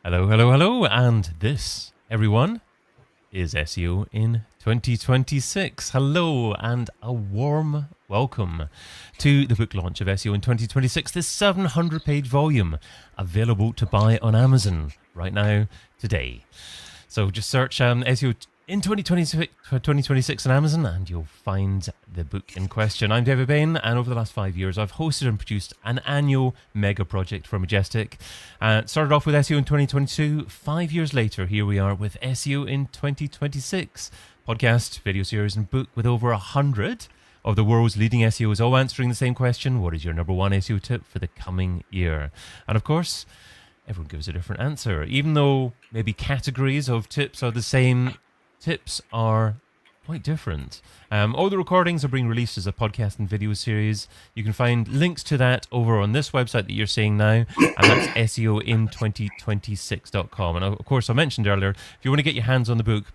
Hello, hello, hello, and this, everyone, is SEO in 2026. Hello, and a warm welcome to the book launch of SEO in 2026, this 700-page volume available to buy on Amazon right now, today. So just search SEO in 2026 on Amazon and you'll find the book in question. I'm David Bain, and over the last 5 years I've hosted and produced an annual mega project for Majestic. Started off with SEO in 2022. 5 years later, here we are with SEO in 2026. Podcast, video series and book with over 100 of the world's leading SEOs, all answering the same question: what is your number one SEO tip for the coming year? And of course, everyone gives a different answer. Even though maybe categories of tips are the same, tips are quite different. All the recordings are being released as a podcast and video series. You can find links to that over on this website that you're seeing now, and that's SEOin2026.com. And of course, I mentioned earlier, if you want to get your hands on the book,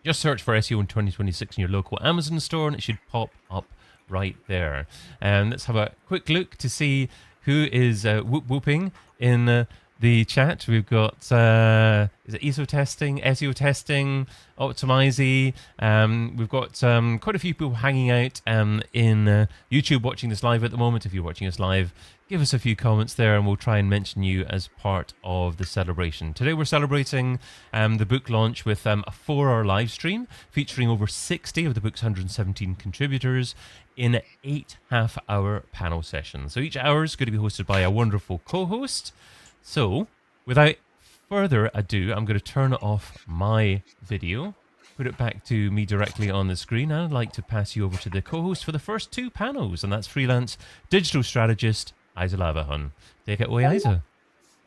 just search for SEO in 2026 in your local Amazon store, and it should pop up right there. Let's have a quick look to see who is whooping in the chat. We've got is it ISO testing, SEO testing, Optimizy. We've got quite a few people hanging out in YouTube watching this live at the moment. If you're watching us live, give us a few comments there and we'll try and mention you as part of the celebration. Today we're celebrating the book launch with a 4-hour live stream featuring over 60 of the book's 117 contributors in 8 half-hour panel sessions. So each hour is going to be hosted by a wonderful co-host. So, without further ado, I'm going to turn off my video, put it back to me directly on the screen, and I'd like to pass you over to the co-host for the first 2 panels, and that's freelance digital strategist Isa Lavahan. Take it away, Isa.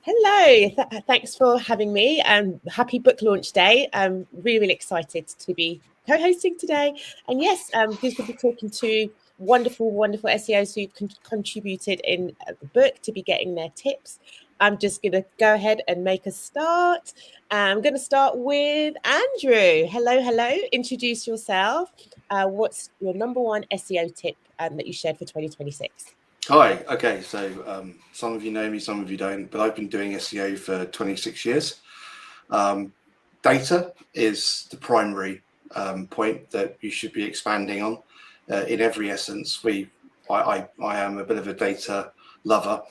Hello, thanks for having me. Happy book launch day. I'm really excited to be co-hosting today. And yes, who's going to be talking to wonderful SEOs who contributed in the book to be getting their tips. I'm just going to go ahead and make a start. I'm going to start with Andrew. Hello. Introduce yourself. What's your number one SEO tip that you shared for 2026? Hi. Okay. So some of you know me, some of you don't, but I've been doing SEO for 26 years. Data is the primary point that you should be expanding on. In every essence, I am a bit of a data lover.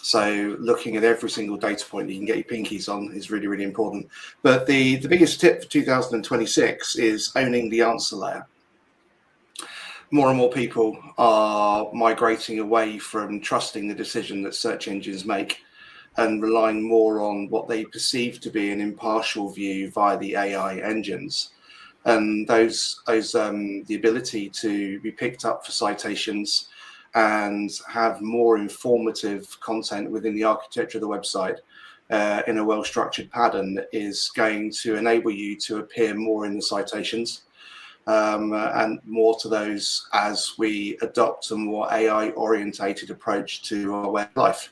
So looking at every single data point you can get your pinkies on is really, really important. But the biggest tip for 2026 is owning the answer layer. More and more people are migrating away from trusting the decision that search engines make and relying more on what they perceive to be an impartial view via the AI engines. And the ability to be picked up for citations and have more informative content within the architecture of the website in a well-structured pattern is going to enable you to appear more in the citations and more to those as we adopt a more AI-orientated approach to our web life,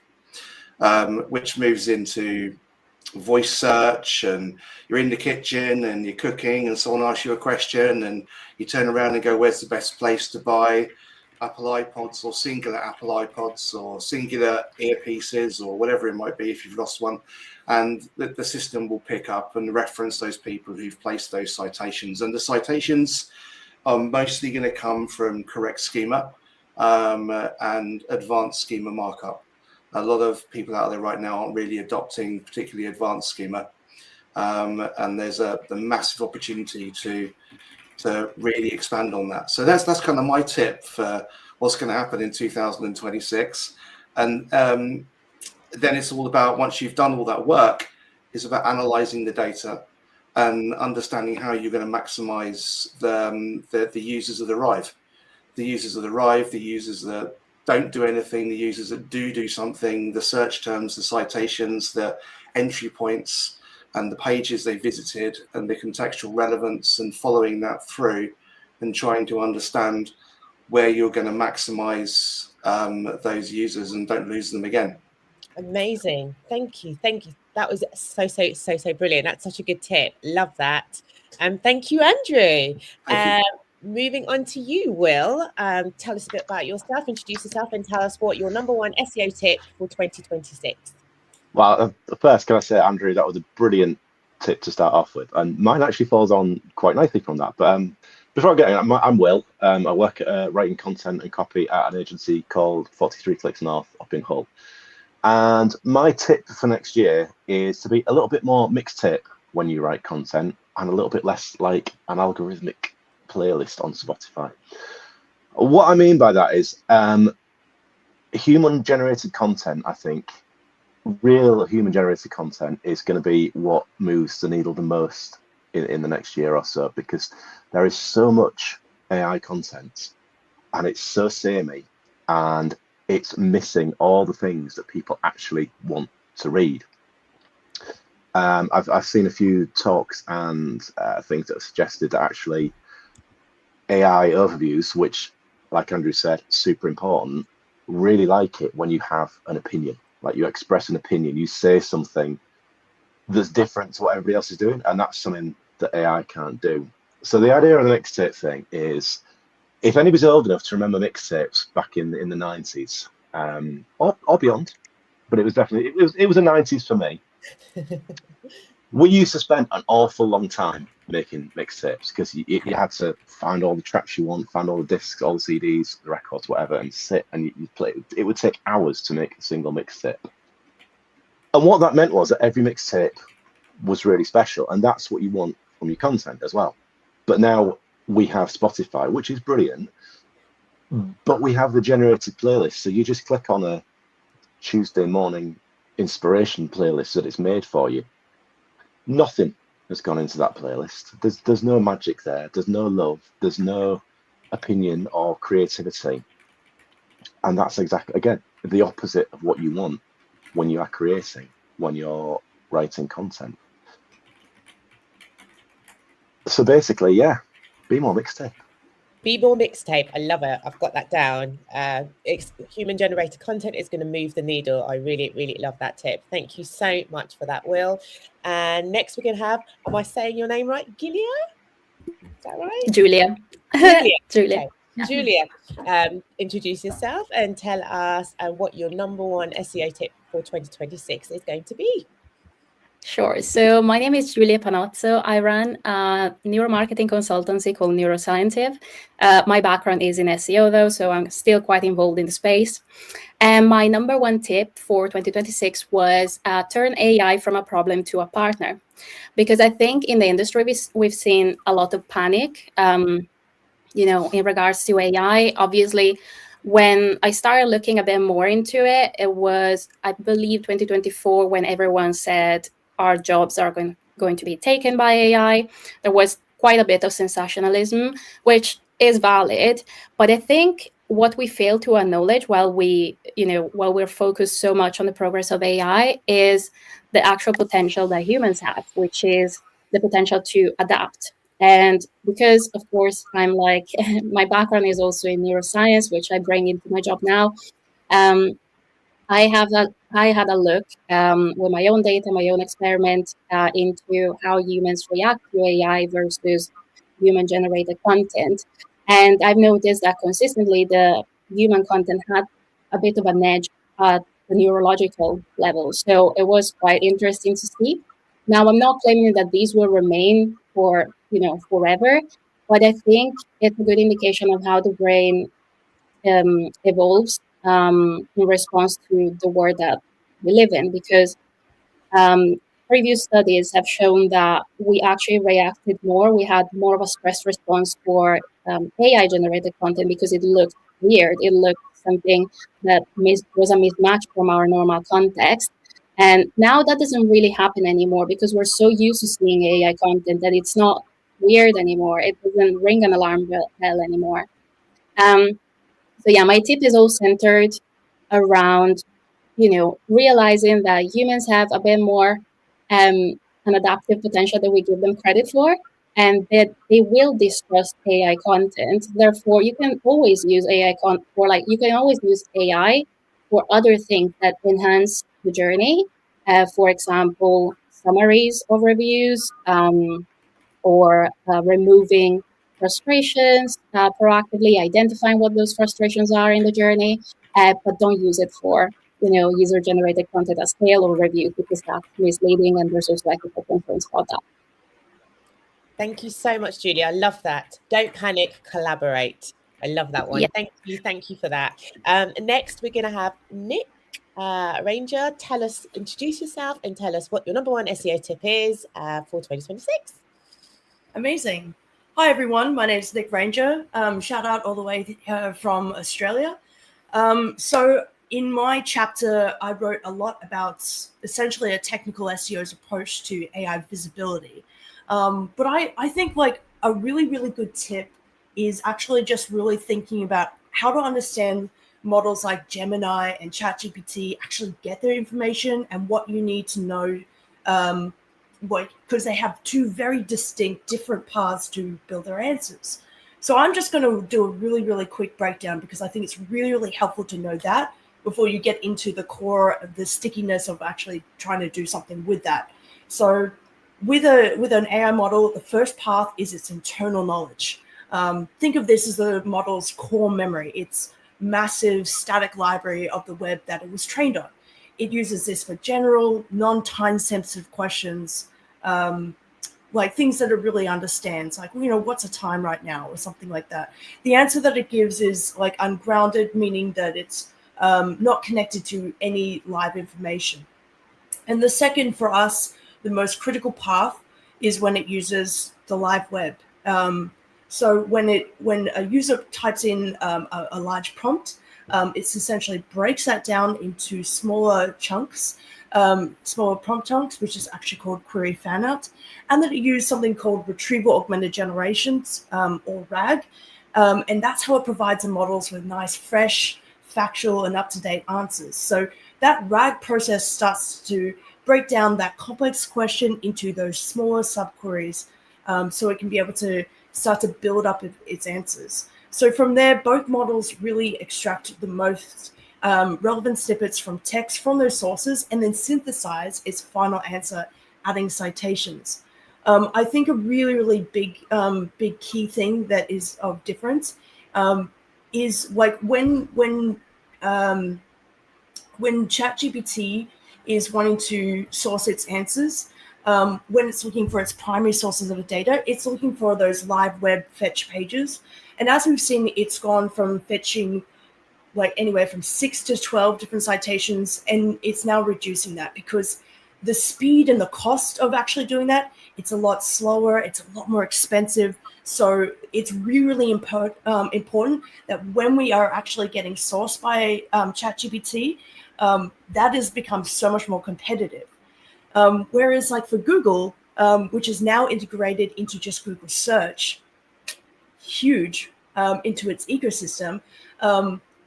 which moves into voice search, and you're in the kitchen and you're cooking and someone asks you a question and you turn around and go, where's the best place to buy Apple iPods or singular Apple iPods or singular earpieces or whatever it might be if you've lost one, and the system will pick up and reference those people who've placed those citations. And the citations are mostly going to come from correct schema and advanced schema markup. A lot of people out there right now aren't really adopting particularly advanced schema, and there's the massive opportunity to really expand on that. So that's kind of my tip for what's going to happen in 2026. And then it's all about, once you've done all that work, it's about analyzing the data and understanding how you're going to maximize the users that arrive. The users that arrive, the users that don't do anything, the users that do something, the search terms, the citations, the entry points, and the pages they visited, and the contextual relevance, and following that through and trying to understand where you're going to maximize those users and don't lose them again. Amazing. Thank you. That was so brilliant. That's such a good tip. Love that. Thank you, Andrew. Thank you. Moving on to you, Will. Tell us a bit about yourself, introduce yourself, and tell us what your number one SEO tip for 2026. Well, first, can I say, Andrew, that was a brilliant tip to start off with, and mine actually falls on quite nicely from that. But before I get in, I'm Will. I work at writing content and copy at an agency called 43 Clicks North up in Hull. And my tip for next year is to be a little bit more mixtape when you write content and a little bit less like an algorithmic playlist on Spotify. What I mean by that is human-generated content, I think, real human-generated content is going to be what moves the needle the most in the next year or so, because there is so much AI content and it's so samey and it's missing all the things that people actually want to read. I've seen a few talks and things that have suggested that actually AI overviews, which, like Andrew said, super important, really like it when you have an opinion, like you express an opinion, you say something that's different to what everybody else is doing, and that's something that AI can't do. So the idea of the mixtape thing is, if anybody's old enough to remember mixtapes back in the 90s, or beyond, but it was definitely it was the 90s for me. We used to spend an awful long time making mixtapes because you had to find all the tracks you want, find all the discs, all the CDs, the records, whatever, and sit and you play. It would take hours to make a single mixtape. And what that meant was that every mixtape was really special, and that's what you want from your content as well. But now we have Spotify, which is brilliant, but we have the generated playlist. So you just click on a Tuesday morning inspiration playlist that it's made for you. Nothing has gone into that playlist. There's no magic there. There's no love. There's no opinion or creativity. And that's exactly, again, the opposite of what you want when you are creating, when you're writing content. So basically, yeah, be more mixtape. Be more mixtape. I love it. I've got that down. Human generated content is going to move the needle. I really, really love that tip. Thank you so much for that, Will. And next we're going to have, am I saying your name right? Gilia? Is that right? Julia. Julia. Okay. Yeah. Julia, introduce yourself and tell us what your number one SEO tip for 2026 is going to be. Sure. So my name is Julia Panozzo. I run a neuromarketing consultancy called Neuroscientive. My background is in SEO, though, so I'm still quite involved in the space. And my number one tip for 2026 was turn AI from a problem to a partner. Because I think in the industry, we've seen a lot of panic, in regards to AI. Obviously, when I started looking a bit more into it, it was, I believe, 2024, when everyone said our jobs are going to be taken by AI. There was quite a bit of sensationalism, which is valid. But I think what we fail to acknowledge while we're focused so much on the progress of AI is the actual potential that humans have, which is the potential to adapt. And because, of course, I'm like, my background is also in neuroscience, which I bring into my job now. I had a look with my own data, my own experiment into how humans react to AI versus human-generated content. And I've noticed that consistently the human content had a bit of an edge at the neurological level. So it was quite interesting to see. Now, I'm not claiming that these will remain for forever, but I think it's a good indication of how the brain evolves in response to the world that we live in, because previous studies have shown that we actually reacted more. We had more of a stress response for AI-generated content because it looked weird. It looked something that was a mismatch from our normal context. And now that doesn't really happen anymore because we're so used to seeing AI content that it's not weird anymore. It doesn't ring an alarm bell anymore. So yeah, my tip is all centered around, realizing that humans have a bit more an adaptive potential that we give them credit for, and that they will distrust AI content. Therefore, you can always use AI you can always use AI for other things that enhance the journey. For example, summaries of reviews, or removing frustrations, proactively identifying what those frustrations are in the journey, but don't use it for user-generated content as fail or review, because that's misleading, and there's also ethical concerns about that. Thank you so much, Julia. I love that. Don't panic, collaborate. I love that one. Yeah. Thank you for that. Next, we're going to have Nick Ranger. Introduce yourself and tell us what your number one SEO tip is for 2026. Amazing. Hi, everyone. My name is Nick Ranger. Shout out all the way from Australia. So in my chapter, I wrote a lot about essentially a technical SEO's approach to AI visibility. But I think like a really, really good tip is actually just really thinking about how to understand models like Gemini and ChatGPT actually get their information and what you need to know, because they have two very distinct, different paths to build their answers. So I'm just going to do a really, really quick breakdown because I think it's really, really helpful to know that before you get into the core of the stickiness of actually trying to do something with that. So with an AI model, the first path is its internal knowledge. Think of this as the model's core memory. It's massive static library of the web that it was trained on. It uses this for general, non-time sensitive questions, like things that it really understands, like, what's the time right now or something like that. The answer that it gives is like ungrounded, meaning that it's not connected to any live information. And the second for us, the most critical path is when it uses the live web. So when a user types in a large prompt, it essentially breaks that down into smaller chunks, smaller prompt chunks, which is actually called query fanout, and then it uses something called retrieval augmented generations, or RAG, and that's how it provides the models with nice, fresh, factual, and up-to-date answers. So that RAG process starts to break down that complex question into those smaller subqueries, so it can be able to start to build up its answers. So from there, both models really extract the most relevant snippets from text from those sources and then synthesize its final answer, adding citations. I think a really, really big key thing that is of difference is like when ChatGPT is wanting to source its answers, when it's looking for its primary sources of the data, it's looking for those live web fetch pages. And as we've seen, it's gone from fetching like anywhere from 6 to 12 different citations, and it's now reducing that because the speed and the cost of actually doing that, it's a lot slower, it's a lot more expensive. So it's really important that when we are actually getting sourced by ChatGPT, that has become so much more competitive. Whereas like for Google, which is now integrated into just Google search, huge into its ecosystem,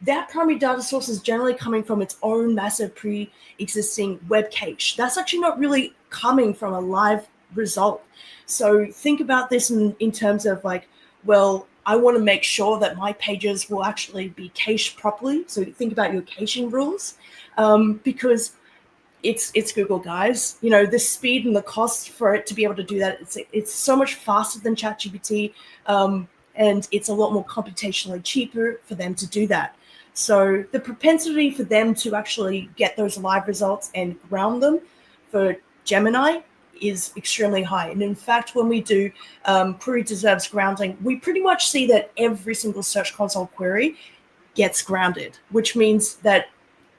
that primary data source is generally coming from its own massive pre-existing web cache. That's actually not really coming from a live result. So think about this in terms of like, well, I want to make sure that my pages will actually be cached properly. So think about your caching rules, because it's Google, guys. The speed and the cost for it to be able to do that, it's so much faster than ChatGPT, and it's a lot more computationally cheaper for them to do that. So the propensity for them to actually get those live results and ground them for Gemini is extremely high. And in fact, when we do query deserves grounding, we pretty much see that every single Search Console query gets grounded, which means that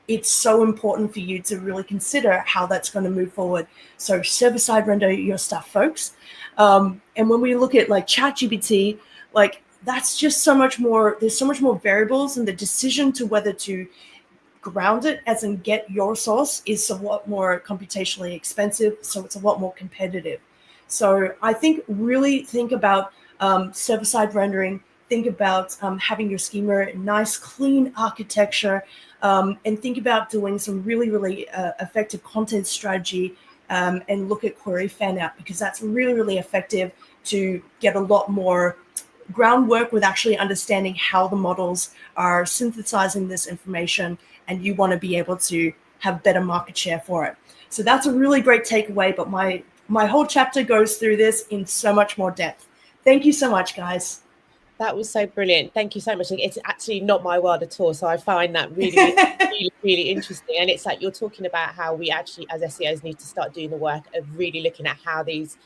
it's so important for you to really consider how that's going to move forward. So server-side render your stuff, folks. And when we look at like ChatGPT, like that's just so much more, there's so much more variables, and the decision to whether to ground it as in get your source is a lot more computationally expensive, so it's a lot more competitive. So I think really think about server-side rendering, think about having your schema nice, clean architecture, and think about doing some really, really effective content strategy, and look at query fan out, because that's really, really effective to get a lot more groundwork with actually understanding how the models are synthesizing this information, and you want to be able to have better market share for it. So that's a really great takeaway, but my whole chapter goes through this in so much more depth. Thank you so much, guys. That was so brilliant. Thank you so much. It's actually not my world at all. So I find that really, really, really interesting. And it's like you're talking about how we actually, as SEOs, need to start doing the work of really looking at how these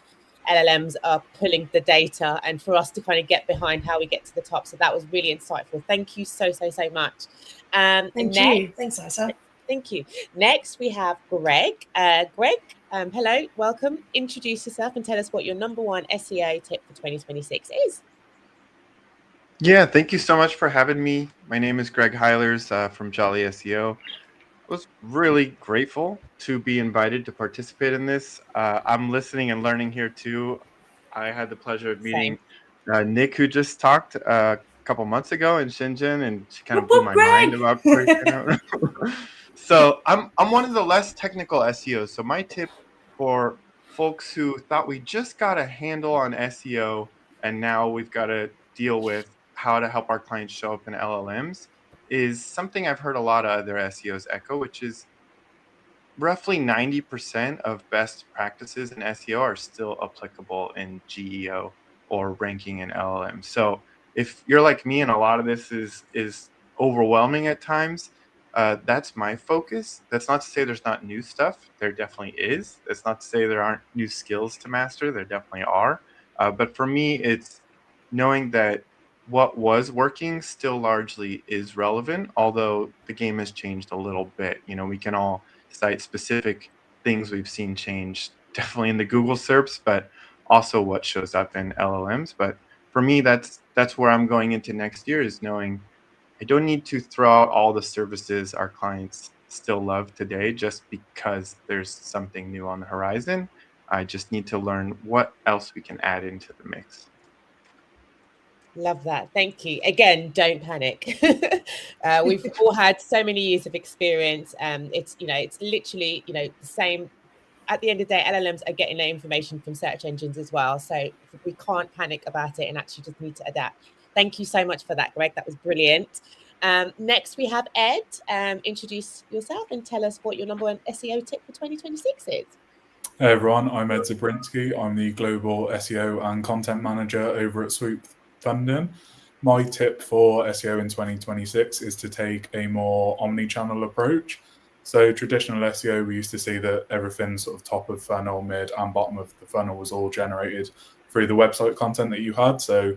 LLMs are pulling the data, and for us to kind of get behind how we get to the top. So that was really insightful. Thank you so much. Thank you. Thanks, Isa. Thank you. Next, we have Greg. Greg, hello, welcome. Introduce yourself and tell us what your number one SEO tip for 2026 is. Yeah, thank you so much for having me. My name is Greg Heilers from Jolly SEO. I was really grateful to be invited to participate in this. I'm listening and learning here too. I had the pleasure of meeting Nick, who just talked a couple months ago in Shenzhen, and she kind of blew my mind about So I'm one of the less technical SEOs. So my tip for folks who thought we just got a handle on SEO and now we've got to deal with how to help our clients show up in LLMs is something I've heard a lot of other SEOs echo, which is roughly 90% of best practices in SEO are still applicable in GEO or ranking in LLM. So if you're like me and a lot of this is overwhelming at times, that's my focus. That's not to say there's not new stuff. There definitely is. That's not to say there aren't new skills to master. There definitely are. But for me, it's knowing that what was working still largely is relevant, although the game has changed a little bit. You know, we can all cite specific things we've seen change, definitely in the Google SERPs, but also what shows up in LLMs. But for me, that's where I'm going into next year, is knowing I don't need to throw out all the services our clients still love today just because there's something new on the horizon. I just need to learn what else we can add into the mix. Love that. Thank you. Again, don't panic. We've all had so many years of experience. It's literally, the same. At the end of the day, LLMs are getting their information from search engines as well. So we can't panic about it and actually just need to adapt. Thank you so much for that, Greg. That was brilliant. Next, we have Ed. Introduce yourself and tell us what your number one SEO tip for 2026 is. Hey everyone, I'm Ed Zabrinsky. I'm the Global SEO and Content Manager over at Swoop Funding. My tip for SEO in 2026 is to take a more omni-channel approach. So traditional SEO, we used to see that everything sort of top of funnel, mid and bottom of the funnel was all generated through the website content that you had. So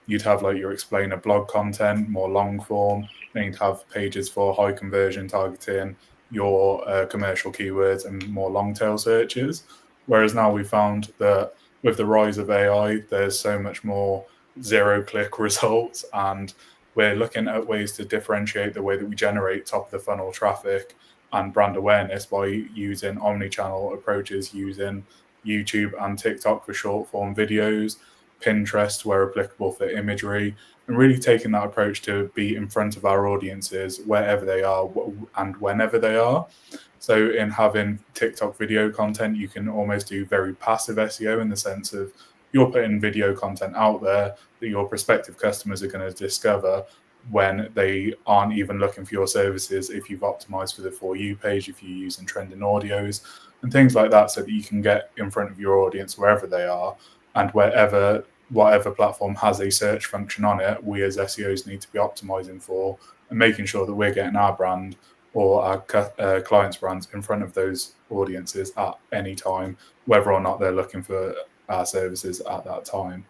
you'd have like your explainer blog content, more long form, then you'd have pages for high conversion targeting, your commercial keywords and more long tail searches. Whereas now we found that with the rise of AI, there's so much more zero-click results, and we're looking at ways to differentiate the way that we generate top of the funnel traffic and brand awareness by using omni-channel approaches, using YouTube and TikTok for short form videos, Pinterest where applicable for imagery, and really taking that approach to be in front of our audiences wherever they are and whenever they are. So in having TikTok video content, you can almost do very passive SEO in the sense of you're putting video content out there that your prospective customers are going to discover when they aren't even looking for your services, if you've optimized for the For You page, if you're using trending audios and things like that, so that you can get in front of your audience wherever they are and whatever platform has a search function on it, we as SEOs need to be optimizing for and making sure that we're getting our brand or our clients' brands in front of those audiences at any time, whether or not they're looking for our services at that time.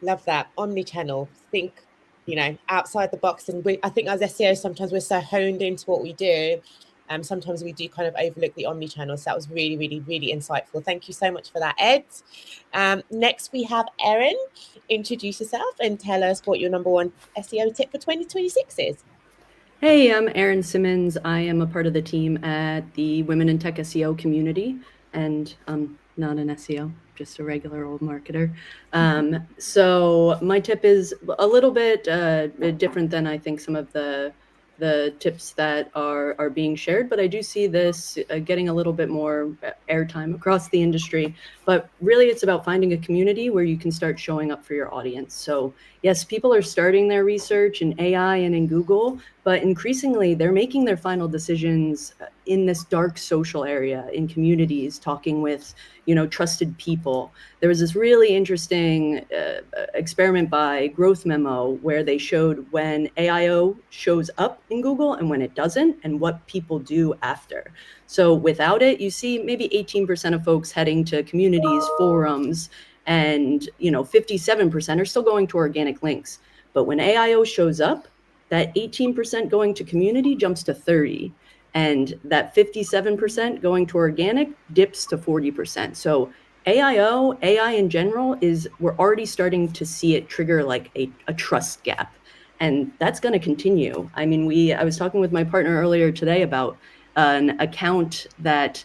Love that. Omni-channel. Think, outside the box. And I think as SEOs, sometimes we're so honed into what we do. Sometimes we do kind of overlook the omni-channel. So that was really, really, really insightful. Thank you so much for that, Ed. Next, we have Erin. Introduce yourself and tell us what your number one SEO tip for 2026 is. Hey, I'm Erin Simmons. I am a part of the team at the Women in Tech SEO community, and I'm not an SEO, just a regular old marketer. So my tip is a little bit different than I think some of the tips that are being shared, but I do see this getting a little bit more airtime across the industry. But really, it's about finding a community where you can start showing up for your audience. So yes, people are starting their research in AI and in Google, But increasingly, they're making their final decisions in this dark social area, in communities, talking with, trusted people. There was this really interesting experiment by Growth Memo where they showed when AIO shows up in Google and when it doesn't, and what people do after. So without it, you see maybe 18% of folks heading to communities, forums, and 57% are still going to organic links. But when AIO shows up, that 18% going to community jumps to 30%, and that 57% going to organic dips to 40%. So AIO, AI in general, we're already starting to see it trigger like a trust gap. And that's going to continue. I mean, I was talking with my partner earlier today about an account that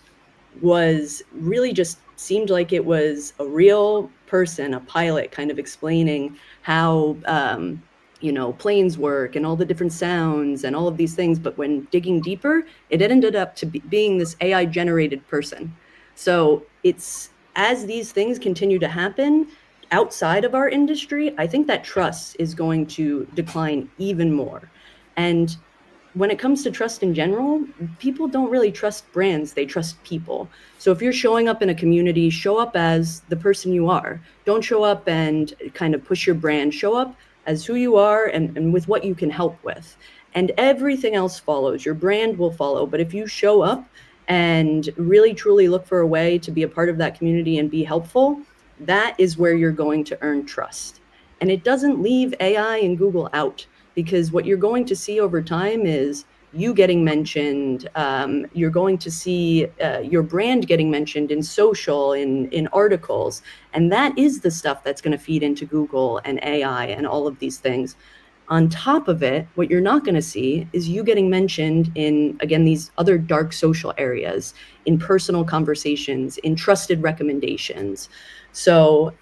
was really just seemed like it was a real person, a pilot, kind of explaining how planes work and all the different sounds and all of these things. But when digging deeper, it ended up to being this AI generated person. So it's, as these things continue to happen outside of our industry, I think that trust is going to decline even more. And when it comes to trust in general, people don't really trust brands, they trust people. So if you're showing up in a community, show up as the person you are. Don't show up and kind of push your brand. Show up as who you are and with what you can help with. And everything else follows. Your brand will follow. But if you show up and really truly look for a way to be a part of that community and be helpful, that is where you're going to earn trust. And it doesn't leave AI and Google out, because what you're going to see over time is you getting mentioned. You're going to see your brand getting mentioned in social, in articles. And that is the stuff that's going to feed into Google and AI and all of these things. On top of it, what you're not going to see is you getting mentioned in, again, these other dark social areas, in personal conversations, in trusted recommendations. So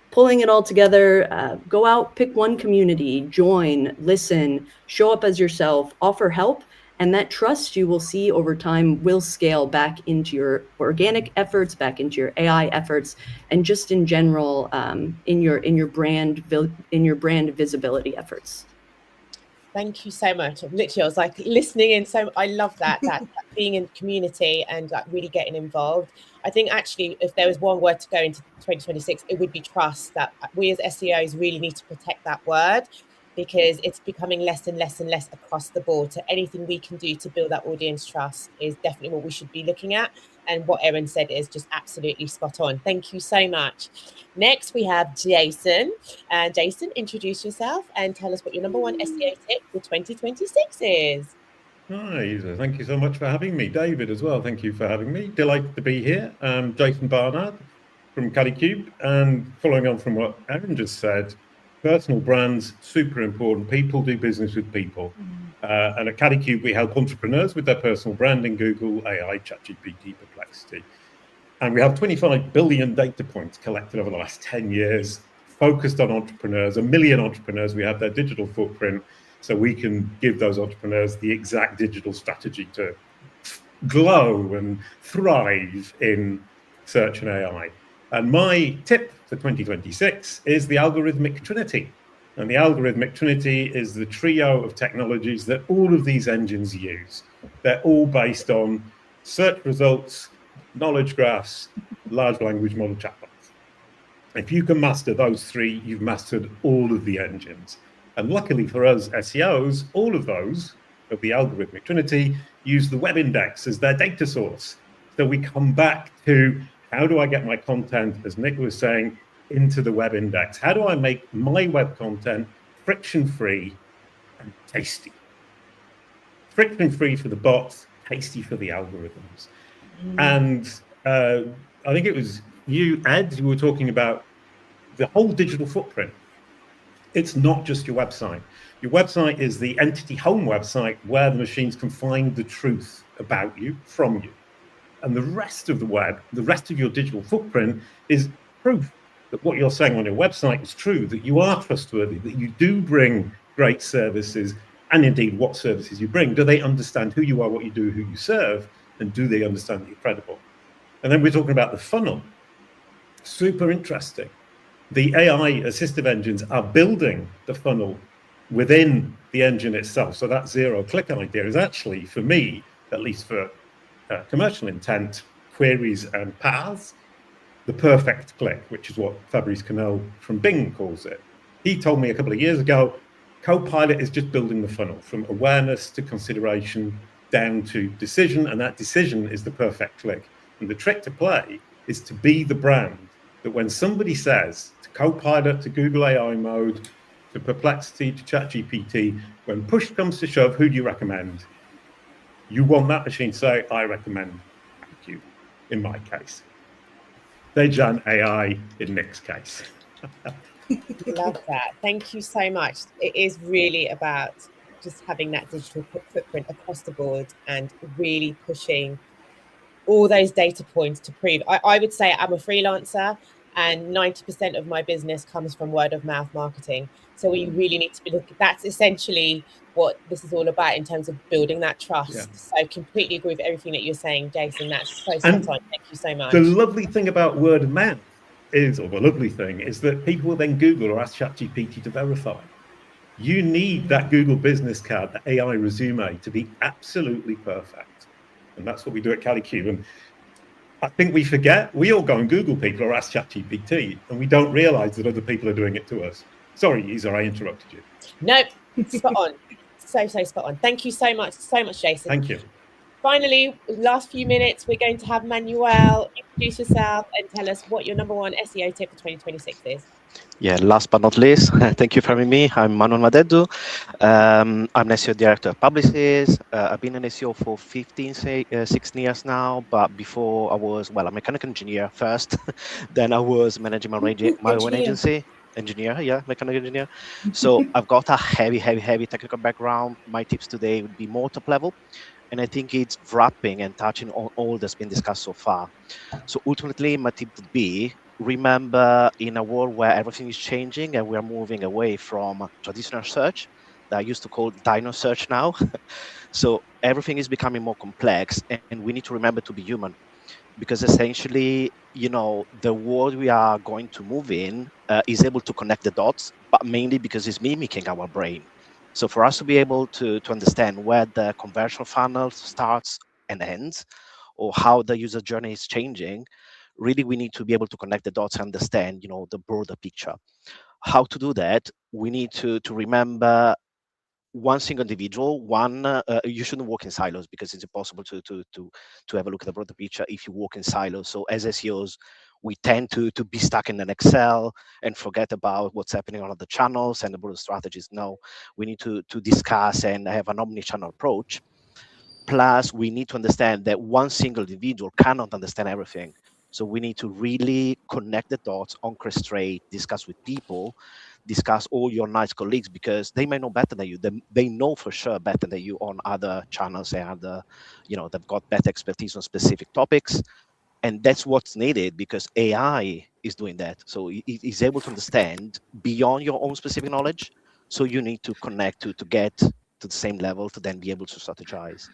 pulling it all together, go out, pick one community, join, listen, show up as yourself, offer help, and that trust you will see over time will scale back into your organic efforts, back into your AI efforts, and just in general in your brand visibility efforts. Thank you so much. Literally, I was like listening in. So I love that being in community and like really getting involved. I think actually, if there was one word to go into 2026, it would be trust. That we as SEOs really need to protect that word, because it's becoming less and less and less across the board. So anything we can do to build that audience trust is definitely what we should be looking at. And what Erin said is just absolutely spot on. Thank you so much. Next, we have Jason. Jason, introduce yourself and tell us what your number one SEO tip for 2026 is. Hi, thank you so much for having me. David as well, thank you for having me. Delighted to be here. Jason Barnard from Calicube, and following on from what Erin just said, personal brands, super important. People do business with people. And at Calicube, we help entrepreneurs with their personal brand in Google, AI, ChatGPT, Perplexity. And we have 25 billion data points collected over the last 10 years, focused on entrepreneurs, 1 million entrepreneurs. We have their digital footprint, so we can give those entrepreneurs the exact digital strategy to glow and thrive in search and AI. And my tip for 2026 is the algorithmic trinity. And the algorithmic trinity is the trio of technologies that all of these engines use. They're all based on search results, knowledge graphs, large language model chatbots. If you can master those three, you've mastered all of the engines. And luckily for us SEOs, all of those of the algorithmic trinity use the web index as their data source. So we come back to, how do I get my content, as Nick was saying, into the web index? How do I make my web content friction-free and tasty? Friction-free for the bots, tasty for the algorithms. And I think it was you, Ed, who were talking about the whole digital footprint. It's not just your website. Your website is the entity home website where the machines can find the truth about you, from you. And the rest of the web, the rest of your digital footprint is proof that what you're saying on your website is true, that you are trustworthy, that you do bring great services, and indeed what services you bring. Do they understand who you are, what you do, who you serve, and do they understand that you're credible? And then we're talking about the funnel. Super interesting. The AI assistive engines are building the funnel within the engine itself. So that zero-click idea is actually, for me, at least for commercial intent, queries and paths, the perfect click, which is what Fabrice Canel from Bing calls it. He told me a couple of years ago, Copilot is just building the funnel from awareness to consideration down to decision, and that decision is the perfect click. And the trick to play is to be the brand that when somebody says to Copilot, to Google AI mode, to Perplexity, to ChatGPT, when push comes to shove, who do you recommend? You want that machine to say, I recommend you, in my case. Dejan AI in Nick's case. Love that. Thank you so much. It is really about just having that digital footprint across the board and really pushing all those data points to prove. I would say I'm a freelancer and 90% of my business comes from word of mouth marketing. So we really need to be looking, that's essentially what this is all about in terms of building that trust. Yeah. So completely agree with everything that you're saying, Jason. That's so spot on. Thank you so much. The lovely thing about word of mouth is, or the lovely thing is that people will then Google or ask ChatGPT to verify. You need that Google business card, the AI resume, to be absolutely perfect. And that's what we do at CaliCube. And I think we forget, we all go and Google people or ask ChatGPT, and we don't realize that other people are doing it to us. Sorry, Isa, I interrupted you. Nope, spot on. So spot on. Thank you so much, Jason. Thank you. Finally, last few minutes, we're going to have Manuel introduce yourself and tell us what your number one SEO tip for 2026 is. Yeah, last but not least, thank you for having me. I'm Manuel Madedu. I'm an SEO director at Publicis. I've been an SEO for 16 years now, but before I was, well, a mechanical engineer first, then I was managing my own agency. Mechanical engineer. So I've got a heavy technical background. My tips today would be more top level. And I think it's wrapping and touching on all that's been discussed so far. So ultimately, my tip would be, remember, in a world where everything is changing and we're moving away from traditional search that I used to call dino search now. So everything is becoming more complex, and we need to remember to be human, because essentially, the world we are going to move in is able to connect the dots, but mainly because it's mimicking our brain. So for us to be able to understand where the conversion funnel starts and ends, or how the user journey is changing, really we need to be able to connect the dots and understand, the broader picture. How to do that? We need to remember one single individual. You shouldn't work in silos, because it's impossible to have a look at the broader picture if you work in silos. So as SEOs, we tend to be stuck in an Excel and forget about what's happening on other channels and the broader strategies. No, we need to discuss and have an omni-channel approach. Plus, we need to understand that one single individual cannot understand everything. So we need to really connect the dots, orchestrate, discuss with people, discuss all your nice colleagues, because they may know better than you. They know for sure better than you on other channels and other, they've got better expertise on specific topics. And that's what's needed, because AI is doing that. So it is able to understand beyond your own specific knowledge. So you need to connect to get to the same level to then be able to strategize.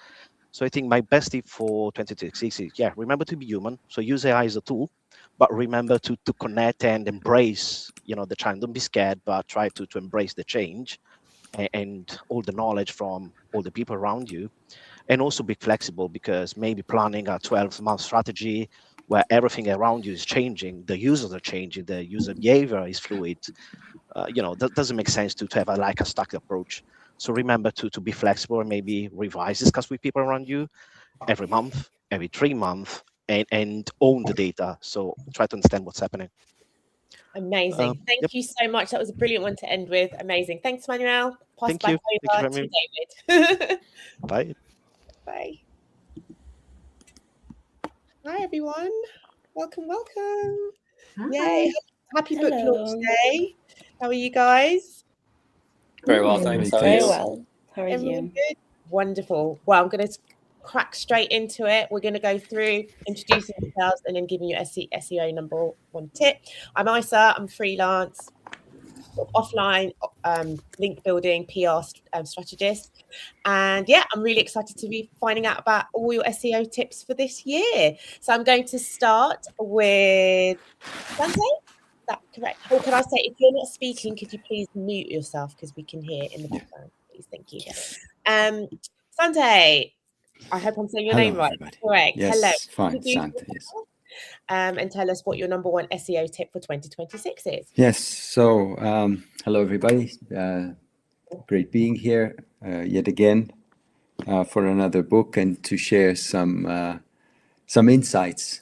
So I think my best tip for 2026 is, remember to be human. So use AI as a tool, but remember to connect and embrace, the change. Don't be scared, but try to embrace the change and all the knowledge from all the people around you. And also be flexible, because maybe planning a 12-month strategy where everything around you is changing, the users are changing, the user behavior is fluid. That doesn't make sense to have a stuck approach. So remember to be flexible and maybe discuss with people around you every month, every 3 months, and own the data. So try to understand what's happening. Amazing. Thank you so much. That was a brilliant one to end with. Amazing. Thanks, Manuel. Pass back over to David. Bye. Bye. Hi, everyone. Welcome. Hi. Yay. Happy Book Launch Day. How are you guys? Very well, thanks. Very well. How are Everyone you? good? Wonderful. Well, I'm going to crack straight into it. We're going to go through introducing ourselves and then giving you SEO number one tip. I'm Isa. I'm freelance, offline link building PR strategist, and I'm really excited to be finding out about all your SEO tips for this year. So I'm going to start with Sanjay. that correct? Or can I say, if you're not speaking, could you please mute yourself because we can hear in the background, please? Thank you. Sante, I hope I'm saying your name right. Everybody. Correct. Yes, Hello. fine, Sante, yes. And tell us what your number one SEO tip for 2026 is. Yes, so hello everybody. Great being here yet again for another book and to share some insights.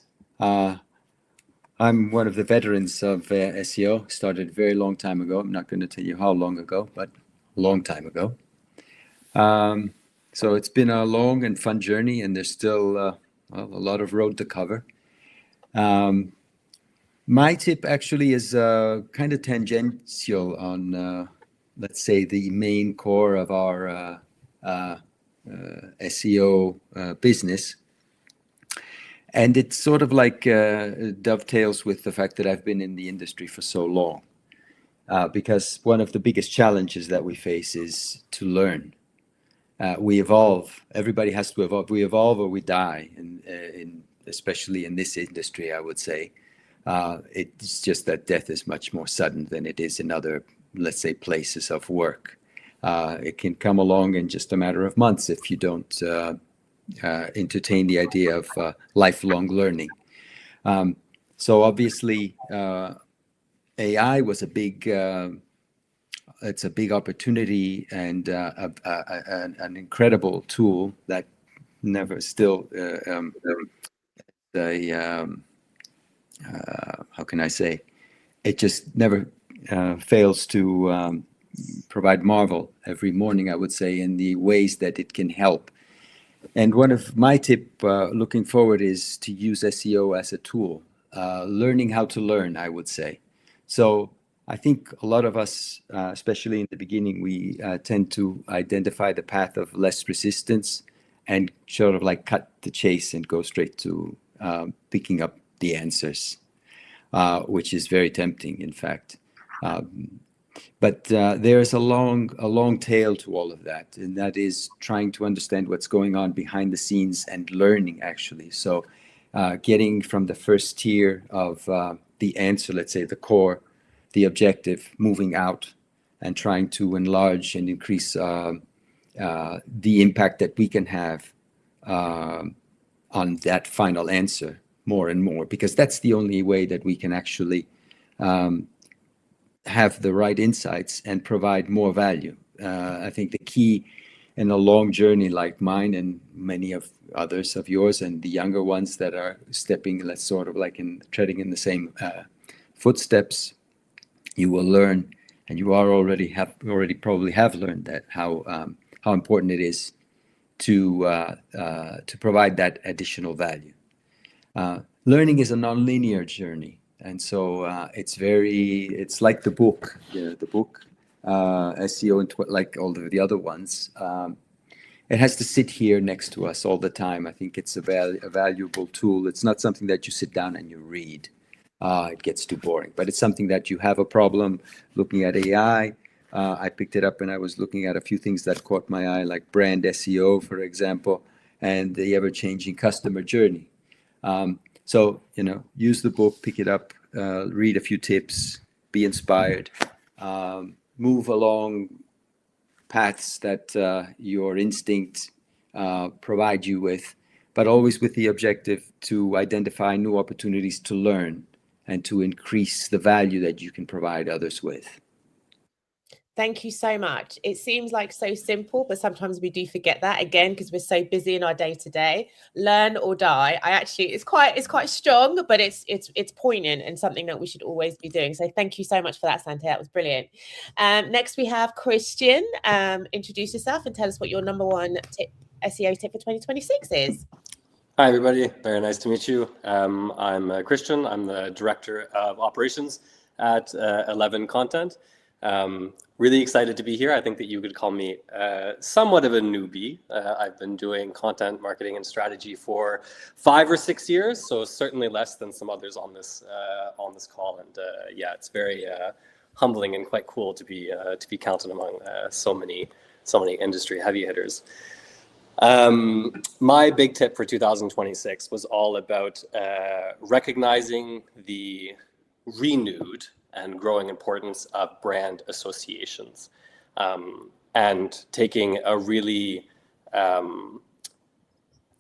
I'm one of the veterans of SEO, started a very long time ago. I'm not going to tell you how long ago, but a long time ago. So it's been a long and fun journey, and there's still a lot of road to cover. My tip actually is kind of tangential on, let's say, the main core of our SEO business. And it sort of like dovetails with the fact that I've been in the industry for so long. Because one of the biggest challenges that we face is to learn. We evolve. Everybody has to evolve. We evolve or we die, especially in this industry, I would say. It's just that death is much more sudden than it is in other, let's say, places of work. It can come along in just a matter of months if you don't entertain the idea of lifelong learning. So obviously, AI was a big, it's a big opportunity and an incredible tool that never still, how can I say, it just never fails to provide marvel every morning, I would say, in the ways that it can help. And one of my tip looking forward is to use SEO as a tool, learning how to learn, I would say. So I think a lot of us, especially in the beginning, we tend to identify the path of less resistance and sort of like cut the chase and go straight to picking up the answers, which is very tempting, in fact. But there is a long tail to all of that, and that is trying to understand what's going on behind the scenes and learning, actually. So getting from the first tier of the answer, let's say the core, the objective, moving out and trying to enlarge and increase the impact that we can have on that final answer more and more, because that's the only way that we can actually have the right insights and provide more value. I think the key in a long journey like mine and many of others of yours and the younger ones that are stepping, let's sort of like treading in the same footsteps, you will learn, and you are already probably have learned that how important it is to provide that additional value. Learning is a non-linear journey. And so it's like the book, the book, SEO, and like all of the other ones. It has to sit here next to us all the time. I think it's a valuable tool. It's not something that you sit down and you read. It gets too boring. But it's something that you have a problem looking at AI. I picked it up and I was looking at a few things that caught my eye, like brand SEO, for example, and the ever-changing customer journey. So, use the book, pick it up, read a few tips, be inspired, move along paths that your instinct provide you with, but always with the objective to identify new opportunities to learn and to increase the value that you can provide others with. Thank you so much. It seems like so simple, but sometimes we do forget that, again, because we're so busy in our day-to-day. Learn or die. It's quite strong, but it's poignant and something that we should always be doing. So thank you so much for that, Sante. That was brilliant. Next we have Christian. Introduce yourself and tell us what your number one SEO tip for 2026 is. Hi, everybody. Very nice to meet you. I'm Christian. I'm the Director of Operations at 11 Content. Really excited to be here. I think that you could call me somewhat of a newbie. I've been doing content marketing and strategy for 5 or 6 years, so certainly less than some others on this call. And yeah, it's very humbling and quite cool to be counted among so many industry heavy hitters. My big tip for 2026 was all about recognizing the renewed and growing importance of brand associations, and taking a really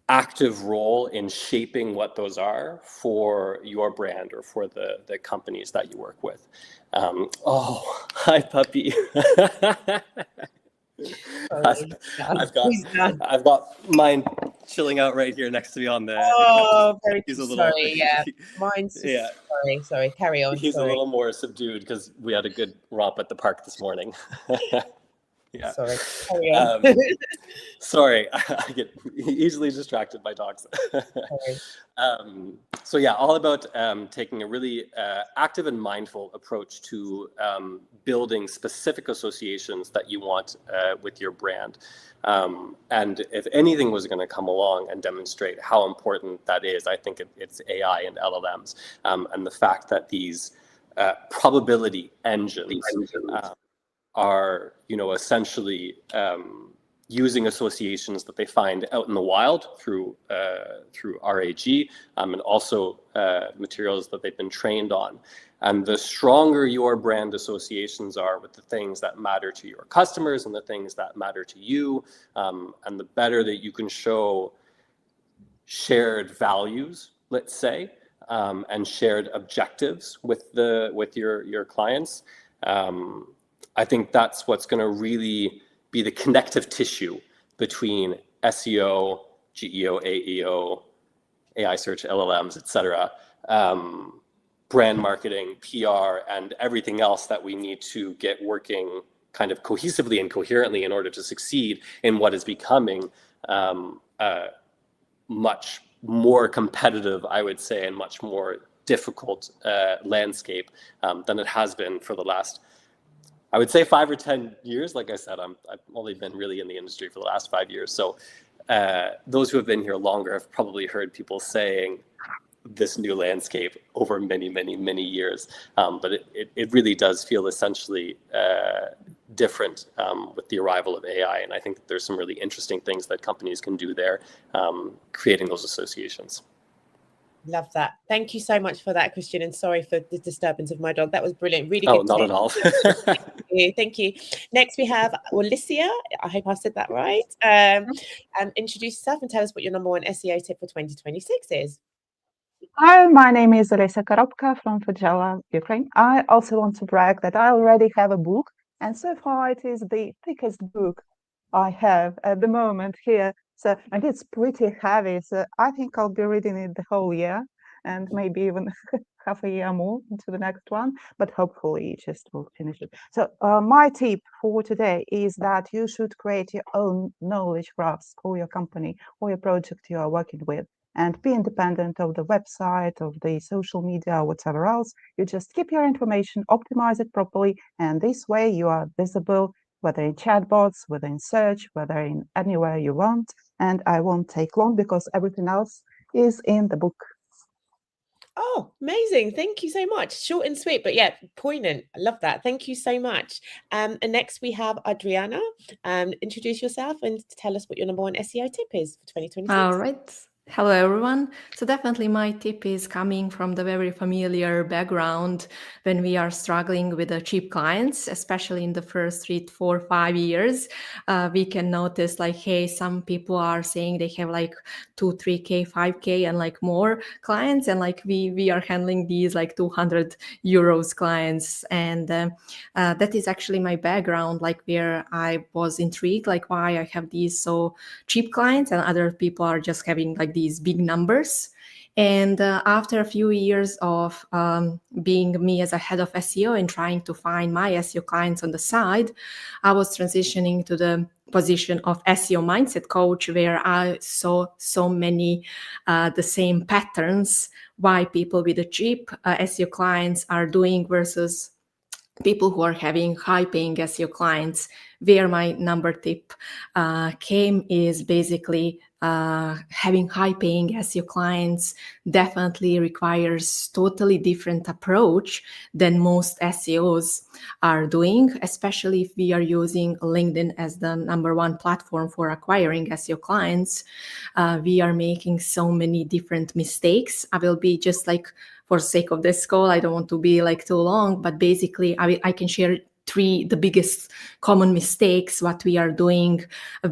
active role in shaping what those are for your brand or for the companies that you work with. Oh, hi, puppy. I've got mine chilling out right here next to me on the. Oh, very he's a little, sorry. Yeah, mine's just, yeah. Sorry. Carry on. He's a little more subdued because we had a good romp at the park this morning. Yeah. Sorry. Carry on. Sorry, I get easily distracted by dogs. So yeah, all about taking a really active and mindful approach to building specific associations that you want with your brand. And if anything was going to come along and demonstrate how important that is, I think it's AI and LLMs, and the fact that these probability engines are, essentially using associations that they find out in the wild through RAG, and also materials that they've been trained on. And the stronger your brand associations are with the things that matter to your customers and the things that matter to you, and the better that you can show shared values, let's say, and shared objectives with your clients, I think that's what's going to really be the connective tissue between SEO, GEO, AEO, AI search, LLMs, etc., brand marketing, PR, and everything else that we need to get working kind of cohesively and coherently in order to succeed in what is becoming much more competitive, I would say, and much more difficult landscape than it has been for the last, I would say, 5 or 10 years. Like I said, I've only been really in the industry for the last 5 years. So those who have been here longer have probably heard people saying this new landscape over many, many, many years. But it really does feel essentially different with the arrival of AI. And I think that there's some really interesting things that companies can do there, creating those associations. Love that. Thank you so much for that, Christian. And sorry for the disturbance of my dog. That was brilliant. Really good. Oh, not at all. Thank you. Next, we have Alicia. I hope I've said that right. And introduce yourself and tell us what your number one SEO tip for 2026 is. Hi, my name is Olesa Koropka from Fujala, Ukraine. I also want to brag that I already have a book, and so far it is the thickest book I have at the moment here. So, and it's pretty heavy, so I think I'll be reading it the whole year and maybe even half a year more into the next one, but hopefully just will finish it. So my tip for today is that you should create your own knowledge graphs for your company or your project you are working with, and be independent of the website, of the social media, or whatever else. You just keep your information, optimize it properly, and this way you are visible, whether in chatbots, whether in search, whether in anywhere you want. And I won't take long because everything else is in the book. Oh, amazing. Thank you so much. Short and sweet, but yeah, poignant. I love that. Thank you so much. And next we have Adriana. Introduce yourself and tell us what your number one SEO tip is for 2026. All right. Hello, everyone. So definitely my tip is coming from the very familiar background when we are struggling with the cheap clients, especially in the first 3, 4, 5 years. We can notice like, hey, some people are saying they have like 2, 3K, 5K and like more clients. And like we are handling these like 200 euros clients. And that is actually my background, like where I was intrigued, like why I have these so cheap clients and other people are just having like these big numbers. And after a few years of being me as a head of SEO and trying to find my SEO clients on the side, I was transitioning to the position of SEO mindset coach, where I saw so many the same patterns why people with the cheap SEO clients are doing versus people who are having high paying SEO clients. Where my number tip came is basically having high paying SEO clients definitely requires totally different approach than most SEOs are doing, especially if we are using LinkedIn as the number one platform for acquiring SEO clients. We are making so many different mistakes. I will be just like, for sake of this call, I don't want to be like too long, but basically I can share the biggest common mistakes what we are doing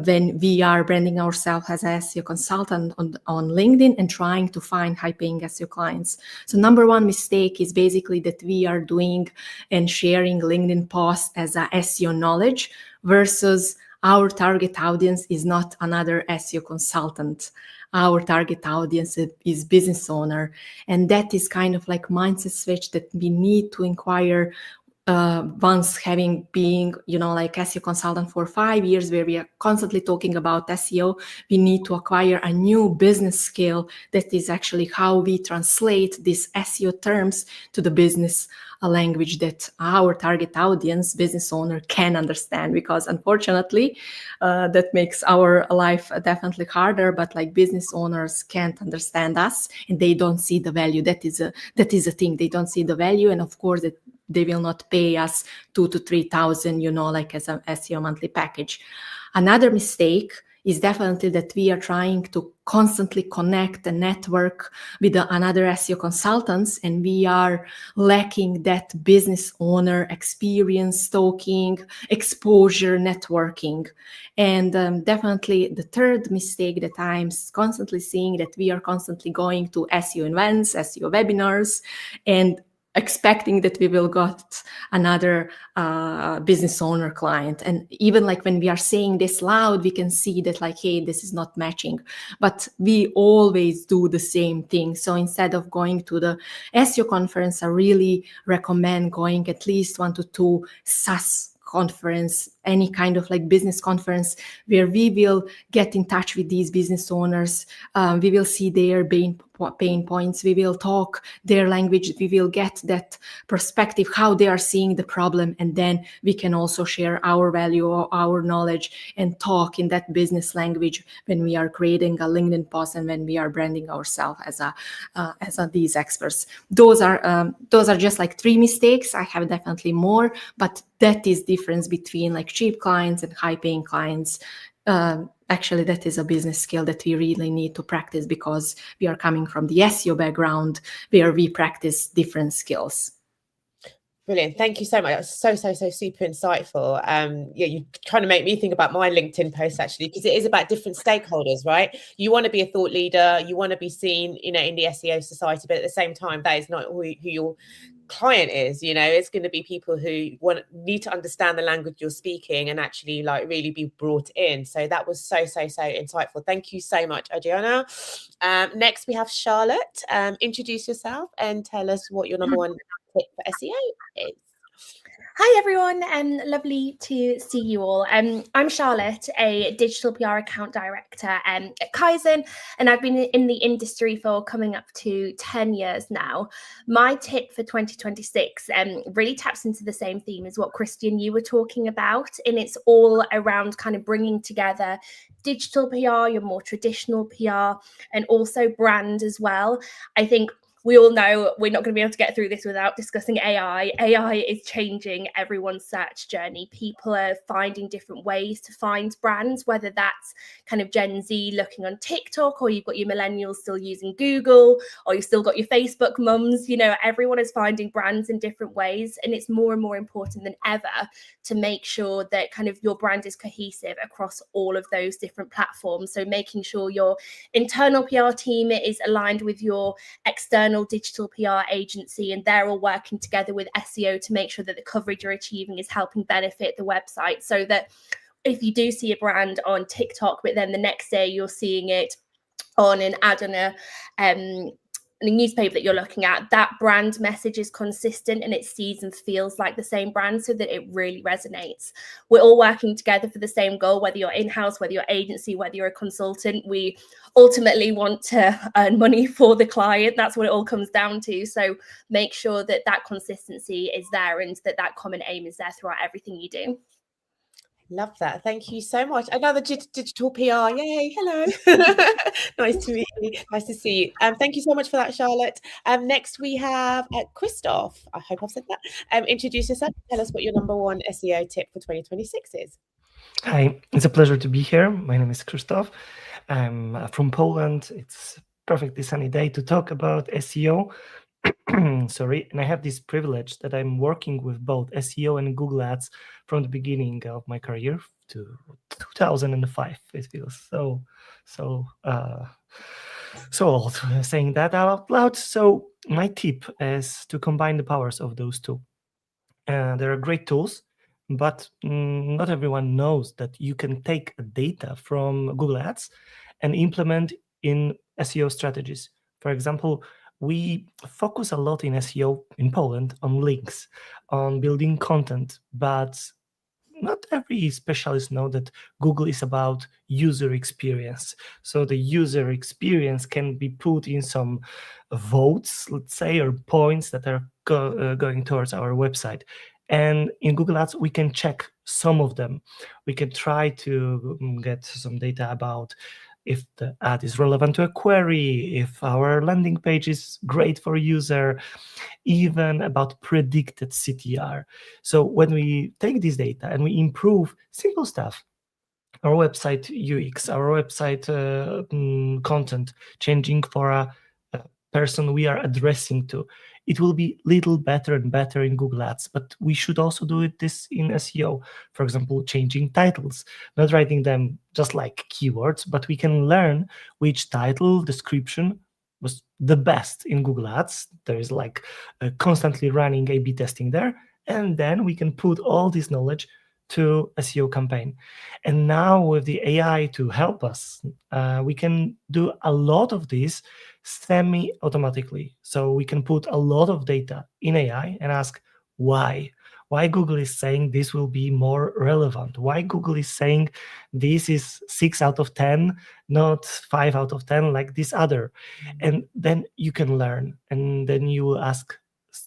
when we are branding ourselves as an SEO consultant on LinkedIn and trying to find high-paying SEO clients. So number one mistake is basically that we are doing and sharing LinkedIn posts as a SEO knowledge versus our target audience is not another SEO consultant. Our target audience is business owner. And that is kind of like mindset switch that we need to inquire once having been, like SEO consultant for 5 years, where we are constantly talking about SEO, we need to acquire a new business skill that is actually how we translate these SEO terms to the business language that our target audience, business owner, can understand. Because unfortunately, that makes our life definitely harder. But like business owners can't understand us, and they don't see the value. That is a thing. They don't see the value, and of course that they will not pay us 2,000 to 3,000, like as an SEO monthly package. Another mistake is definitely that we are trying to constantly connect and network with another SEO consultants, and we are lacking that business owner experience, talking, exposure, networking. And definitely the third mistake that I'm constantly seeing, that we are constantly going to SEO events, SEO webinars, and expecting that we will get another business owner client. And even like when we are saying this loud, we can see that like, hey, this is not matching. But we always do the same thing. So instead of going to the SEO conference, I really recommend going at least 1 to 2 SaaS conference, any kind of like business conference, where we will get in touch with these business owners. We will see their pain points. We will talk their language. We will get that perspective, how they are seeing the problem. And then we can also share our value or our knowledge and talk in that business language when we are creating a LinkedIn post and when we are branding ourselves as these experts. Those are just like 3 mistakes. I have definitely more, but that is difference between like cheap clients and high paying clients. Actually, that is a business skill that we really need to practice, because we are coming from the SEO background where we practice different skills. Brilliant. Thank you so much. That's so super insightful. Yeah, you kind of make me think about my LinkedIn post, actually, because it is about different stakeholders, right? You want to be a thought leader, you want to be seen, in the SEO society, but at the same time, that is not who your client is. It's going to be people who need to understand the language you're speaking and actually like really be brought in. So that was so insightful. Thank you so much, Adriana. Next we have Charlotte. Introduce yourself and tell us what your number one tip for SEO is. Hi everyone, lovely to see you all. I'm Charlotte, a digital PR account director at Kaizen, and I've been in the industry for coming up to 10 years now. My tip for 2026 really taps into the same theme as what Christian, you were talking about, and it's all around kind of bringing together digital PR, your more traditional PR, and also brand as well. I think we all know we're not going to be able to get through this without discussing AI. AI is changing everyone's search journey. People are finding different ways to find brands, whether that's kind of Gen Z looking on TikTok, or you've got your millennials still using Google, or you've still got your Facebook mums. Everyone is finding brands in different ways. And it's more and more important than ever to make sure that kind of your brand is cohesive across all of those different platforms. So making sure your internal PR team is aligned with your external digital PR agency, and they're all working together with SEO to make sure that the coverage you're achieving is helping benefit the website, so that if you do see a brand on TikTok, but then the next day you're seeing it on an ad on a newspaper that you're looking at, that brand message is consistent and it sees and feels like the same brand, so that it really resonates. We're all working together for the same goal, whether you're in-house, whether you're agency, whether you're a consultant. We ultimately want to earn money for the client. That's what it all comes down to. So make sure that that consistency is there and that common aim is there throughout everything you do. Love that. Thank you so much. Another digital PR. Yay. Hello. Nice to meet you. Nice to see you. Thank you so much for that, Charlotte. Next we have Christoph. I hope I've said that. Introduce yourself. Tell us what your number one SEO tip for 2026 is. Hi, it's a pleasure to be here. My name is Krzysztof. I'm from Poland. It's perfectly sunny day to talk about SEO. sorry, and I have this privilege that I'm working with both SEO and Google Ads from the beginning of my career to 2005. It feels so old saying that out loud. So my tip is to combine the powers of those two. There are great tools, but not everyone knows that you can take data from Google Ads and implement in SEO strategies. For example, we focus a lot in SEO in Poland on links, on building content, but not every specialist know that Google is about user experience. So the user experience can be put in some votes, let's say, or points that are going towards our website. And in Google Ads, we can check some of them. We can try to get some data about if the ad is relevant to a query, if our landing page is great for a user, even about predicted CTR. So when we take this data and we improve simple stuff, our website UX, our website content, changing for a person we are addressing to, it will be little better and better in Google Ads, but we should also do this in SEO. For example, changing titles, not writing them just like keywords, but we can learn which title description was the best in Google Ads. There is like constantly running A/B testing there, and then we can put all this knowledge to a SEO campaign. And now with the AI to help us, we can do a lot of this semi-automatically. So we can put a lot of data in AI and ask why Google is saying this will be more relevant, why Google is saying this is 6 out of 10, not 5 out of 10 like this other. And then you can learn, and then you will ask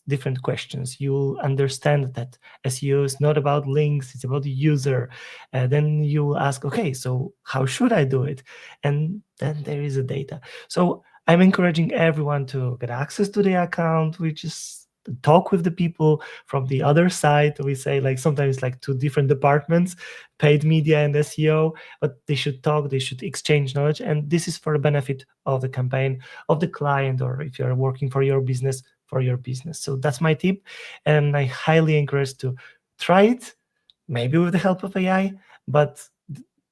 different questions. You'll understand that SEO is not about links, it's about the user. Then you will ask, okay, so how should I do it? And then there is a data. So I'm encouraging everyone to get access to the account. We just talk with the people from the other side. We say like sometimes like 2 different departments, paid media and SEO, but they should talk, they should exchange knowledge. And this is for the benefit of the campaign, of the client, or if you're working for your business, for your business. So that's my tip. And I highly encourage to try it, maybe with the help of AI, but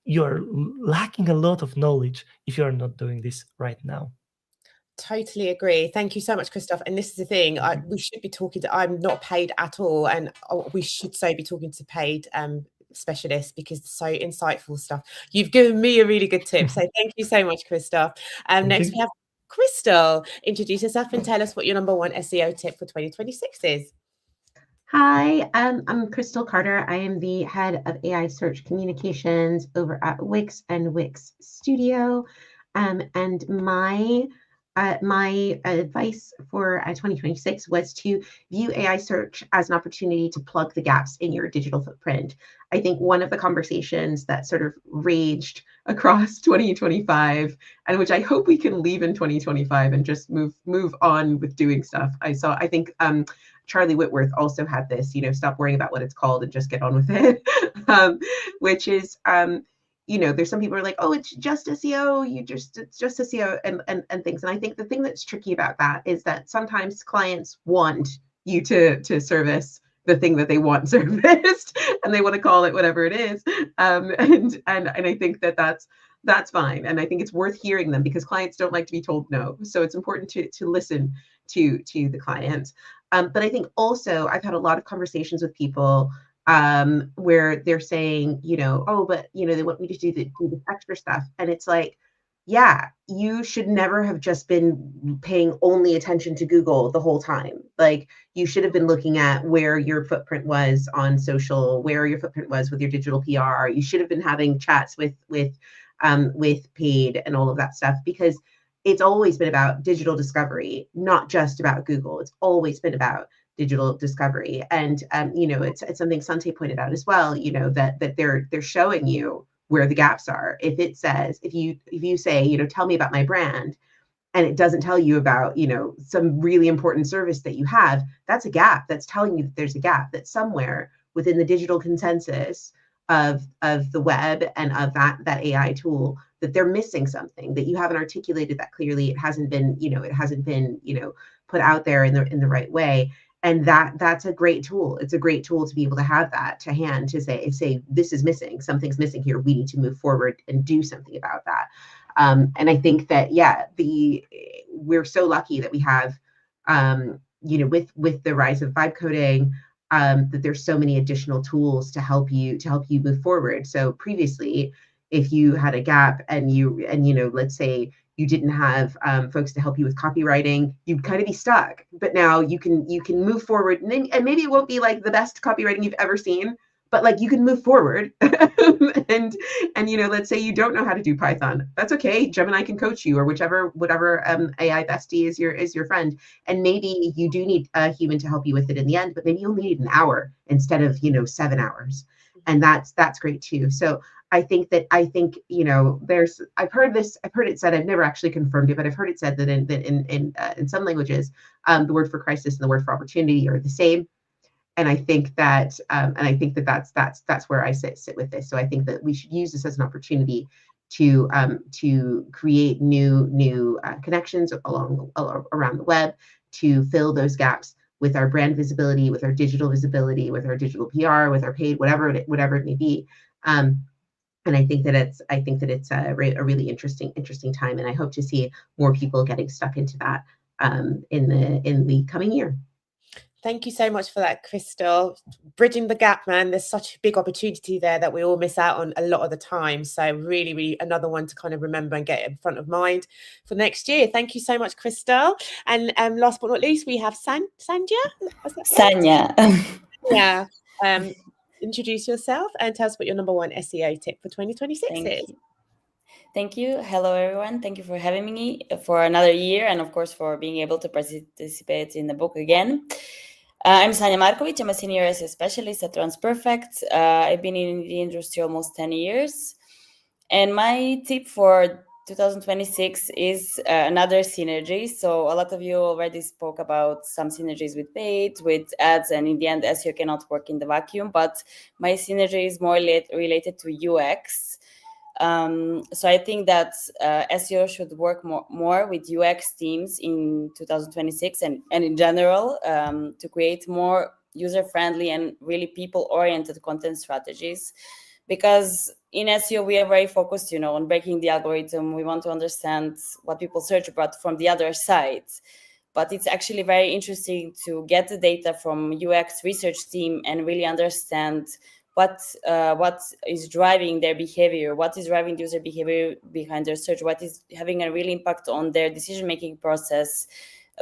you're lacking a lot of knowledge if you're not doing this right now. Totally agree. Thank you so much, Christoph. And this is the thing, we should be talking to, I'm not paid at all. And we should so be talking to paid specialists, because it's so insightful stuff. You've given me a really good tip. So thank you so much, Christoph. Next we have Crystal. Introduce yourself and tell us what your number 1 SEO tip for 2026 is. Hi, I'm Crystal Carter. I am the head of AI search communications over at Wix and Wix Studio. And my advice for 2026 was to view AI search as an opportunity to plug the gaps in your digital footprint. I think one of the conversations that sort of raged across 2025, and which I hope we can leave in 2025 and just move on with doing stuff. I think Charlie Whitworth also had this, stop worrying about what it's called and just get on with it, which is, there's some people who are like, oh, it's just SEO, it's just SEO and things. And I think the thing that's tricky about that is that sometimes clients want you to service the thing that they want serviced, and they want to call it whatever it is. And I think that's fine. And I think it's worth hearing them, because clients don't like to be told no. So it's important to listen to the client. But I think also I've had a lot of conversations with people where they're saying, oh, but they want me to do this extra stuff. And it's like, yeah, you should never have just been paying only attention to Google the whole time. Like, you should have been looking at where your footprint was on social, where your footprint was with your digital PR. You should have been having chats with paid and all of that stuff, because it's always been about digital discovery, not just about Google. It's always been about digital discovery. And it's something Sante pointed out as well, that they're showing you where the gaps are. If it says, if you say, tell me about my brand, and it doesn't tell you about, some really important service that you have, that's a gap. That's telling you that there's a gap, that somewhere within the digital consensus of the web and of that AI tool, that they're missing something, that you haven't articulated that clearly. It hasn't been put out there in the right way. And that's a great tool. It's a great tool to be able to have that to hand, to say this is missing, something's missing here. We need to move forward and do something about that. And I think that we're so lucky that we have with the rise of vibe coding, that there's so many additional tools to help you move forward. So previously, if you had a gap and let's say you didn't have folks to help you with copywriting, you'd kind of be stuck. But now you can move forward, and maybe it won't be like the best copywriting you've ever seen, but like you can move forward. and let's say you don't know how to do Python. That's okay. Gemini can coach you, or whatever AI bestie is your friend. And maybe you do need a human to help you with it in the end, but maybe you'll need an hour instead of 7 hours, and that's great too. So I think I've heard it said, I've never actually confirmed it, but I've heard it said that in some languages, the word for crisis and the word for opportunity are the same. And I think that that's where I sit with this. So I think that we should use this as an opportunity to create new connections around the web, to fill those gaps with our brand visibility, with our digital visibility, with our digital PR, with our paid, whatever it may be. And I think that it's a really interesting time, and I hope to see more people getting stuck into that in the coming year. Thank you so much for that, Crystal. Bridging the gap, man. There's such a big opportunity there that we all miss out on a lot of the time. So really, really another one to kind of remember and get in front of mind for next year. Thank you so much, Crystal. And last but not least, we have Sanja. Sanja. Yeah. Introduce yourself and tell us what your number one SEO tip for 2026 is. Thank you. Hello, everyone. Thank you for having me for another year, and of course for being able to participate in the book again. I'm Sanja Markovic. I'm a senior SEO specialist at TransPerfect. I've been in the industry almost 10 years. And my tip for 2026 is another synergy. So a lot of you already spoke about some synergies with paid, with ads, and in the end, SEO cannot work in the vacuum. But my synergy is more related to UX. So I think that SEO should work more with UX teams in 2026 and in general to create more user-friendly and really people-oriented content strategies. Because in SEO, we are very focused, on breaking the algorithm. We want to understand what people search about from the other side. But it's actually very interesting to get the data from UX research team and really understand what is driving their behavior, what is driving the user behavior behind their search, what is having a real impact on their decision-making process.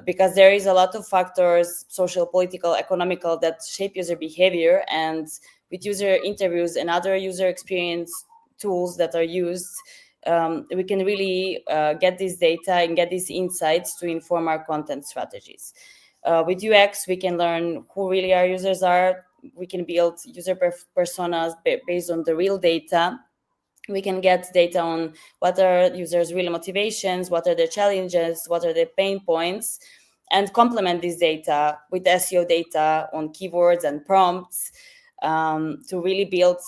Because there is a lot of factors, social, political, economical, that shape user behavior. And with user interviews and other user experience tools that are used, we can really get this data and get these insights to inform our content strategies. With UX, we can learn who really our users are. We can build user personas based on the real data. We can get data on what are users' real motivations, what are their challenges, what are their pain points, and complement this data with SEO data on keywords and prompts to really build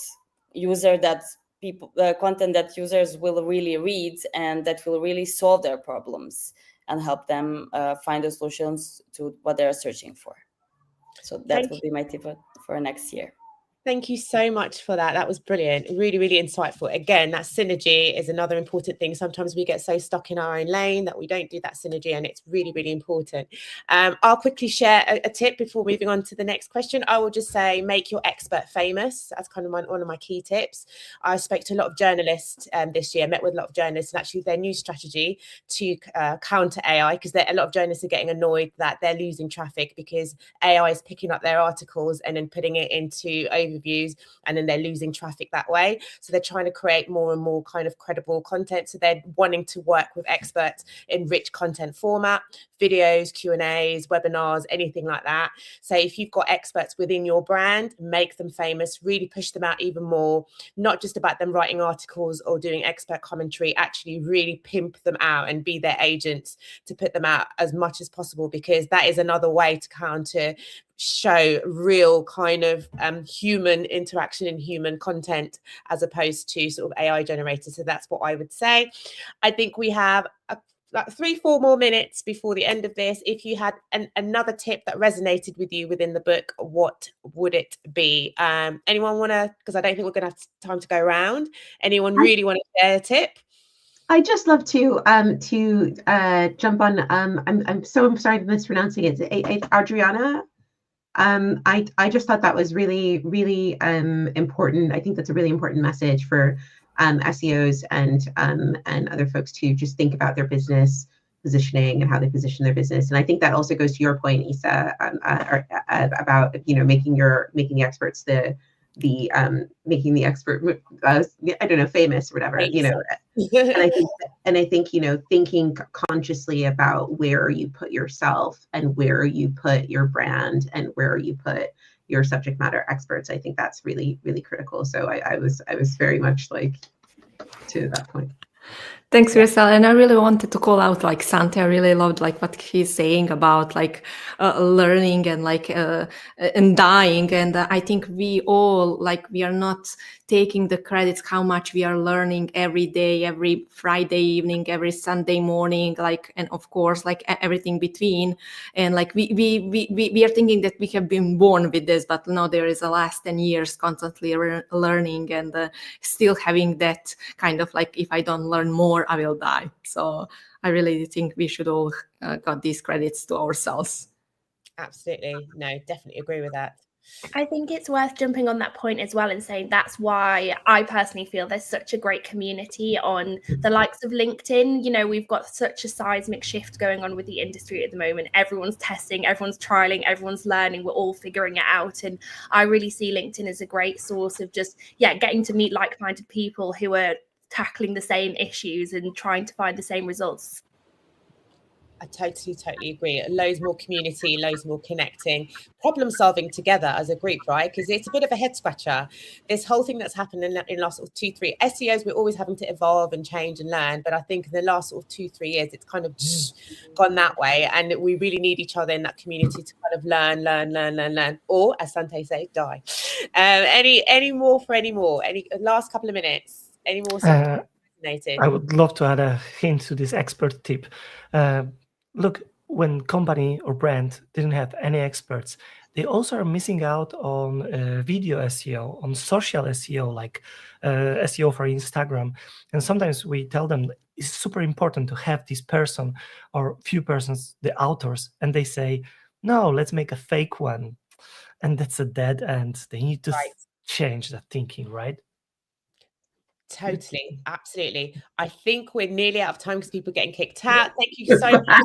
content that users will really read and that will really solve their problems and help them find the solutions to what they're searching for. So that will be my tip for next year. Thank you so much for that. That was brilliant. Really, really insightful. Again, that synergy is another important thing. Sometimes we get so stuck in our own lane that we don't do that synergy, and it's really, really important. I'll quickly share a tip before moving on to the next question. I will just say, make your expert famous. That's kind of one of my key tips. I spoke to a lot of journalists this year, met with a lot of journalists, and actually their new strategy to counter AI, because a lot of journalists are getting annoyed that they're losing traffic because AI is picking up their articles and then putting it into overviews, and then they're losing traffic that way. So they're trying to create more and more kind of credible content. So they're wanting to work with experts in rich content format, videos, Q&As, webinars, anything like that. So if you've got experts within your brand, make them famous, really push them out even more, not just about them writing articles or doing expert commentary, actually really pimp them out and be their agents to put them out as much as possible, because that is another way to show real kind of human interaction and human content as opposed to sort of AI generated. So that's what I would say. I think we have like 3-4 more minutes before the end of this. If you had another tip that resonated with you within the book, what would it be? Anyone want to, because I don't think we're going to have time to go around. Anyone really want to share a tip? I just love to jump on. I'm so sorry for mispronouncing it. It's Adriana. I just thought that was really, really important. I think that's a really important message for SEOs and other folks to just think about their business positioning and how they position their business. And I think that also goes to your point, Isa, about making the experts making the expert I don't know, famous or whatever, and I think thinking consciously about where you put yourself and where you put your brand and where you put your subject matter experts, I think that's really, really critical. So I was very much like to that point. Thanks, Marcel. And I really wanted to call out like Santi. I really loved like what he's saying about like learning and like and dying. And I think we all like, we are not taking the credits how much we are learning every day, every Friday evening, every Sunday morning, like, and of course like everything between. And like we are thinking that we have been born with this, but no, there is a last 10 years constantly learning and still having that kind of like, if I don't learn more, I will die. So I really think we should all got these credits to ourselves. Absolutely. No, definitely agree with that. I think it's worth jumping on that point as well and saying that's why I personally feel there's such a great community on the likes of LinkedIn. You know, we've got such a seismic shift going on with the industry at the moment. Everyone's testing, everyone's trialing, everyone's learning. We're all figuring it out. And I really see LinkedIn as a great source of just, getting to meet like-minded people who are tackling the same issues and trying to find the same results. I totally agree. Loads more community, loads more connecting, problem solving together as a group, right? Because it's a bit of a head scratcher. This whole thing that's happened in the last sort of 2-3 SEOs, we're always having to evolve and change and learn. But I think in the last sort of 2-3 years, it's kind of gone that way. And we really need each other in that community to kind of learn, or as Sante says, die. Any more? Any last couple of minutes? Any more? I would love to add a hint to this expert tip. Look, when company or brand didn't have any experts, they also are missing out on video SEO, on social SEO, like SEO for Instagram. And sometimes we tell them it's super important to have this person or few persons, the authors, and they say, no, let's make a fake one. And that's a dead end. They need to change that thinking, right? Totally, absolutely. I think we're nearly out of time because people are getting kicked out. Thank you so much.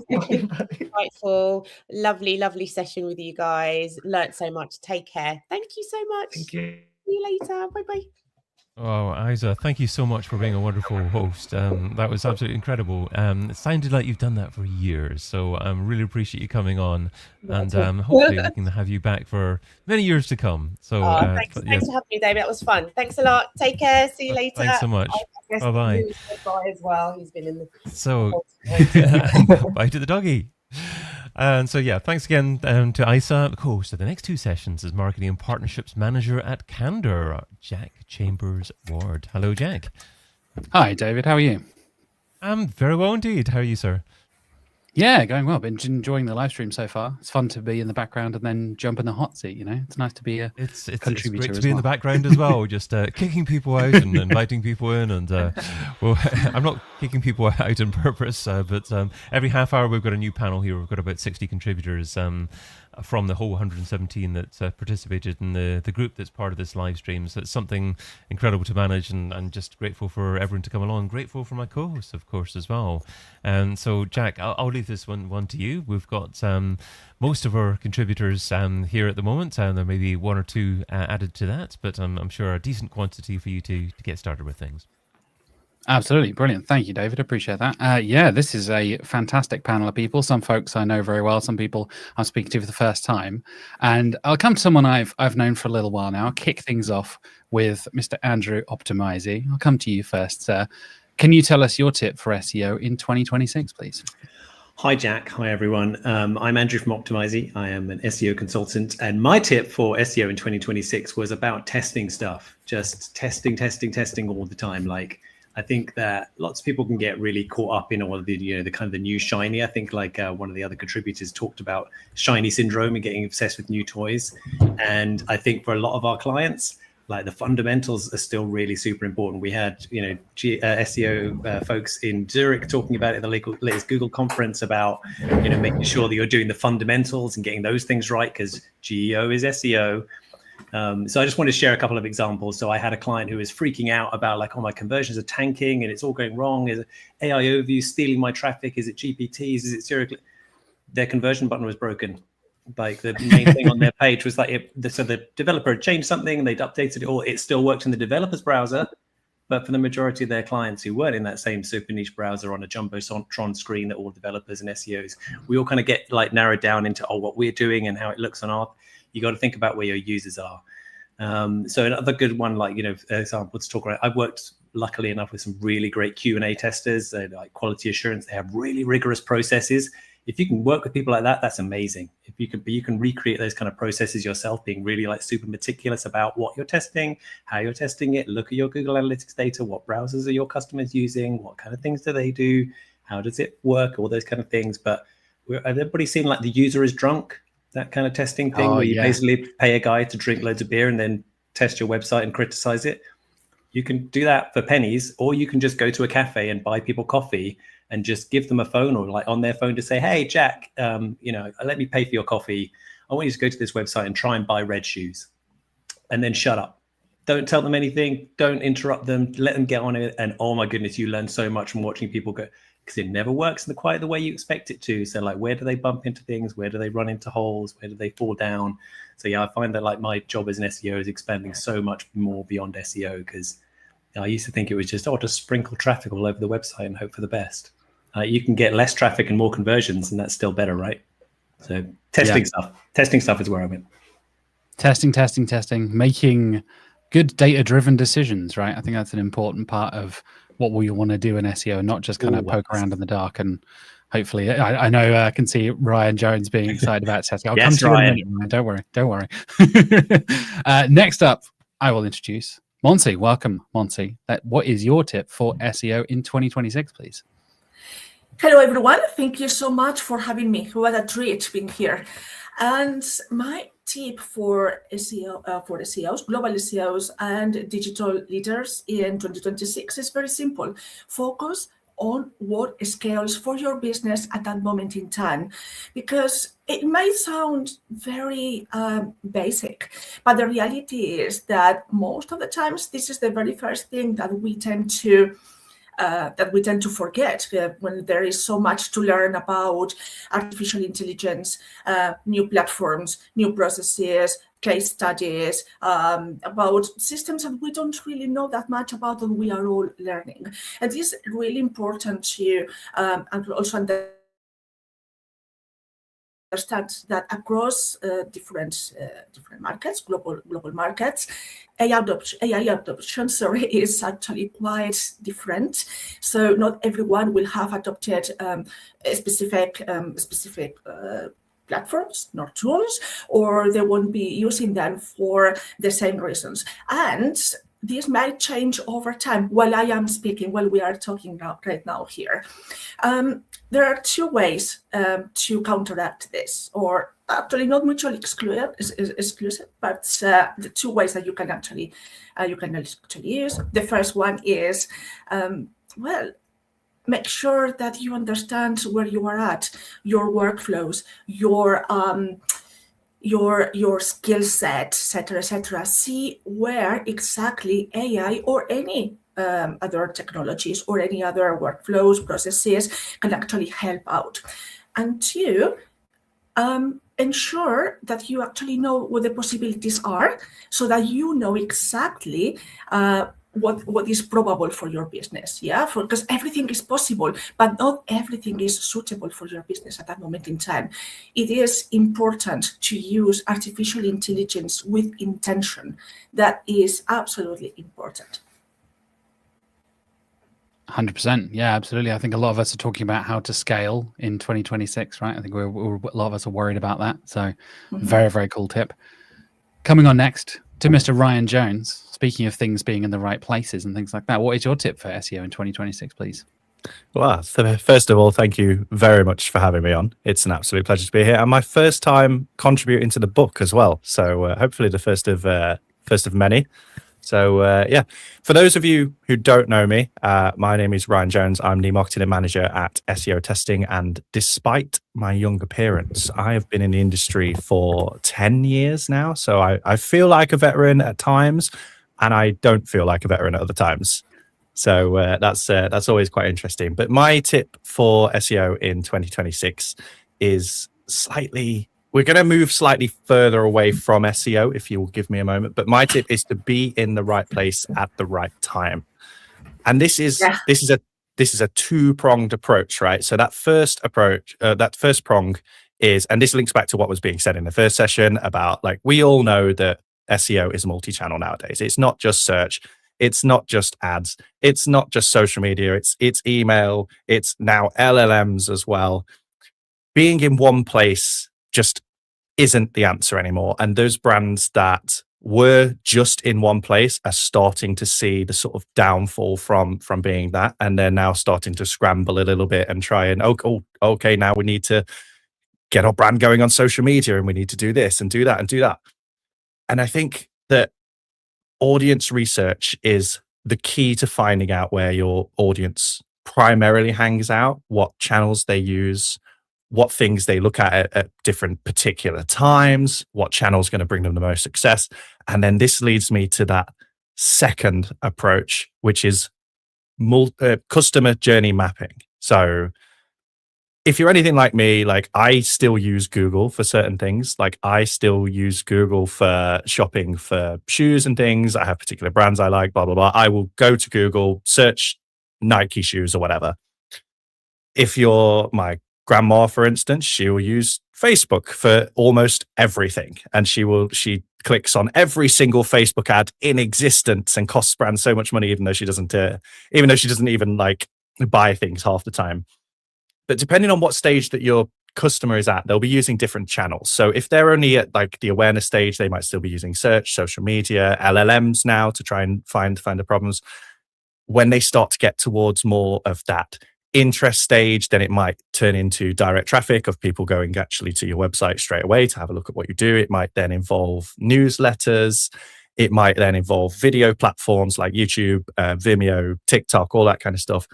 Insightful, lovely session with you guys. Learned so much. Take care. Thank you so much. Thank you. See you later. Bye. Oh, Isa, thank you so much for being a wonderful host. That was absolutely incredible. It sounded like you've done that for years, so I really appreciate you coming on, and hopefully we can have you back for many years to come. So thanks for having me, David. That was fun. Thanks a lot. Take care. See you later. Thanks so much. Bye-bye. Bye as well. He's been in the bye to the doggy. And so, thanks again to Isa. So the next 2 sessions is Marketing and Partnerships Manager at Candor, Jack Chambers-Ward. Hello, Jack. Hi, David. How are you? I'm very well indeed. How are you, sir? Yeah, going well. Been enjoying the live stream so far. It's fun to be in the background and then jump in the hot seat. You know, it's nice to be a contributor. It's great to be in the background as well, just kicking people out and inviting people in. And well, I'm not kicking people out on purpose, but every half hour we've got a new panel here. We've got about 60 contributors from the whole 117 that participated in the group that's part of this live stream. So it's something incredible to manage, and just grateful for everyone to come along. Grateful for my co-hosts, of course, as well. And so, Jack, I'll leave this one to you. We've got most of our contributors here at the moment, and there may be 1 or 2 added to that, but I'm sure a decent quantity for you to get started with things. Absolutely. Brilliant. Thank you, David. Appreciate that. This is a fantastic panel of people. Some folks I know very well, some people I'm speaking to for the first time. And I'll come to someone I've known for a little while now. I'll kick things off with Mr. Andrew Optimizy. I'll come to you first, sir. Can you tell us your tip for SEO in 2026, please? Hi, Jack. Hi, everyone. I'm Andrew from Optimizy. I am an SEO consultant. And my tip for SEO in 2026 was about testing stuff. Just testing all the time. Like, I think that lots of people can get really caught up in all of the, the kind of the new shiny. I think like one of the other contributors talked about shiny syndrome and getting obsessed with new toys. And I think for a lot of our clients, like the fundamentals are still really super important. We had, SEO folks in Zurich talking about it at the latest Google conference about, making sure that you're doing the fundamentals and getting those things right, because GEO is SEO. So I just want to share a couple of examples. So I had a client who was freaking out about like, oh, my conversions are tanking and it's all going wrong. Is it AI overview stealing my traffic? Is it GPTs? Is it serial? Their conversion button was broken. Like the main thing on their page was like, so the developer had changed something and they'd updated it, or it still worked in the developer's browser. But for the majority of their clients who weren't in that same super niche browser on a Jumbotron screen that all developers and SEOs, we all kind of get like narrowed down into, what we're doing and how it looks on our, you got to think about where your users are. So another good one, like, example to talk about, I've worked luckily enough with some really great Q&A testers, like quality assurance. They have really rigorous processes. If you can work with people like that, that's amazing. If you can recreate those kind of processes yourself, being really like super meticulous about what you're testing, how you're testing it, look at your Google Analytics data, what browsers are your customers using, what kind of things do they do, how does it work, all those kind of things. But have everybody seen like the user is drunk, that kind of testing thing where you basically pay a guy to drink loads of beer and then test your website and criticize it? You can do that for pennies, or you can just go to a cafe and buy people coffee and just give them a phone or like on their phone to say, hey, Jack, let me pay for your coffee. I want you to go to this website and try and buy red shoes, and then shut up. Don't tell them anything. Don't interrupt them. Let them get on it. And oh my goodness, you learn so much from watching people go, because it never works in quite the way you expect it to. So like, where do they bump into things? Where do they run into holes? Where do they fall down? So yeah, I find that like my job as an SEO is expanding so much more beyond SEO, because I used to think it was just, just sprinkle traffic all over the website and hope for the best. You can get less traffic and more conversions, and that's still better, right? So testing stuff is where I went. Testing, making good data-driven decisions, right? I think that's an important part of what we want to do in SEO, not just kind of poke around in the dark. And hopefully, I know I can see Ryan Jones being excited about testing. I'll come to you in a minute, Ryan. Don't worry. Next up, I will introduce Monty. Welcome, Monty. What is your tip for SEO in 2026, please? Hello, everyone. Thank you so much for having me. What a treat being here. And my tip for SEO, for SEOs, global SEOs, and digital leaders in 2026 is very simple. Focus on what scales for your business at that moment in time, because it might sound very basic, but the reality is that most of the times this is the very first thing that we tend to forget when there is so much to learn about artificial intelligence, new platforms, new processes, case studies, about systems that we don't really know that much about, and we are all learning. And this is really important to and also understand that across different markets, global markets, AI adoption, is actually quite different. So not everyone will have adopted specific platforms, nor tools, or they won't be using them for the same reasons. And this might change over time while I am speaking, while we are talking right now here. There are two ways to counteract this, or actually not mutually exclusive, but the two ways that you can actually use. The first one is, make sure that you understand where you are at, your workflows, your skill set, etc. See where exactly AI or any other technologies or any other workflows, processes can actually help out. And two, ensure that you actually know what the possibilities are, so that you know exactly what is probable for your business, because everything is possible, but not everything is suitable for your business at that moment in time. It is important to use artificial intelligence with intention. That is absolutely important. 100%. Yeah, absolutely. I think a lot of us are talking about how to scale in 2026, right? I think a lot of us are worried about that. So very, very cool tip. Coming on next to Mr. Ryan Jones, speaking of things being in the right places and things like that, what is your tip for SEO in 2026, please? Well, so first of all, thank you very much for having me on. It's an absolute pleasure to be here, and my first time contributing to the book as well. So hopefully the first of many. So yeah, for those of you who don't know me, my name is Ryan Jones. I'm the marketing manager at SEO Testing, and despite my young appearance, I have been in the industry for 10 years now. So I feel like a veteran at times, and I don't feel like a veteran at other times. So that's always quite interesting. But my tip for SEO in 2026 is we're going to move slightly further away from SEO, if you will give me a moment. But my tip is to be in the right place at the right time. And this is a two-pronged approach, right? So that first prong is, and this links back to what was being said in the first session about, like, we all know that SEO is multi-channel nowadays. It's not just search. It's not just ads. It's not just social media. It's email. It's now LLMs as well. Being in one place just isn't the answer anymore. And those brands that were just in one place are starting to see the sort of downfall from being that. And they're now starting to scramble a little bit and try and, okay, now we need to get our brand going on social media, and we need to do this and do that and do that. And I think that audience research is the key to finding out where your audience primarily hangs out, what channels they use, what things they look at different particular times, what channel is going to bring them the most success. And then this leads me to that second approach, which is customer journey mapping. So if you're anything like me, like, I still use Google for certain things. Like, I still use Google for shopping for shoes and things. I have particular brands I like, blah, blah, blah. I will go to Google, search Nike shoes or whatever. If you're my grandma, for instance, she will use Facebook for almost everything. And she clicks on every single Facebook ad in existence and costs brands so much money, even though she doesn't even like buy things half the time. But depending on what stage that your customer is at, they'll be using different channels. So if they're only at like the awareness stage, they might still be using search, social media, LLMs now to try and find the problems. When they start to get towards more of that interest stage, then it might turn into direct traffic of people going actually to your website straight away to have a look at what you do. It might then involve newsletters. It might then involve video platforms like YouTube, Vimeo, TikTok, all that kind of stuff.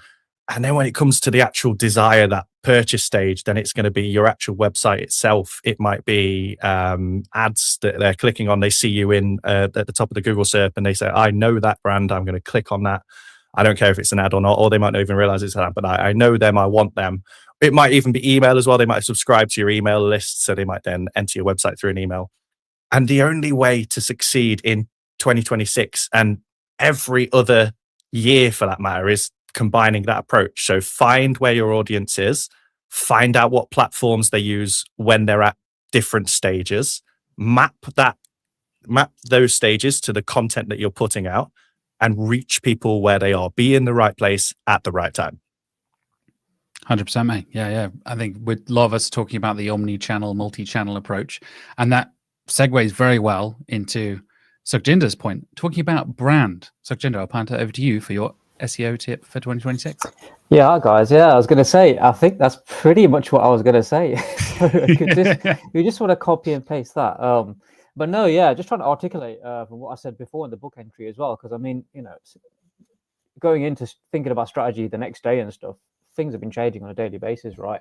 And then when it comes to the actual desire, that purchase stage, then it's going to be your actual website itself. It might be ads that they're clicking on. They see you at the top of the Google SERP and they say, I know that brand. I'm going to click on that. I don't care if it's an ad or not, or they might not even realize it's an ad, but I know them. I want them. It might even be email as well. They might subscribe to your email list. So they might then enter your website through an email. And the only way to succeed in 2026 and every other year for that matter is combining that approach. So find where your audience is, find out what platforms they use when they're at different stages, map those stages to the content that you're putting out, and reach people where they are. Be in the right place at the right time. 100%, mate. Yeah. I think with a lot of us talking about the omni-channel, multi-channel approach, and that segues very well into Sukhinder's point, talking about brand. Sukhinder, I'll pass it over to you for your SEO tip for 2026. Yeah, hi guys. Yeah, I was going to say, I think that's pretty much what I was going to say. So you just want to copy and paste that. But no, yeah, just trying to articulate from what I said before in the book entry as well. Because I mean, going into thinking about strategy the next day and stuff, things have been changing on a daily basis, right?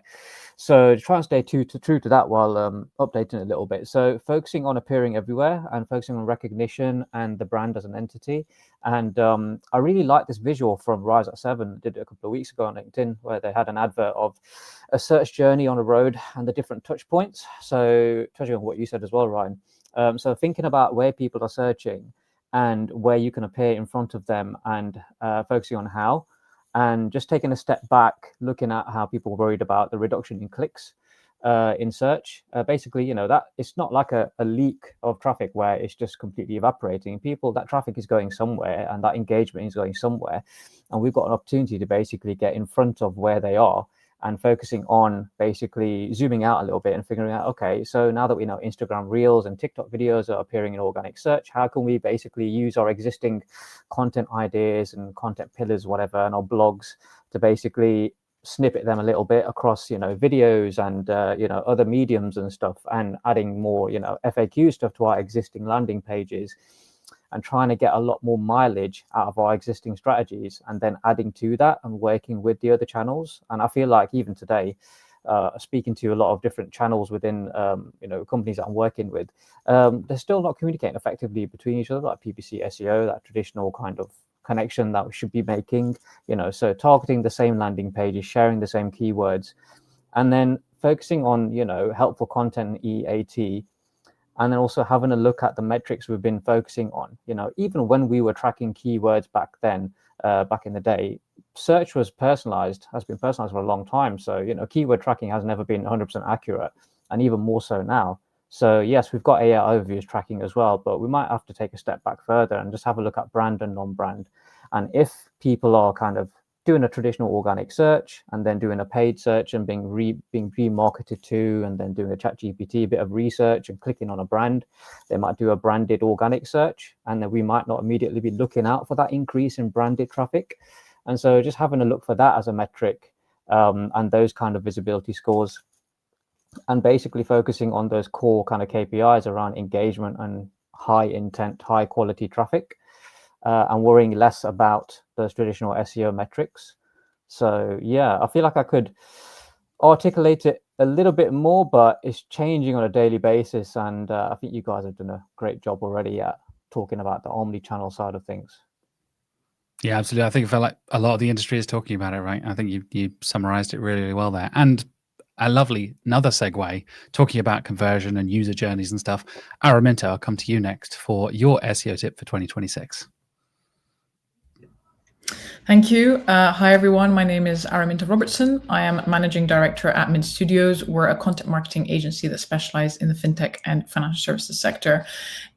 So try and stay true to that while updating it a little bit. So focusing on appearing everywhere and focusing on recognition and the brand as an entity. And I really like this visual from Rise at 7, did it a couple of weeks ago on LinkedIn, where they had an advert of a search journey on a road and the different touch points. So touching on what you said as well, Ryan. So thinking about where people are searching and where you can appear in front of them and focusing on how. And just taking a step back, looking at how people were worried about the reduction in clicks in search. Basically, that it's not like a leak of traffic where it's just completely evaporating. That traffic is going somewhere and that engagement is going somewhere. And we've got an opportunity to basically get in front of where they are and focusing on basically zooming out a little bit and figuring out, okay, so now that we know Instagram Reels and TikTok videos are appearing in organic search, how can we basically use our existing content ideas and content pillars, whatever, and our blogs to basically snippet them a little bit across, videos and, other mediums and stuff, and adding more, FAQ stuff to our existing landing pages, and trying to get a lot more mileage out of our existing strategies, and then adding to that and working with the other channels. And I feel like even today, speaking to a lot of different channels within, companies that I'm working with, they're still not communicating effectively between each other, like PPC, SEO, that traditional kind of connection that we should be making, so targeting the same landing pages, sharing the same keywords, and then focusing on, helpful content, EAT, and then also having a look at the metrics we've been focusing on. Even when we were tracking keywords back then, back in the day, search has been personalized for a long time. So, keyword tracking has never been 100% accurate, and even more so now. So yes, we've got AI overviews tracking as well, but we might have to take a step back further and just have a look at brand and non-brand. And if people are kind of doing a traditional organic search and then doing a paid search and being remarketed to, and then doing a ChatGPT bit of research and clicking on a brand, they might do a branded organic search, and then we might not immediately be looking out for that increase in branded traffic. And so just having a look for that as a metric, and those kind of visibility scores, and basically focusing on those core kind of KPIs around engagement and high intent, high quality traffic, and worrying less about those traditional SEO metrics. So yeah, I feel like I could articulate it a little bit more, but it's changing on a daily basis. And I think you guys have done a great job already at talking about the omni-channel side of things. Yeah, absolutely. I think I feel like a lot of the industry is talking about it, right? I think you summarized it really, really well there. And another segue, talking about conversion and user journeys and stuff. Araminta, I'll come to you next for your SEO tip for 2026. Thank you. Hi, everyone. My name is Araminta Robertson. I am Managing Director at Mid Studios. We're a content marketing agency that specializes in the fintech and financial services sector.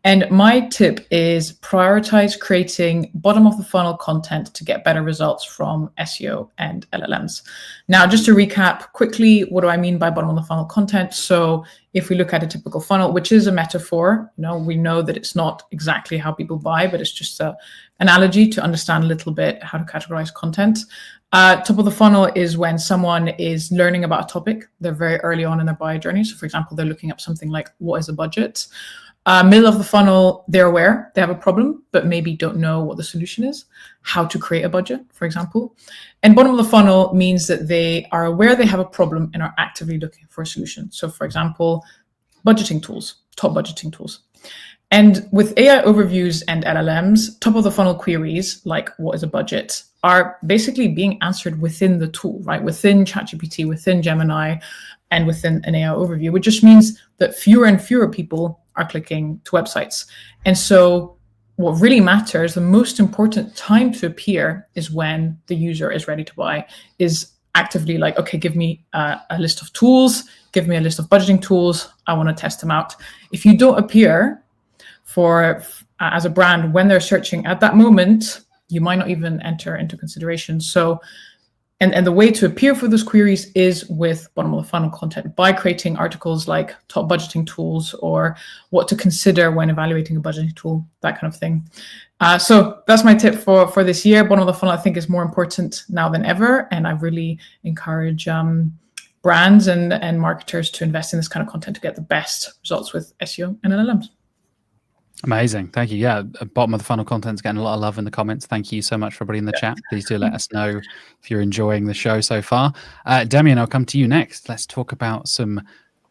And my tip is prioritize creating bottom of the funnel content to get better results from SEO and LLMs. Now, just to recap quickly, what do I mean by bottom of the funnel content? So if we look at a typical funnel, which is a metaphor, we know that it's not exactly how people buy, but it's just an analogy to understand a little bit how to categorize content. Top of the funnel is when someone is learning about a topic. They're very early on in their buyer journey. So for example, they're looking up something like, what is a budget? Middle of the funnel, they're aware they have a problem, but maybe don't know what the solution is, how to create a budget, for example. And bottom of the funnel means that they are aware they have a problem and are actively looking for a solution. So for example, budgeting tools, top budgeting tools. And with AI overviews and LLMs, top of the funnel queries, like what is a budget, are basically being answered within the tool, right? Within ChatGPT, within Gemini, and within an AI overview, which just means that fewer and fewer people are clicking to websites. And so what really matters, the most important time to appear is when the user is ready to buy, is actively like, okay, give me a list of tools, give me a list of budgeting tools, I want to test them out. If you don't appear as a brand when they're searching at that moment, you might not even enter into consideration. So, and the way to appear for those queries is with bottom of the funnel content by creating articles like top budgeting tools or what to consider when evaluating a budgeting tool, that kind of thing. So that's my tip for this year. Bottom of the funnel, I think, is more important now than ever. And I really encourage brands and marketers to invest in this kind of content to get the best results with SEO and LLMs. Amazing. Thank you. Yeah, bottom of the funnel content's getting a lot of love in the comments. Thank you so much for everybody in the chat. Please do let us know if you're enjoying the show so far. Demian, I'll come to you next. Let's talk about some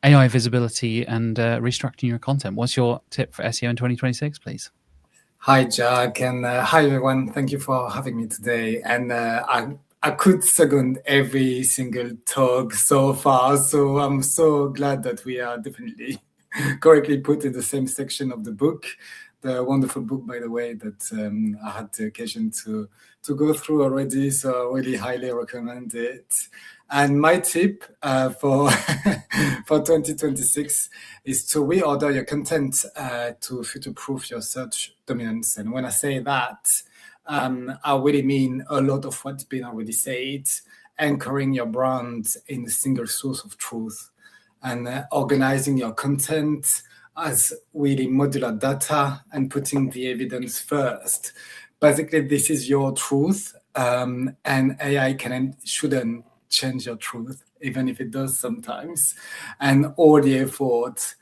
AI visibility and restructuring your content. What's your tip for SEO in 2026, please? Hi, Jack, and hi, everyone. Thank you for having me today. And I could second every single talk so far, so I'm so glad that we are definitely correctly put in the same section of the book. The wonderful book, by the way, that I had the occasion to go through already, so I really highly recommend it. And my tip for 2026 is to reorder your content to future-proof your search dominance. And when I say that, I really mean a lot of what's been already said. anchoring your brand in a single source of truth, and organizing your content as really modular data and putting the evidence first. Basically, this is your truth, and AI shouldn't change your truth, even if it does sometimes. And all the effort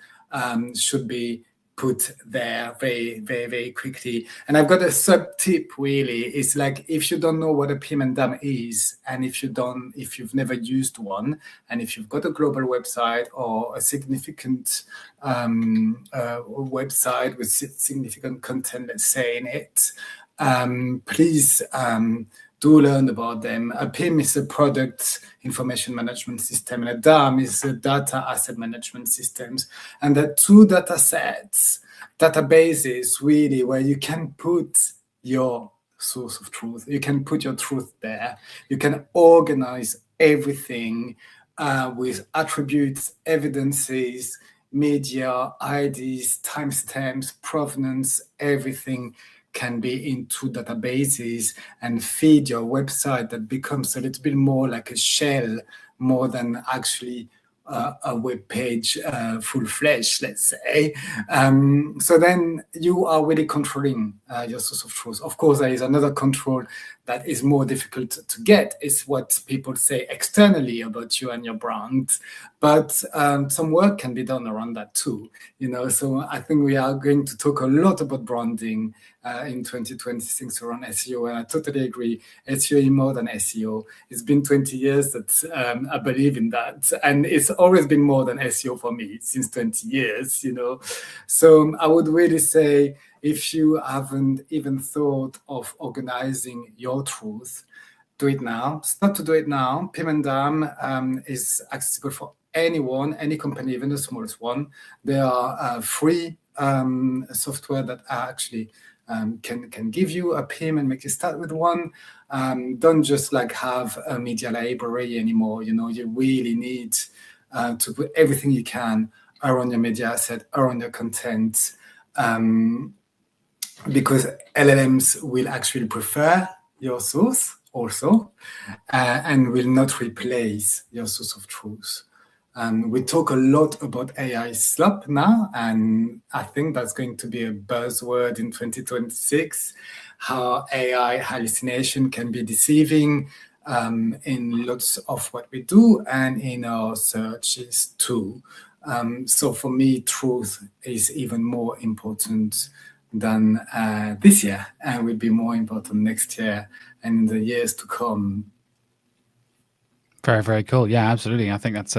should be put there very, very, very quickly. And I've got a sub tip really. It's like, if you don't know what a PIM and DAM is, and if you've never used one, and if you've got a global website or a significant website with significant content, let's say, in it, please do learn about them. A PIM is a product information management system, and a DAM is a data asset management systems. And the two data sets, databases, really, where you can put your source of truth. You can put your truth there. You can organize everything with attributes, evidences, media, IDs, timestamps, provenance, everything can be in two databases and feed your website that becomes a little bit more like a shell, more than actually a web page full-fledged, let's say. So then you are really controlling your source of truth. Of course, there is another control that is more difficult to get. It's what people say externally about you and your brand. But some work can be done around that too. So I think we are going to talk a lot about branding in 2026 around SEO, and I totally agree. SEO is more than SEO. It's been 20 years that I believe in that, and it's always been more than SEO for me since 20 years. So I would really say, if you haven't even thought of organizing your truth, do it now. Start to do it now. PIM and DAM is accessible for anyone, any company, even the smallest one. There are free software that actually can give you a PIM and make you start with one. Don't just have a media library anymore. You really need to put everything you can around your media asset, around your content, because LLMs will actually prefer your source also, and will not replace your source of truth. We talk a lot about AI slop now, and I think that's going to be a buzzword in 2026, how AI hallucination can be deceiving in lots of what we do and in our searches too. So for me, truth is even more important than this year, and will be more important next year and in the years to come. Very, very cool. Yeah, absolutely. I think that's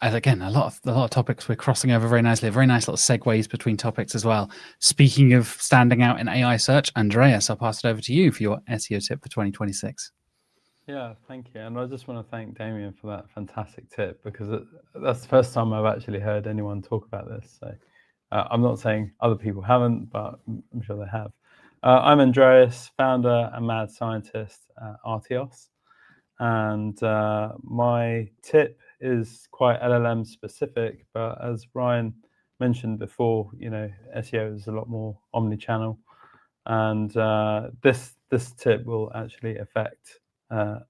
again, a lot of topics we're crossing over very nicely. Very nice little segues between topics as well. Speaking of standing out in AI search, Andreas, I'll pass it over to you for your SEO tip for 2026. Yeah, thank you. And I just want to thank Damien for that fantastic tip, because that's the first time I've actually heard anyone talk about this. So I'm not saying other people haven't, but I'm sure they have. I'm Andreas, founder and mad scientist at Artios. And my tip is quite LLM specific, but as Ryan mentioned before, SEO is a lot more omni-channel, and this tip will actually affect other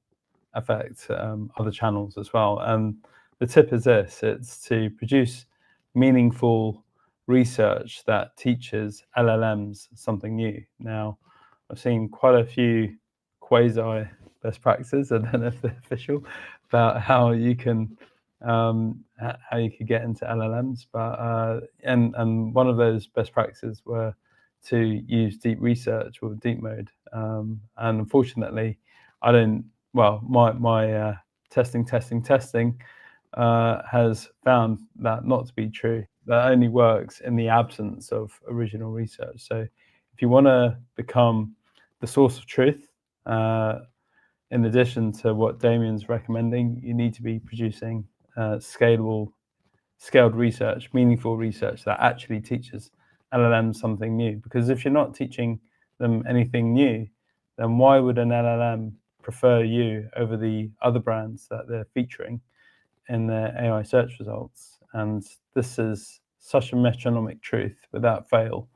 channels as well. And the tip is this: it's to produce meaningful research that teaches LLMs something new. Now, I've seen quite a few quasi best practices, I don't know if they're official, about how you can get into LLMs, but and one of those best practices were to use deep research or deep mode, and unfortunately I don't. Well, my testing has found that not to be true. That only works in the absence of original research. So if you want to become the source of truth, in addition to what Damien's recommending, you need to be producing scaled research, meaningful research that actually teaches LLMs something new. Because if you're not teaching them anything new, then why would an LLM prefer you over the other brands that they're featuring in their AI search results? And this is such a metronomic truth. Without fail,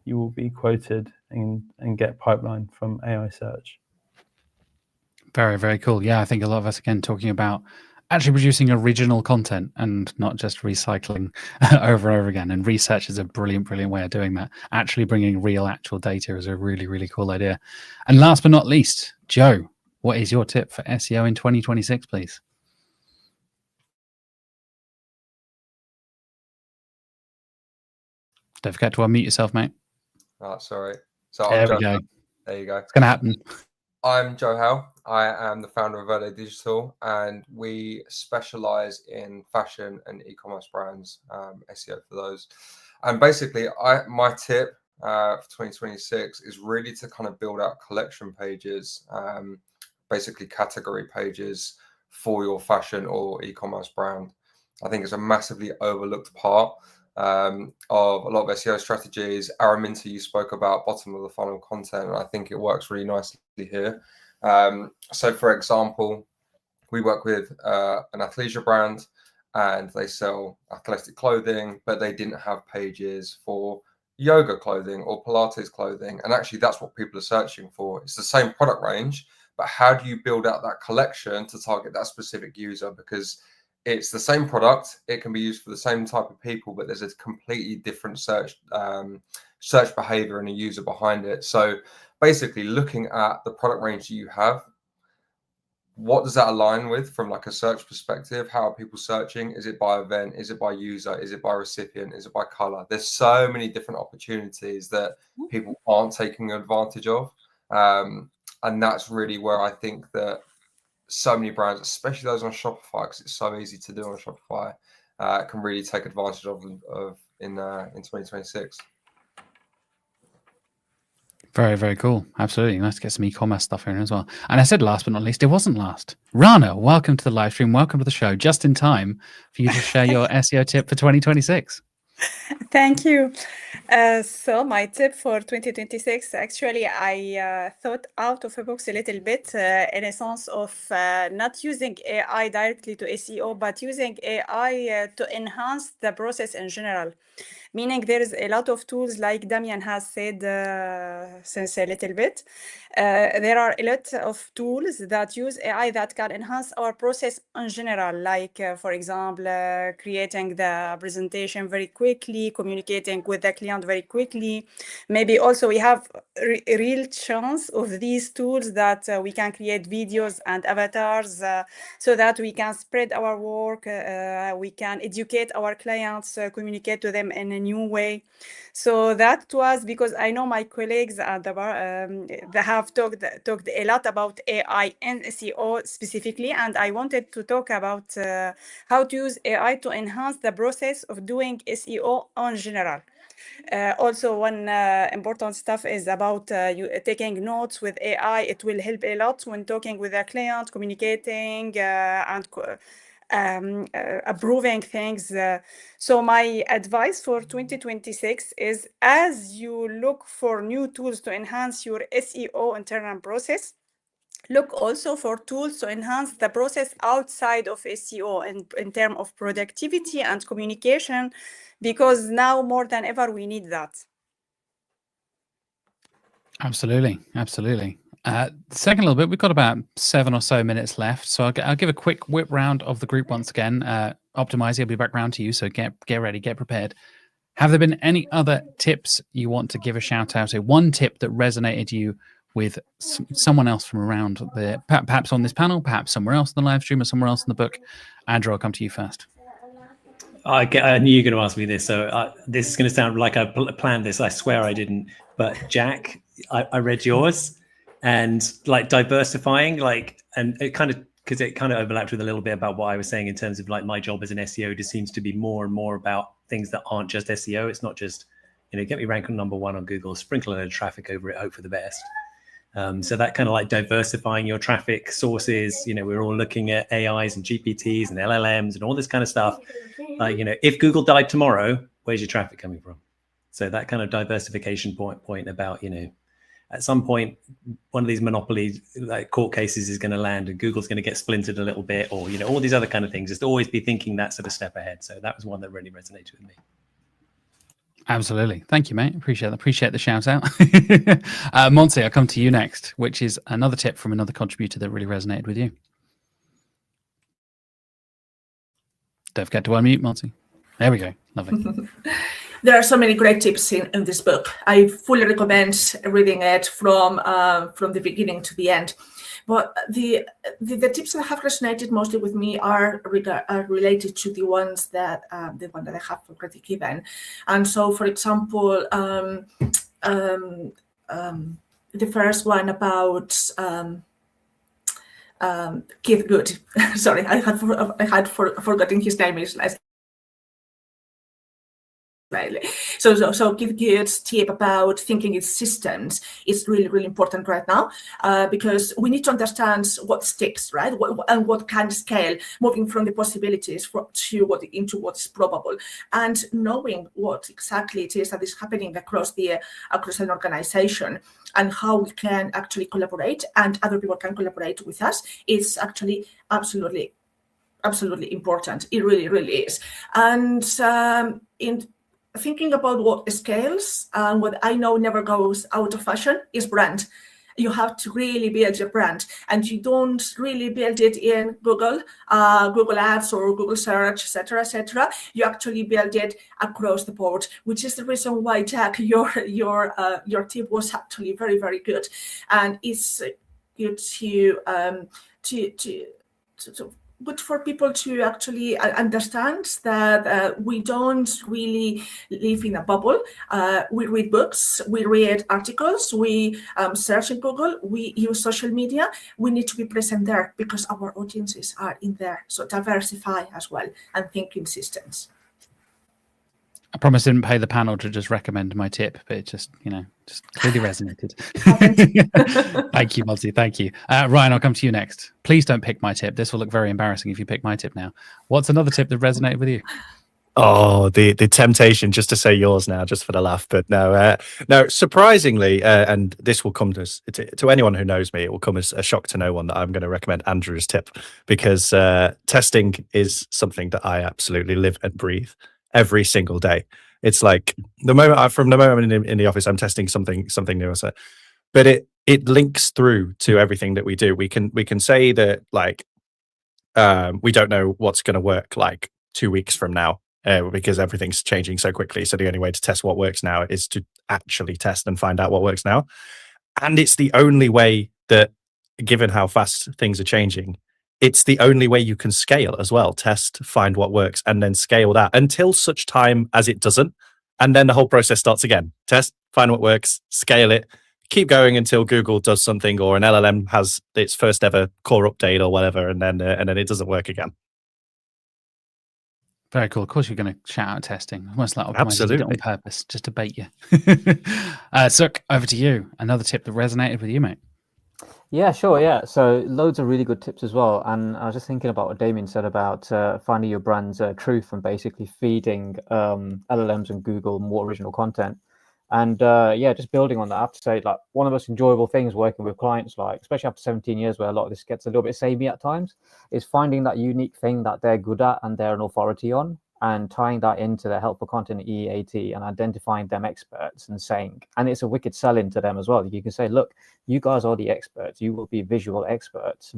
you will be quoted and get pipeline from AI search. Very, very cool. Yeah, I think a lot of us, again, talking about actually producing original content and not just recycling over and over again. And research is a brilliant, brilliant way of doing that. Actually bringing real, actual data is a really, really cool idea. And last but not least, Joe, what is your tip for SEO in 2026, please? Don't forget to unmute yourself, mate. Oh, sorry. So There I'm we Joe. go. There you go. It's going to happen. I'm Joe Howe. I am the founder of Verde Digital, and we specialize in fashion and e-commerce brands, SEO for those. And basically, my tip for 2026 is really to kind of build out collection pages, basically category pages for your fashion or e-commerce brand. I think it's a massively overlooked part of a lot of SEO strategies. Araminta, you spoke about bottom of the funnel content, and I think it works really nicely here. So for example, we work with an athleisure brand, and they sell athletic clothing, but they didn't have pages for yoga clothing or Pilates clothing. And actually that's what people are searching for. It's the same product range, but how do you build out that collection to target that specific user? Because it's the same product, it can be used for the same type of people, but there's a completely different search behavior and a user behind it. So basically looking at the product range you have, what does that align with from like a search perspective? How are people searching? Is it by event? Is it by user? Is it by recipient? Is it by color? There's so many different opportunities that people aren't taking advantage of. And that's really where I think that so many brands, especially those on Shopify, because it's so easy to do on Shopify, can really take advantage of in 2026. Very, very cool. Absolutely. Nice to get some e-commerce stuff in as well. And I said last but not least, it wasn't last. Rana, welcome to the live stream. Welcome to the show. Just in time for you to share your SEO tip for 2026. Thank you. So my tip for 2026, actually, I thought out of the box a little bit in a sense of not using AI directly to SEO, but using AI to enhance the process in general. Meaning there is a lot of tools, like Damian has said since a little bit. There are a lot of tools that use AI that can enhance our process in general, like, for example, creating the presentation very quickly, communicating with the client very quickly. Maybe also we have a real chance of these tools that we can create videos and avatars so that we can spread our work, we can educate our clients, communicate to them in a new way. So that was because I know my colleagues at the bar, they have talked a lot about AI and SEO specifically, and I wanted to talk about how to use AI to enhance the process of doing SEO in general. Also, one important stuff is about you taking notes with AI. It will help a lot when talking with a client, communicating and approving things. So my advice for 2026 is, as you look for new tools to enhance your SEO internal process, look also for tools to enhance the process outside of SEO in terms of productivity and communication, because now more than ever we need that. Absolutely. Absolutely. Second, a little bit, we've got about 7 or so minutes left. So I'll give a quick whip round of the group once again. Optimize, I'll be back round to you. So get ready, get prepared. Have there been any other tips you want to give a shout out to? One tip that resonated you with someone else from around the, perhaps on this panel, perhaps somewhere else in the live stream or somewhere else in the book. Andrew, I'll come to you first. I knew you were going to ask me this, so this is going to sound like I planned this. I swear I didn't. But Jack, I read yours, and like diversifying, like, and it kind of, because it kind of overlapped with a little bit about what I was saying in terms of like my job as an SEO just seems to be more and more about things that aren't just SEO. It's not just, get me ranking #1 on Google, sprinkle a load of traffic over it, hope for the best. So that kind of like diversifying your traffic sources, we're all looking at AIs and GPTs and LLMs and all this kind of stuff. Like, if Google died tomorrow, where's your traffic coming from? So that kind of diversification point about, at some point, one of these monopoly like court cases is going to land and Google's going to get splintered a little bit, or, all these other kind of things. Just always be thinking that sort of step ahead. So that was one that really resonated with me. Absolutely. Thank you, mate. Appreciate that. Appreciate the shout out. Monty, I'll come to you next, which is another tip from another contributor that really resonated with you. Don't forget to unmute, Monty. There we go. Lovely. There are so many great tips in this book. I fully recommend reading it from the beginning to the end. But the tips that have resonated mostly with me are related to the ones that I have already given. And so, for example, the first one about Keith Good. Sorry, I had forgotten his name. So Keith Good's tip about thinking in systems is really, really important right now, because we need to understand what sticks, right? And what can scale, moving from the possibilities into what is probable, and knowing what exactly it is that is happening across an organization, and how we can actually collaborate and other people can collaborate with us is actually absolutely important. It really, really is. And in thinking about what scales and what I know never goes out of fashion is brand. You have to really build your brand, and you don't really build it in Google Ads or Google Search, etc. You actually build it across the board, which is the reason why, Jack, your tip was actually very, very good, and it's good good for people to actually understand that we don't really live in a bubble. We read books, we read articles, we search in Google, we use social media. We need to be present there because our audiences are in there. So diversify as well and think in systems. I promise I didn't pay the panel to just recommend my tip, but it just clearly resonated. Thank you, Monty. Thank you. Ryan, I'll come to you next. Please don't pick my tip. This will look very embarrassing if you pick my tip now. What's another tip that resonated with you? Oh, the temptation just to say yours now, just for the laugh. But no, surprisingly, and this will come to anyone who knows me, it will come as a shock to no one that I'm going to recommend Andrew's tip, because testing is something that I absolutely live and breathe every single day. It's like from the moment I'm in the office, I'm testing something new. But it links through to everything that we do. We can say that like we don't know what's going to work like 2 weeks from now, because everything's changing so quickly. So the only way to test what works now is to actually test and find out what works now. And it's the only way that, given how fast things are changing, it's the only way you can scale as well. Test, find what works, and then scale that until such time as it doesn't. And then the whole process starts again. Test, find what works, scale it, keep going until Google does something or an LLM has its first ever core update or whatever, and then it doesn't work again. Very cool. Of course, you're going to shout out testing. Almost like Absolutely. did it on purpose, just to bait you. Suk, over to you. Another tip that resonated with you, mate. Yeah, sure. Yeah. So loads of really good tips as well. And I was just thinking about what Damien said about finding your brand's truth and basically feeding LLMs and Google more original content. And just building on that, I have to say, like, one of the most enjoyable things working with clients, like, especially after 17 years where a lot of this gets a little bit samey at times, is finding that unique thing that they're good at and they're an authority on, and tying that into their helpful content EAT and identifying them experts and saying, and it's a wicked sell-in to them as well. You can say, look, you guys are the experts. You will be visible experts.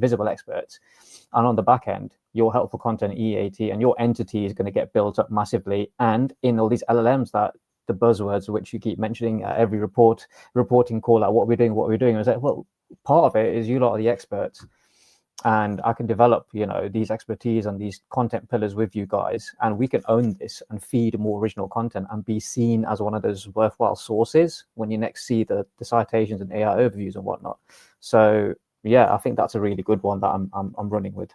And on the back end, your helpful content EAT and your entity is going to get built up massively. And in all these LLMs, that the buzzwords which you keep mentioning every reporting call out, what we're doing. I was like, well, part of it is you lot are the experts. And I can develop, these expertise and these content pillars with you guys, and we can own this and feed more original content and be seen as one of those worthwhile sources when you next see the citations and AI overviews and whatnot. So yeah, I think that's a really good one that I'm running with.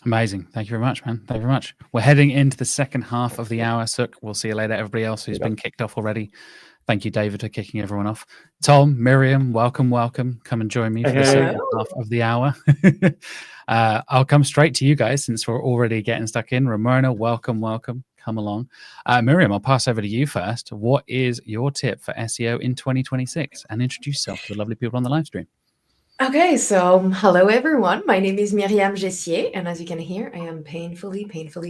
Amazing. Thank you very much, man. Thank you very much. We're heading into the second half of the hour, Suk. We'll see you later, everybody else who's been kicked off already. Thank you, David, for kicking everyone off. Tom, Miriam, welcome. Come and join me for the second half of the hour. I'll come straight to you guys since we're already getting stuck in. Ramona, welcome. Come along. Miriam, I'll pass over to you first. What is your tip for SEO in 2026? And introduce yourself to the lovely people on the live stream. Okay, so hello everyone. My name is Myriam Gessier, and as you can hear, I am painfully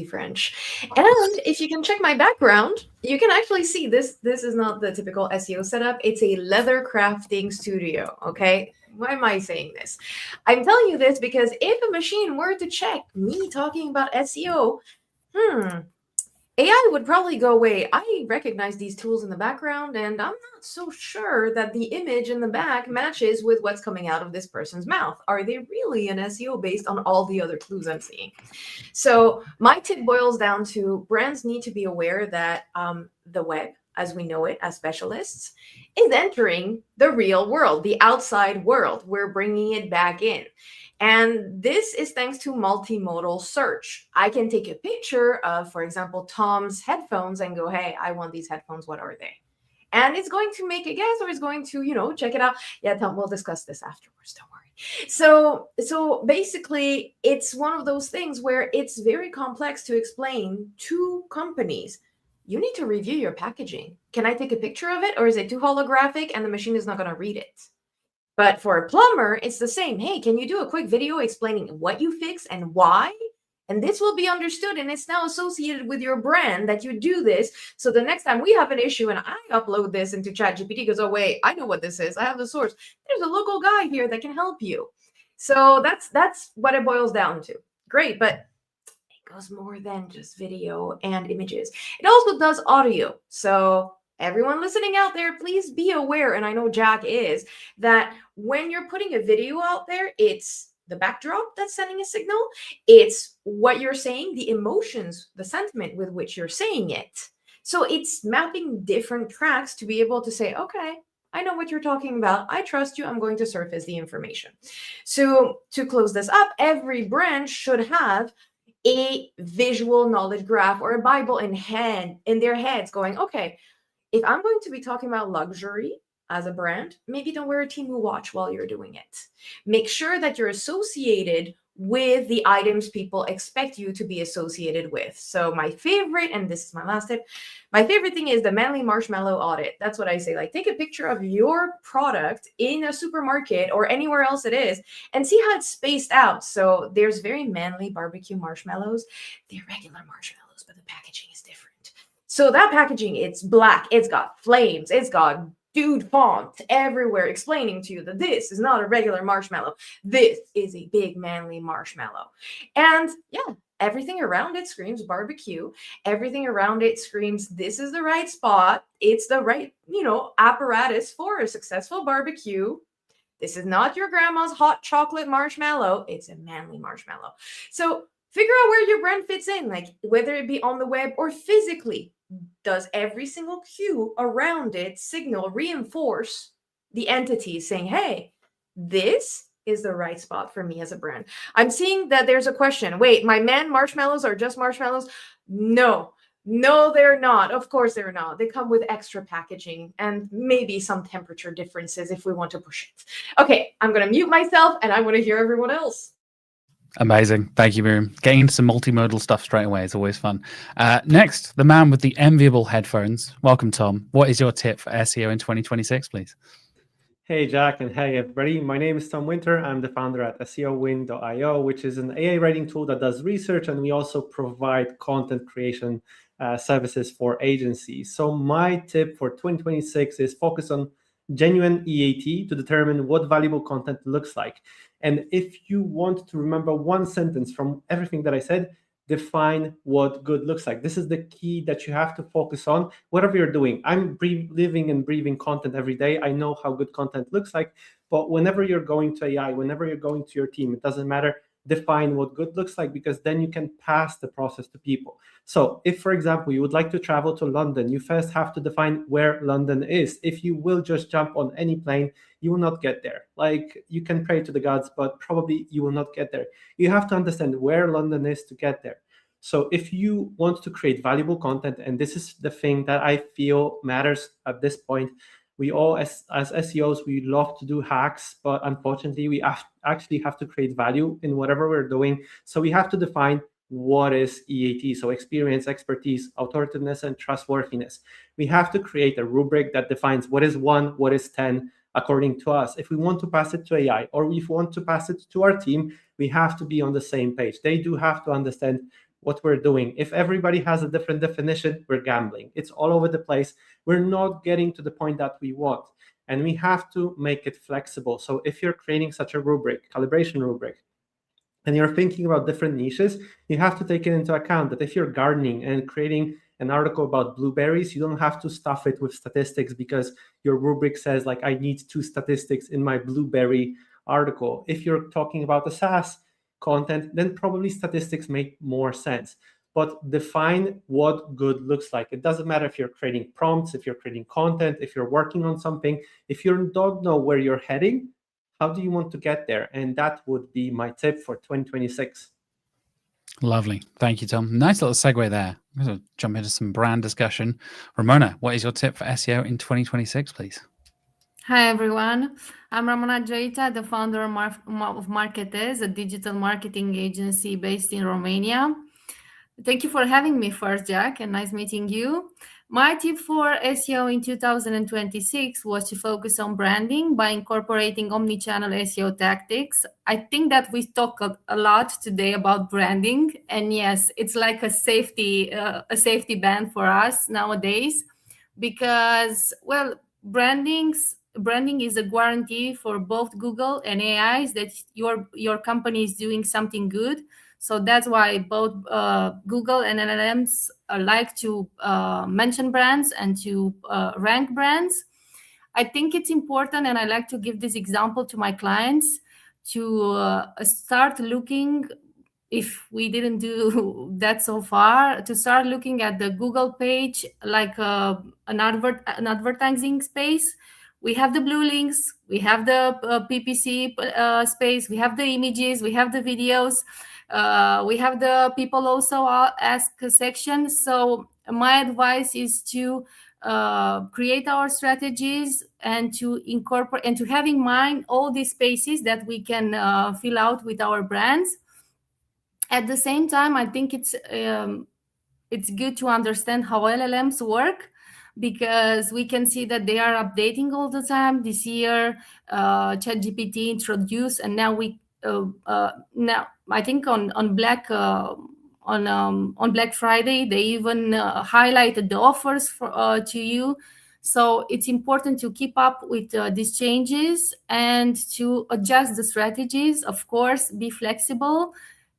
French. And if you can check my background, You can actually see this. This is not the typical SEO setup. It's a leather crafting studio. Okay. Why am I saying this? I'm telling you this because if a machine were to check me talking about SEO, AI would probably go, wait, I recognize these tools in the background, and I'm not so sure that the image in the back matches with what's coming out of this person's mouth. Are they really an SEO based on all the other clues I'm seeing? So my tip boils down to brands need to be aware that the web, as we know it as specialists, is entering the real world, the outside world. We're bringing it back in. And this is thanks to multimodal search. I can take a picture of, for example, Tom's headphones and go, hey, I want these headphones. What are they? And it's going to make a guess, or it's going to, check it out. Yeah, Tom, we'll discuss this afterwards. Don't worry. So basically, it's one of those things where it's very complex to explain to companies. You need to review your packaging. Can I take a picture of it, or is it too holographic and the machine is not going to read it? But for a plumber, it's the same. Hey, can you do a quick video explaining what you fix and why? And this will be understood, and it's now associated with your brand that you do this. So the next time we have an issue and I upload this into ChatGPT, goes, oh, wait, I know what this is. I have the source. There's a local guy here that can help you. So that's what it boils down to. Great, but it goes more than just video and images. It also does audio. So everyone listening out there, please be aware, and I know Jack is, that when you're putting a video out there, it's the backdrop that's sending a signal. It's what you're saying, the emotions, the sentiment with which you're saying it. So it's mapping different tracks to be able to say, okay, I know what you're talking about. I trust you. I'm going to surface the information. So to close this up, every brand should have a visual knowledge graph or a Bible in their heads going, okay, if I'm going to be talking about luxury as a brand, maybe don't wear a Temu watch while you're doing it. Make sure that you're associated with the items people expect you to be associated with. So my favorite, and this is my last tip, my favorite thing is the manly marshmallow audit. That's what I say. Like, take a picture of your product in a supermarket or anywhere else it is and see how it's spaced out. So there's very manly barbecue marshmallows. They're regular marshmallows, but the packaging is different. So that packaging, it's black, it's got flames, it's got dude font everywhere explaining to you that this is not a regular marshmallow. This is a big manly marshmallow. And yeah, everything around it screams barbecue. Everything around it screams, this is the right spot. It's the right, apparatus for a successful barbecue. This is not your grandma's hot chocolate marshmallow. It's a manly marshmallow. So figure out where your brand fits in, like whether it be on the web or physically. Does every single cue around it signal, reinforce the entity saying, hey, this is the right spot for me as a brand? I'm seeing that there's a question. Wait, my man marshmallows are just marshmallows? No, they're not. Of course they're not. They come with extra packaging and maybe some temperature differences if we want to push it. Okay, I'm going to mute myself and I want to hear everyone else. Amazing. Thank you, Miriam. Getting into some multimodal stuff straight away is always fun. Next, the man with the enviable headphones. Welcome, Tom. What is your tip for SEO in 2026, please? Hey, Jack, and hey, everybody. My name is Tom Winter. I'm the founder at SEOwin.io, which is an AI writing tool that does research, and we also provide content creation services for agencies. So my tip for 2026 is focus on genuine EAT to determine what valuable content looks like. And if you want to remember one sentence from everything that I said, define what good looks like. This is the key that you have to focus on, whatever you're doing. I'm living and breathing content every day. I know how good content looks like, but whenever you're going to AI, whenever you're going to your team, it doesn't matter. Define what good looks like, because then you can pass the process to people. So if, for example, you would like to travel to London, you first have to define where London is. If you will just jump on any plane, you will not get there. Like, you can pray to the gods, but probably you will not get there. You have to understand where London is to get there. So if you want to create valuable content, and this is the thing that I feel matters at this point, we all, as SEOs, we love to do hacks, but unfortunately, we actually have to create value in whatever we're doing. So we have to define what is EAT, so experience, expertise, authoritativeness, and trustworthiness. We have to create a rubric that defines what is 1, what is 10, according to us. If we want to pass it to AI, or if we want to pass it to our team, we have to be on the same page. They do have to understand what we're doing. If everybody has a different definition, we're gambling. It's all over the place. We're not getting to the point that we want. And we have to make it flexible. So if you're creating such a rubric, calibration rubric, and you're thinking about different niches, you have to take it into account that if you're gardening and creating an article about blueberries, you don't have to stuff it with statistics because your rubric says, like, I need 2 statistics in my blueberry article. If you're talking about the SaaS content, then probably statistics make more sense. But define what good looks like. It doesn't matter if you're creating prompts, if you're creating content, if you're working on something. If you don't know where you're heading, how do you want to get there? And that would be my tip for 2026. Lovely. Thank you, Tom. Nice little segue there. I'm going to jump into some brand discussion. Ramona, what is your tip for SEO in 2026, please? Hi, everyone. I'm Ramona Joita, the founder of Marketes, a digital marketing agency based in Romania. Thank you for having me first, Jack, and nice meeting you. My tip for SEO in 2026 was to focus on branding by incorporating omnichannel SEO tactics. I think that we talk a lot today about branding, and yes, it's like a safety band for us nowadays, because, well, branding is a guarantee for both Google and AIs that your company is doing something good. So that's why both Google and LLMs like to mention brands and to rank brands. I think it's important, and I like to give this example to my clients, to start looking, if we didn't do that so far, to start looking at the Google page like an advertising space. We have the blue links, we have the PPC space, we have the images, we have the videos. We have the people also ask section. So my advice is to create our strategies and to incorporate and to have in mind all these spaces that we can fill out with our brands. At the same time, I think it's good to understand how LLMs work, because we can see that they are updating all the time. This year, ChatGPT introduced, and now now I think on Black Friday they even highlighted the offers to you. So it's important to keep up with these changes and to adjust the strategies. Of course, be flexible.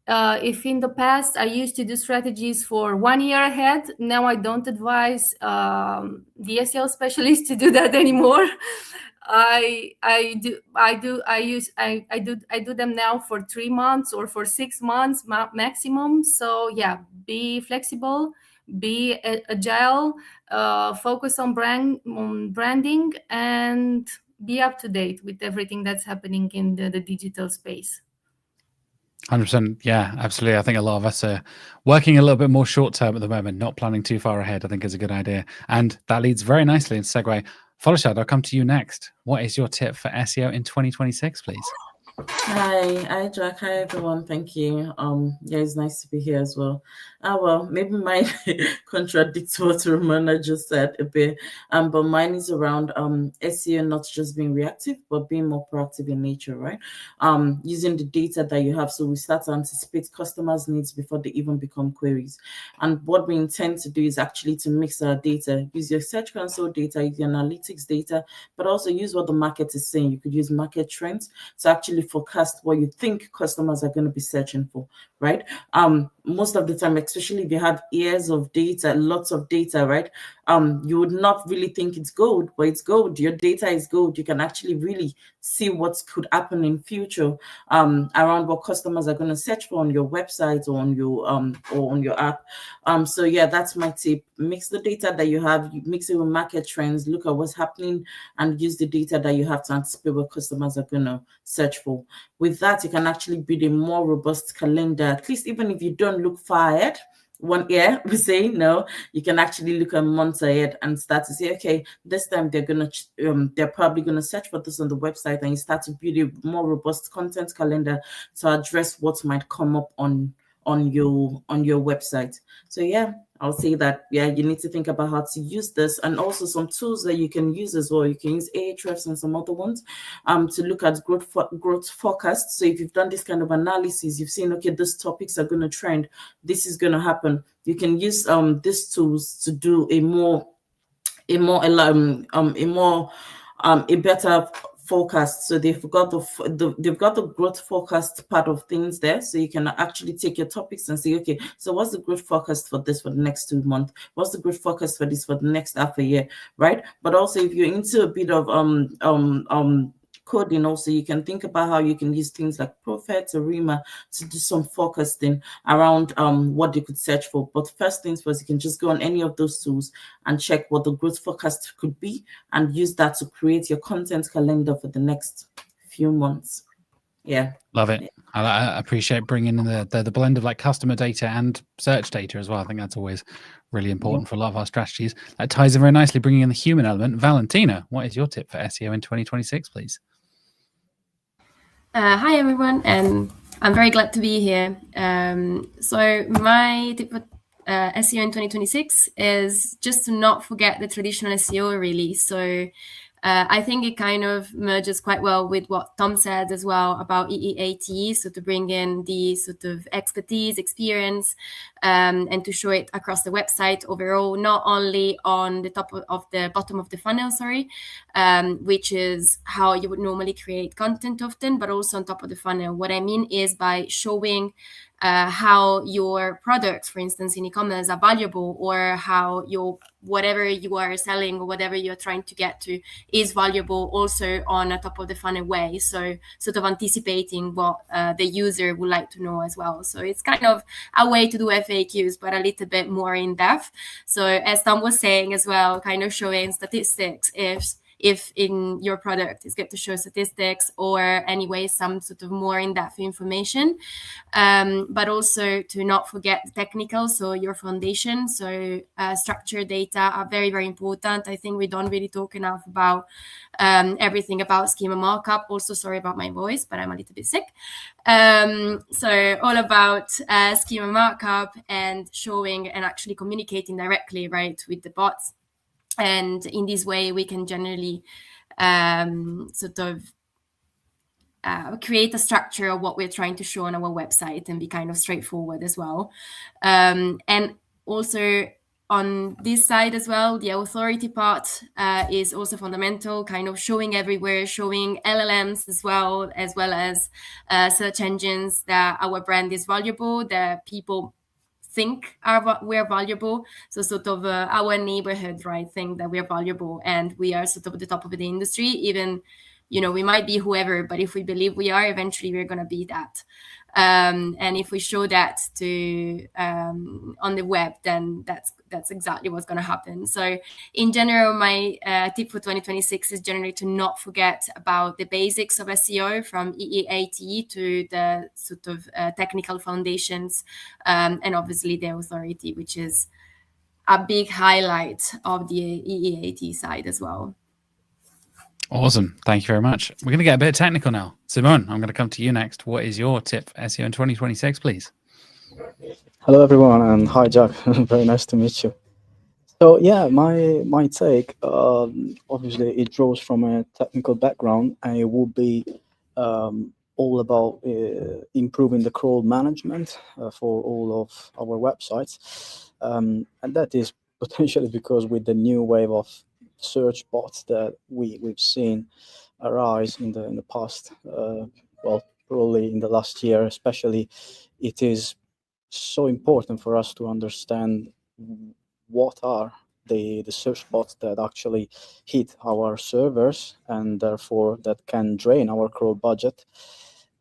If in the past I used to do strategies for 1 year ahead, now I don't advise the SEO specialist to do that anymore. I do them now for 3 months or for 6 months maximum. So yeah, be flexible, be agile, focus on branding, and be up to date with everything that's happening in the digital space. 100%. Yeah, absolutely. I think a lot of us are working a little bit more short term at the moment, not planning too far ahead, I think is a good idea. And that leads very nicely into segue. Folashad, I'll come to you next. What is your tip for SEO in 2026, please? Hi, Jack. Hi, everyone. Thank you. Yeah, it's nice to be here as well. Well, maybe mine contradicts what Ramona just said a bit. But mine is around SEO not just being reactive, but being more proactive in nature, right? Using the data that you have, so we start to anticipate customers' needs before they even become queries. And what we intend to do is actually to mix our data, use your Search Console data, use your analytics data, but also use what the market is saying. You could use market trends to actually forecast what you think customers are going to be searching for, right? Most of the time, especially if you have years of data, lots of data, right? You would not really think it's gold, but it's gold. Your data is gold. You can actually really see what could happen in future around what customers are going to search for on your website or on your app. So yeah, that's my tip. Mix the data that you have, mix it with market trends, look at what's happening, and use the data that you have to anticipate what customers are going to search for. With that, you can actually build a more robust calendar, at least even if you don't look far ahead. 1 year, we say no, you can actually look a month ahead and start to say, okay, this time they're probably gonna search for this on the website, and you start to build a more robust content calendar to address what might come up on your website. So yeah, I'll say that, yeah, you need to think about how to use this, and also some tools that you can use as well. You can use Ahrefs and some other ones to look at growth forecasts. So if you've done this kind of analysis, you've seen, okay, these topics are going to trend, this is going to happen. You can use these tools to do a better forecast. So they've got the growth forecast part of things there, so you can actually take your topics and say, okay, so what's the growth forecast for this for the next 2 months? What's the growth forecast for this for the next half a year, right? But also, if you're into a bit of coding, also you can think about how you can use things like Prophet or Rima to do some forecasting around what you could search for. But first things first, you can just go on any of those tools and check what the growth forecast could be, and use that to create your content calendar for the next few months. Yeah, love it. I appreciate bringing in the blend of like customer data and search data as well. I think that's always really important for a lot of our strategies. That ties in very nicely, bringing in the human element. Valentina, what is your tip for SEO in 2026, please? Hi everyone, and I'm very glad to be here. So my tip for SEO in 2026 is just to not forget the traditional SEO really. So I think it kind of merges quite well with what Tom said as well about EEAT, so to bring in the sort of expertise, experience, and to show it across the website overall, not only on the bottom of the funnel, which is how you would normally create content often, but also on top of the funnel. What I mean is by showing how your products, for instance, in e-commerce are valuable, or how whatever you are selling or whatever you're trying to get to is valuable also on a top of the funnel way. So sort of anticipating what the user would like to know as well. So it's kind of a way to do FAQs, but a little bit more in depth. So as Tom was saying as well, kind of showing statistics if in your product it's good to show statistics, or anyway some sort of more in-depth information, but also to not forget the technical, so your foundation. So structured data are very, very important. I think we don't really talk enough about everything about schema markup. Also, sorry about my voice, but I'm a little bit sick. So all about schema markup and showing and actually communicating directly, right, with the bots. And in this way, we can generally sort of create a structure of what we're trying to show on our website and be kind of straightforward as well. And also on this side as well, the authority part is also fundamental, kind of showing everywhere, showing LLMs as well as search engines that our brand is valuable, that people think we're valuable. So sort of our neighborhood, right, think that we're valuable and we are sort of at the top of the industry. Even, we might be whoever, but if we believe we are, eventually we're going to be that. And if we show that to on the web, then that's exactly what's going to happen. So in general, my tip for 2026 is generally to not forget about the basics of SEO, from EEAT to the sort of technical foundations, and obviously the authority, which is a big highlight of the EEAT side as well. Awesome. Thank you very much. We're going to get a bit technical now. Simone, I'm going to come to you next. What is your tip for SEO in 2026, please? Hello, everyone, and hi, Jack. Very nice to meet you. So, yeah, my take, obviously, it draws from a technical background, and it will be all about improving the crawl management for all of our websites. And that is potentially because with the new wave of search bots that we've seen arise in the past, probably in the last year especially, it is so important for us to understand what are the search bots that actually hit our servers and therefore that can drain our crawl budget.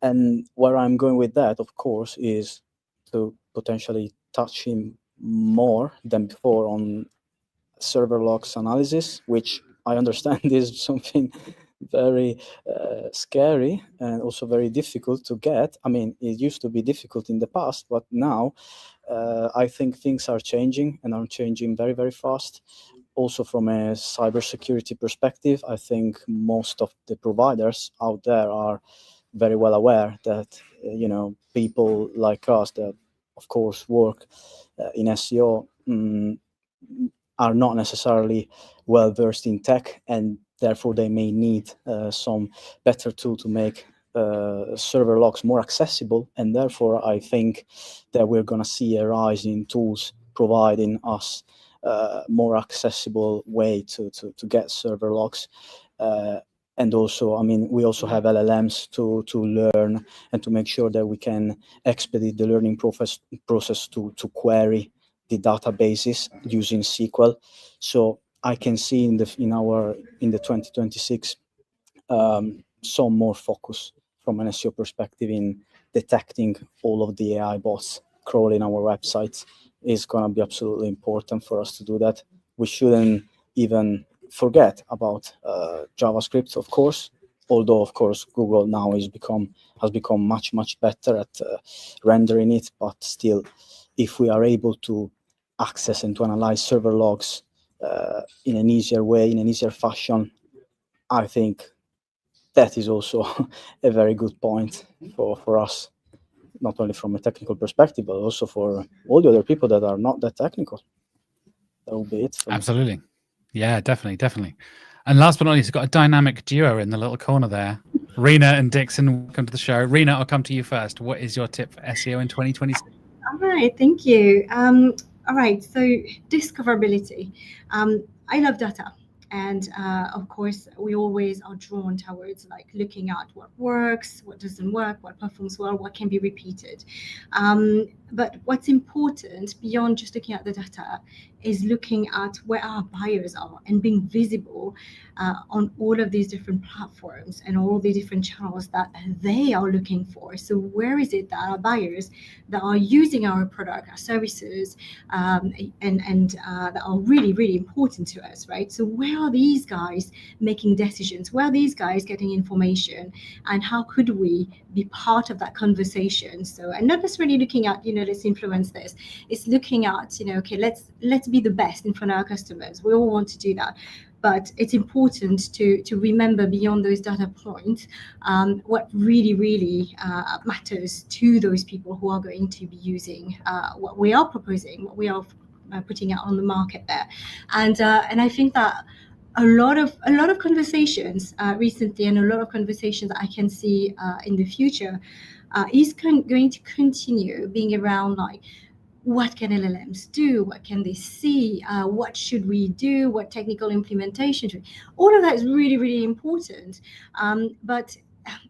And where I'm going with that, of course, is to potentially touch him more than before on server logs analysis, which I understand is something very scary and also very difficult to get. I mean, it used to be difficult in the past, but now I think things are changing and are changing very, very fast. Also from a cybersecurity perspective, I think most of the providers out there are very well aware that, people like us that, of course, work in SEO are not necessarily well versed in tech, and therefore they may need some better tool to make server logs more accessible. And therefore, I think that we're going to see a rise in tools providing us more accessible way to get server logs. And also, I mean, we also have LLMs to learn and to make sure that we can expedite the learning process to query the databases using SQL. So I can see in the 2026 some more focus from an SEO perspective in detecting all of the AI bots crawling our websites. Is going to be absolutely important for us to do that. We shouldn't even forget about JavaScript, of course, although of course Google now has become much better at rendering it, but still, if we are able to access and to analyze server logs in an easier way, in an easier fashion, I think that is also a very good point for us, not only from a technical perspective, but also for all the other people that are not that technical. That will be it. Absolutely. Yeah, definitely. And last but not least, we've got a dynamic duo in the little corner there. Rena and Dixon, welcome to the show. Rena, I'll come to you first. What is your tip for SEO in 2026? All right, thank you. All right, so discoverability. I love data. And of course, we always are drawn towards like looking at what works, what doesn't work, what performs well, what can be repeated. But what's important beyond just looking at the data is looking at where our buyers are and being visible on all of these different platforms and all the different channels that they are looking for. So where is it that our buyers that are using our product, our services, and that are really, really important to us, right? So where are these guys making decisions? Where are these guys getting information? And how could we be part of that conversation? So, and not necessarily looking at, let's influence this. It's looking at, okay, let's be the best in front of our customers. We all want to do that. But it's important to remember beyond those data points what really, really matters to those people who are going to be using what we are proposing, what we are putting out on the market there. And I think that a lot of conversations recently, and a lot of conversations that I can see in the future is going to continue being around like, what can LLMs do? What can they see? What should we do? What technical implementation should? All of that is really, really important. But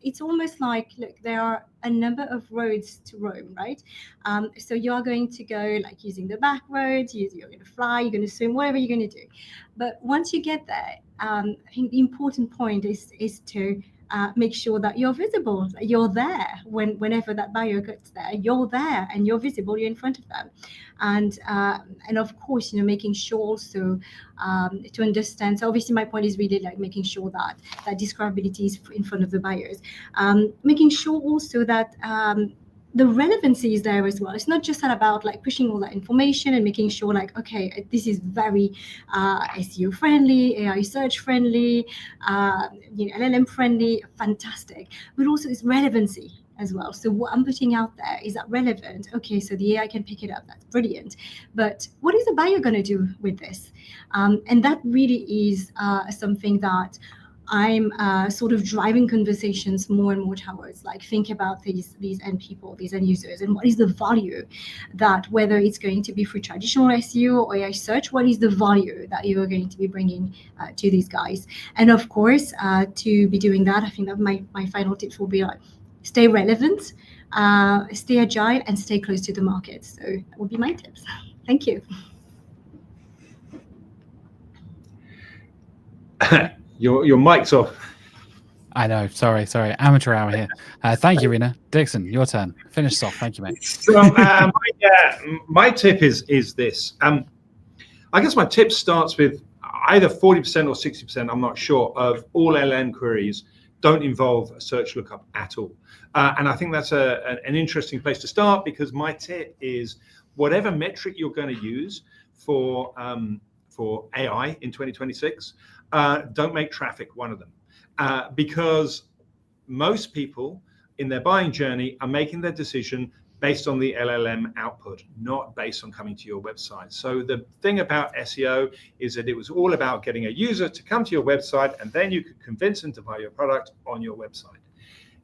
it's almost like, look, there are a number of roads to Rome, right? So you're going to go like using the back roads, you're going to fly, you're going to swim, whatever you're going to do. But once you get there, I think the important point is to make sure that you're visible, that you're there whenever that buyer gets there, you're there and you're visible, you're in front of them. And of course, making sure also to understand. So obviously my point is really like making sure that discoverability is in front of the buyers, making sure also that the relevancy is there as well. It's not just about like pushing all that information and making sure like, okay, this is very SEO friendly, AI search friendly, LLM friendly, fantastic. But also it's relevancy as well. So what I'm putting out there, is that relevant? Okay, so the AI can pick it up. That's brilliant. But what is the buyer going to do with this? And that really is something that I'm sort of driving conversations more and more towards, like think about these end people, these end users, and what is the value that, whether it's going to be through traditional SEO or AI search, what is the value that you are going to be bringing to these guys? And of course, to be doing that, I think that my final tips will be like, stay relevant, stay agile, and stay close to the market. So that would be my tips. Thank you. Your mic's off. I know. Sorry. Amateur hour here. Thank you, Rena. Dixon, your turn. Finish us off. Thank you, mate. So my tip is this. I guess my tip starts with either 40% or 60%, I'm not sure, of all LLM queries don't involve a search lookup at all. And I think that's an interesting place to start, because my tip is whatever metric you're going to use for AI in 2026, don't make traffic one of them. Because most people in their buying journey are making their decision based on the LLM output, not based on coming to your website. So the thing about SEO is that it was all about getting a user to come to your website, and then you could convince them to buy your product on your website.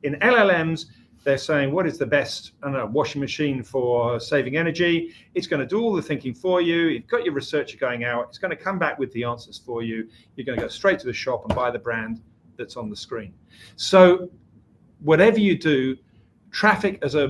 In LLMs, they're saying, what is the best, I don't know, washing machine for saving energy? It's going to do all the thinking for you. You've got your researcher going out. It's going to come back with the answers for you. You're going to go straight to the shop and buy the brand that's on the screen. So whatever you do, traffic as a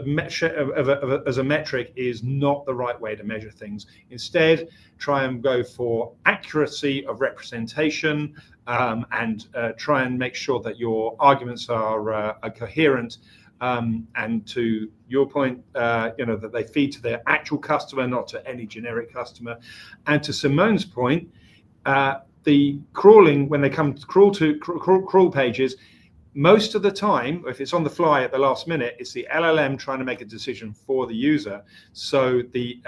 metric is not the right way to measure things. Instead, try and go for accuracy of representation, and try and make sure that your arguments are coherent, and to your point, that they feed to their actual customer, not to any generic customer. And to Simone's point, the crawling, when they come to crawl pages, most of the time, if it's on the fly at the last minute, it's the LLM trying to make a decision for the user. So the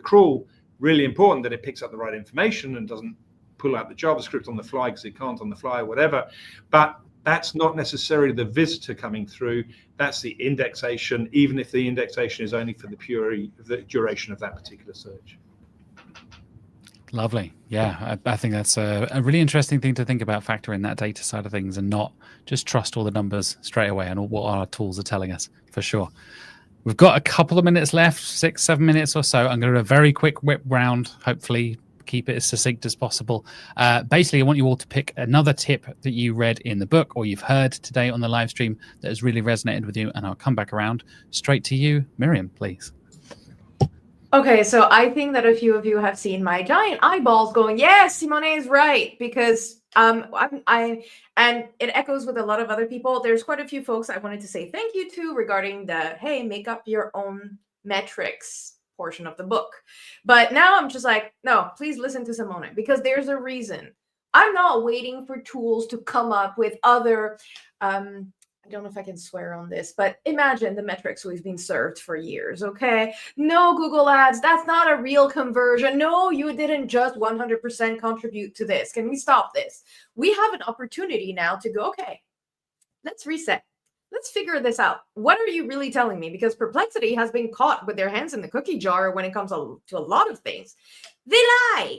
crawl, really important that it picks up the right information and doesn't pull out the JavaScript on the fly because it can't on the fly or whatever. But that's not necessarily the visitor coming through. That's the indexation, even if the indexation is only for the duration of that particular search. Lovely. Yeah, I think that's a really interesting thing to think about, factor in that data side of things and not just trust all the numbers straight away and what our tools are telling us, for sure. We've got a couple of minutes left, 6-7 minutes or so. I'm going to do a very quick whip round, hopefully keep it as succinct as possible. Basically, I want you all to pick another tip that you read in the book or you've heard today on the live stream that has really resonated with you, and I'll come back around straight to you. Miriam, please. Okay, so I think that a few of you have seen my giant eyeballs going, yes, Simone is right, because and it echoes with a lot of other people. There's quite a few folks I wanted to say thank you to regarding the, hey, make up your own metrics portion of the book. But now I'm just like, no, please listen to Simone, because there's a reason. I'm not waiting for tools to come up with other, I don't know if I can swear on this, but imagine the metrics we've been served for years, okay? No Google ads, that's not a real conversion. No, you didn't just 100% contribute to this. Can we stop this? We have an opportunity now to go, okay, let's reset. Let's figure this out. What are you really telling me? Because Perplexity has been caught with their hands in the cookie jar when it comes to a lot of things. They lie.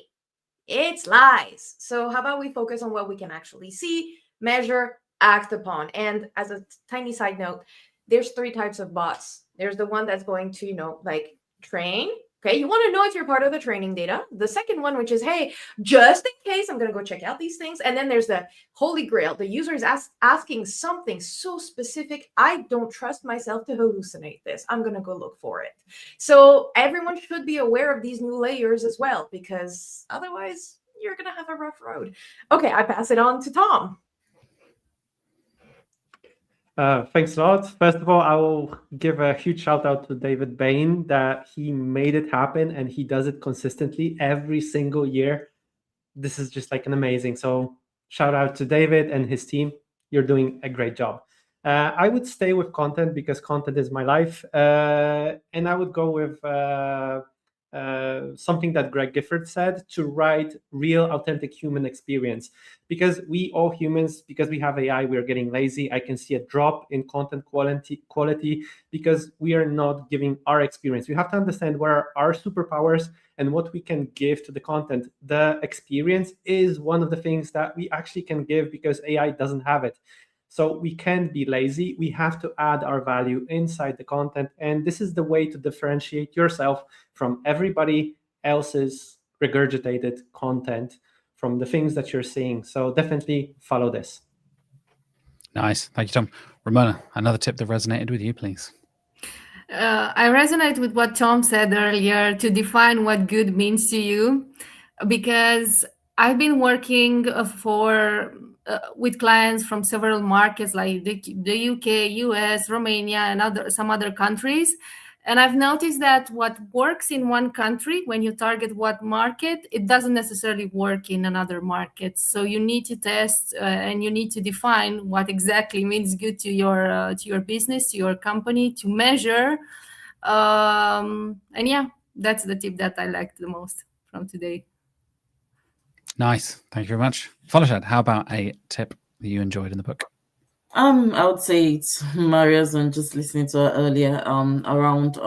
It's lies. So how about we focus on what we can actually see, measure, act upon. And as a tiny side note, there's 3 types of bots. There's the one that's going to, like train. Okay, you want to know if you're part of the training data. The second one, which is, hey, just in case, I'm going to go check out these things. And then there's the holy grail. The user is asking something so specific. I don't trust myself to hallucinate this. I'm going to go look for it. So everyone should be aware of these new layers as well, because otherwise you're going to have a rough road. Okay, I pass it on to Tom. Thanks a lot. First of all, I will give a huge shout out to David Bain that he made it happen and he does it consistently every single year. This is just like an amazing. So shout out to David and his team. You're doing a great job. I would stay with content because content is my life. And I would go with something that Greg Gifford said, to write real, authentic human experience. Because we all humans, because we have AI, we're getting lazy. I can see a drop in content quality because we are not giving our experience. We have to understand where are our superpowers and what we can give to the content. The experience is one of the things that we actually can give because AI doesn't have it. So we can't be lazy. We have to add our value inside the content. And this is the way to differentiate yourself from everybody else's regurgitated content, from the things that you're seeing. So definitely follow this. Nice. Thank you, Tom. Ramona, another tip that resonated with you, please. I resonate with what Tom said earlier, to define what good means to you, because I've been working with clients from several markets like the UK, US, Romania, and some other countries. And I've noticed that what works in one country, when you target what market, it doesn't necessarily work in another market. So you need to test and you need to define what exactly means good to your business, to your company, to measure. And yeah, that's the tip that I liked the most from today. Nice. Thank you very much. Folashad, how about a tip that you enjoyed in the book? I would say it's Maria's and just listening to her earlier, around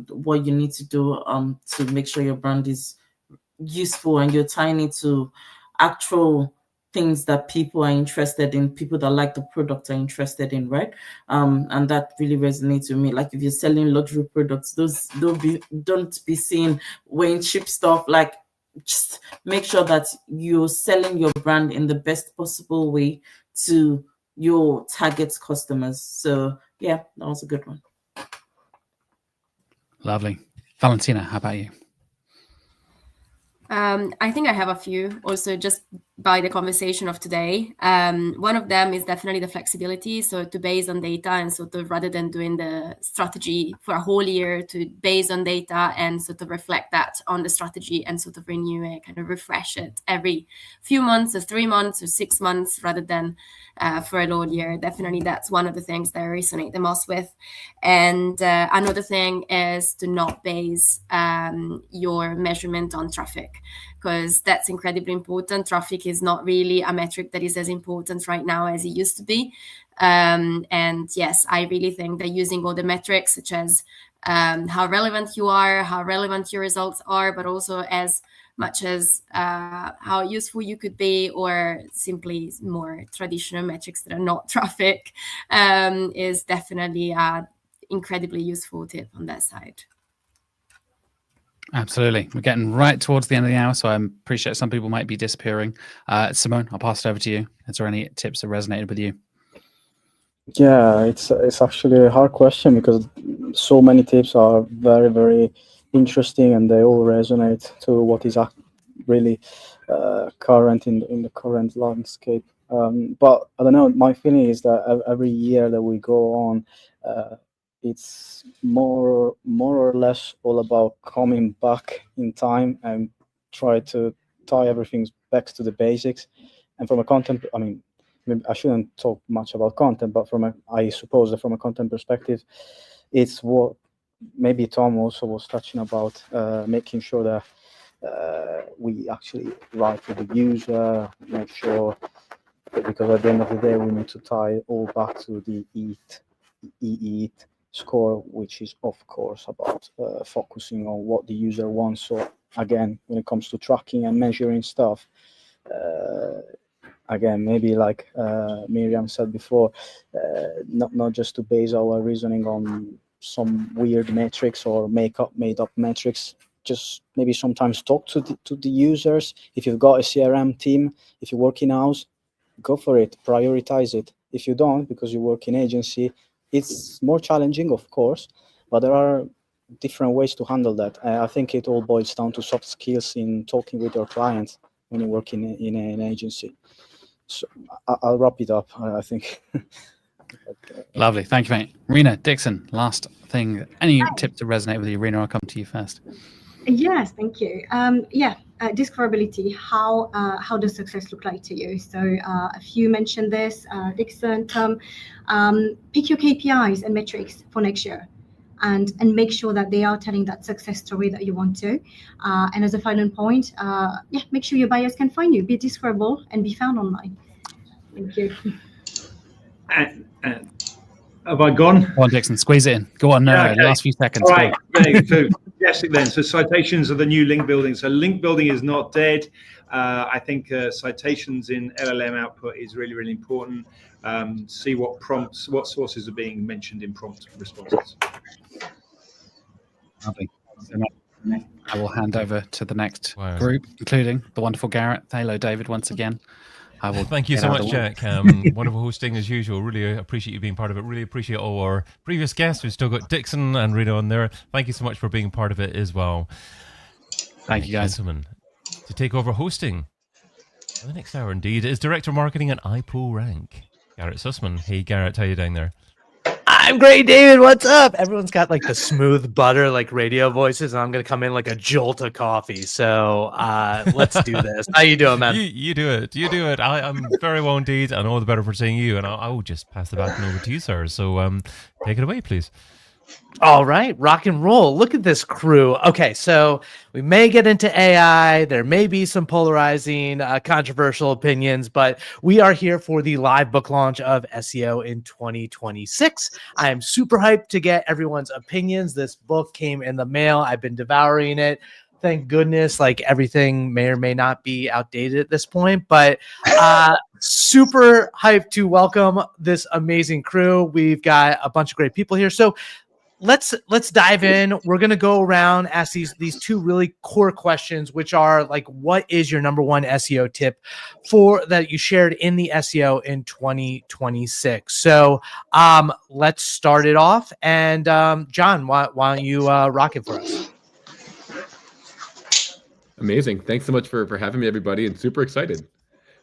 what you need to do to make sure your brand is useful and you're tying it to actual things that people are interested in, people that like the product are interested in, right? And that really resonates with me. Like if you're selling luxury products, those don't be seen wearing cheap stuff. Like just make sure that you're selling your brand in the best possible way to your target customers. So yeah, that was a good one. Lovely. Valentina, how about you? I think I have a few also just by the conversation of today. One of them is definitely the flexibility. So to base on data and sort of rather than doing the strategy for a whole year, to base on data and sort of reflect that on the strategy and sort of renew it, kind of refresh it every few months or 3 months or 6 months rather than for a whole year. Definitely that's one of the things that I resonate the most with. And another thing is to not base your measurement on traffic, because that's incredibly important. Traffic is not really a metric that is as important right now as it used to be. And yes, I really think that using all the metrics, such as how relevant you are, how relevant your results are, but also as much as how useful you could be, or simply more traditional metrics that are not traffic, is definitely a incredibly useful tip on that side. Absolutely. We're getting right towards the end of the hour, so I appreciate some people might be disappearing. Simone, I'll pass it over to you. Is there any tips that resonated with you? Yeah, it's actually a hard question because so many tips are very, very interesting and they all resonate to what is really current in the current landscape. But I don't know, my feeling is that every year that we go on, it's more or less all about coming back in time and try to tie everything back to the basics. And from a content, I mean, I shouldn't talk much about content, but I suppose that from a content perspective, it's what maybe Tom also was touching about, making sure that we actually write for the user, make sure, because at the end of the day, we need to tie it all back to the EEAT score, which is of course about focusing on what the user wants. So again, when it comes to tracking and measuring stuff, again, maybe like Miriam said before, not just to base our reasoning on some weird metrics or made up metrics. Just maybe sometimes talk to the users. If you've got a CRM team, if you work in-house, go for it, prioritize it. If you don't, because you work in agency, it's more challenging, of course, but there are different ways to handle that. I think it all boils down to soft skills in talking with your clients when you work in an agency. So I'll wrap it up, I think. Lovely. Thank you, mate. Rena, Dixon, last thing. Any tips to resonate with you? Rena, I'll come to you first. Yes, thank you. Discoverability. How does success look like to you? So a few mentioned this. Dixon, Tom, pick your KPIs and metrics for next year, and make sure that they are telling that success story that you want to. And as a final point, make sure your buyers can find you. Be discoverable and be found online. Thank you. Have I gone? Go on, Dixon, squeeze it in. Go on, Yeah, okay. last few seconds. All right, okay, so yes, then. So citations are the new link building. So link building is not dead. I think citations in LLM output is really, really important. See what prompts, what sources are being mentioned in prompt responses. Lovely. I will hand over to the next group, including the wonderful Garrett. Hello, David, once again. Thank you so much, Jack. Wonderful hosting as usual. Really appreciate you being part of it. Really appreciate all our previous guests. We've still got Dixon and Rita on there. Thank you so much for being part of it as well. Thank you, guys. Gentlemen, to take over hosting for the next hour, indeed, is Director of Marketing at iPro Rank, Garrett Sussman. Hey, Garrett, how you doing there? I'm great, David. What's up? Everyone's got like the smooth butter, like radio voices, and I'm gonna come in like a jolt of coffee. So let's do this. How you doing, man? You do it. You do it. I'm very well indeed, and all the better for seeing you. And I will just pass the baton over to you, sir. So take it away, please. All right, rock and roll. Look at this crew. Okay, so we may get into AI. There may be some polarizing, controversial opinions, but we are here for the live book launch of SEO in 2026. I am super hyped to get everyone's opinions. This book came in the mail. I've been devouring it. Thank goodness, like everything may or may not be outdated at this point, but super hyped to welcome this amazing crew. We've got a bunch of great people here. So let's dive in. We're gonna go around, ask these two really core questions, which are like, what is your number one SEO tip for that you shared in the SEO in 2026? So let's start it off. And John, why don't you rock it for us? Amazing. Thanks so much for having me, everybody, and super excited.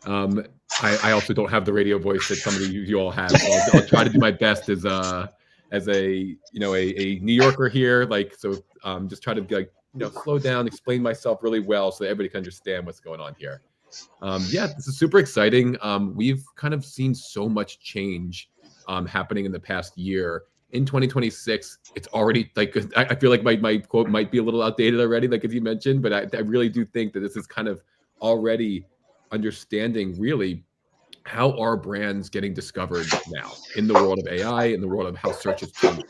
I also don't have the radio voice that some of you all have, so I'll try to do my best as a a New Yorker here, just try to slow down, explain myself really well so that everybody can understand what's going on here. Yeah, this is super exciting. We've kind of seen so much change happening in the past year. In 2026, it's already I feel like my quote might be a little outdated already, like as you mentioned, but I really do think that this is kind of already understanding really how are brands getting discovered now in the world of AI, in the world of how search is changing.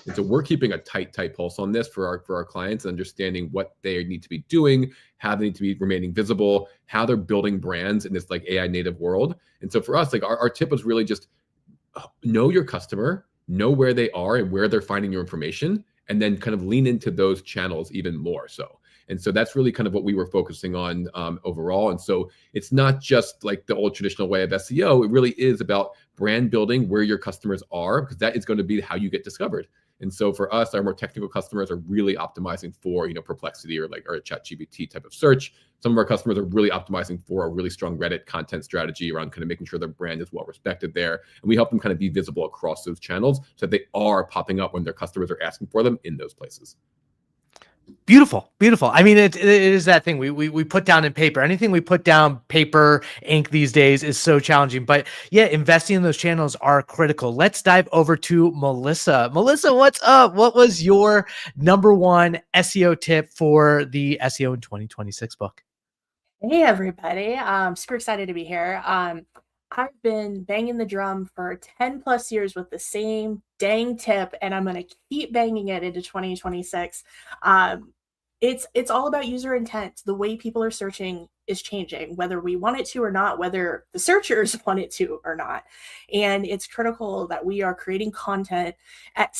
And so we're keeping a tight pulse on this for our clients, understanding what they need to be doing, how they need to be remaining visible, how they're building brands in this AI native world. And so for us, our tip was really just know your customer, know where they are and where they're finding your information, and then kind of lean into those channels even more so. And so that's really kind of what we were focusing on overall. And so it's not just like the old traditional way of SEO. It really is about brand building where your customers are, because that is going to be how you get discovered. And so for us, our more technical customers are really optimizing for, Perplexity or a ChatGPT type of search. Some of our customers are really optimizing for a really strong Reddit content strategy around kind of making sure their brand is well respected there. And we help them kind of be visible across those channels so that they are popping up when their customers are asking for them in those places. Beautiful. I mean, it is that thing we put down in paper. Anything we put down paper, ink these days is so challenging. But yeah, investing in those channels are critical. Let's dive over to Melissa. Melissa, what's up? What was your number one SEO tip for the SEO in 2026 book? Hey, everybody. I'm super excited to be here. I've been banging the drum for 10 plus years with the same dang tip, and I'm going to keep banging it into 2026. It's all about user intent. The way people are searching is changing, whether we want it to or not, whether the searchers want it to or not. And it's critical that we are creating content at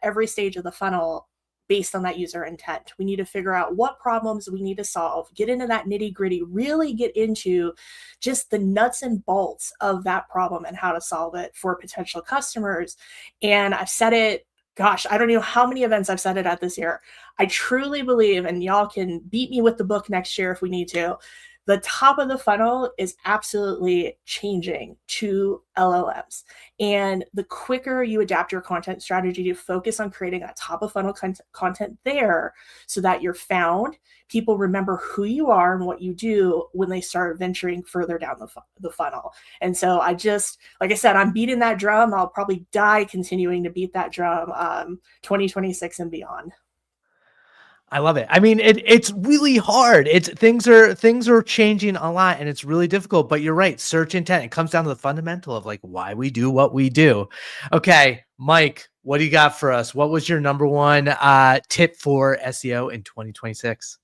every stage of the funnel based on that user intent. We need to figure out what problems we need to solve, get into that nitty gritty, really get into just the nuts and bolts of that problem and how to solve it for potential customers. And I've said it, gosh, I don't know how many events I've said it at this year. I truly believe, and y'all can beat me with the book next year if we need to, the top of the funnel is absolutely changing to LLMs. And the quicker you adapt your content strategy to focus on creating that top of funnel content there so that you're found, people remember who you are and what you do when they start venturing further down the funnel. And so like I said, I'm beating that drum. I'll probably die continuing to beat that drum 2026 and beyond. I love it. I mean, it's really hard. Things are changing a lot, and it's really difficult. But you're right. Search intent. It comes down to the fundamental of why we do what we do. Okay, Mike, what do you got for us? What was your number one tip for SEO in 2026?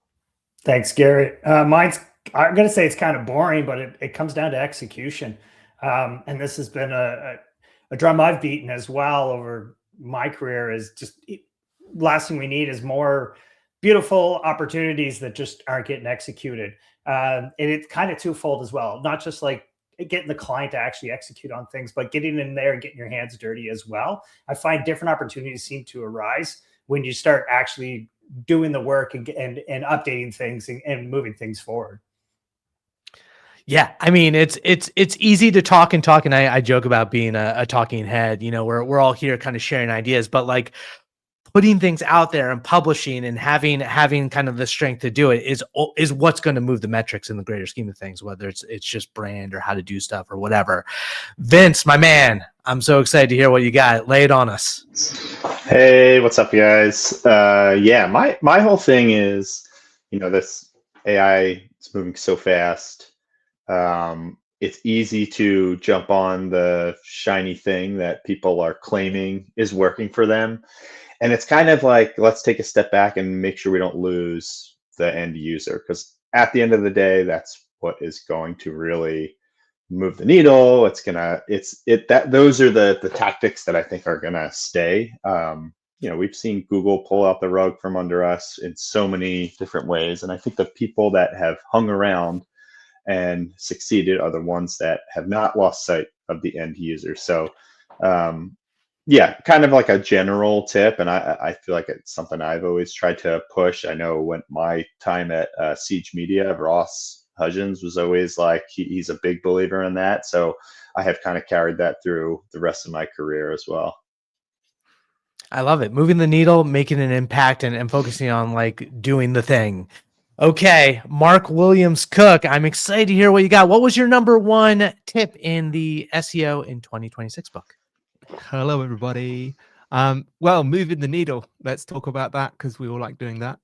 Thanks, Gary. I'm going to say it's kind of boring, but it comes down to execution. And this has been a drum I've beaten as well over my career. Is just last thing we need is more beautiful opportunities that just aren't getting executed. And it's kind of twofold as well, not just getting the client to actually execute on things, but getting in there and getting your hands dirty as well. I find different opportunities seem to arise when you start actually doing the work and updating things and moving things forward. Yeah, I mean, it's easy to talk, and I joke about being a talking head. We're all here kind of sharing ideas, but putting things out there and publishing and having kind of the strength to do it is what's going to move the metrics in the greater scheme of things, whether it's just brand or how to do stuff or whatever. Vince, my man, I'm so excited to hear what you got. Lay it on us. Hey, what's up, guys? Yeah, my whole thing is, this AI is moving so fast. It's easy to jump on the shiny thing that people are claiming is working for them. And it's kind of like, let's take a step back and make sure we don't lose the end user, because at the end of the day, that's what is going to really move the needle. Those are the tactics that I think are gonna stay. We've seen Google pull out the rug from under us in so many different ways, and I think the people that have hung around and succeeded are the ones that have not lost sight of the end user. So yeah, kind of like a general tip, and I feel like it's something I've always tried to push. I know when my time at Siege Media, Ross Hudgens was always like, he's a big believer in that. So I have kind of carried that through the rest of my career as well. I love it. Moving the needle, making an impact, and focusing on like doing the thing. Okay, Mark Williams Cook, I'm excited to hear what you got. What was your number one tip in the SEO in 2026 book? Hello, everybody. Well, moving the needle. Let's talk about that because we all like doing that.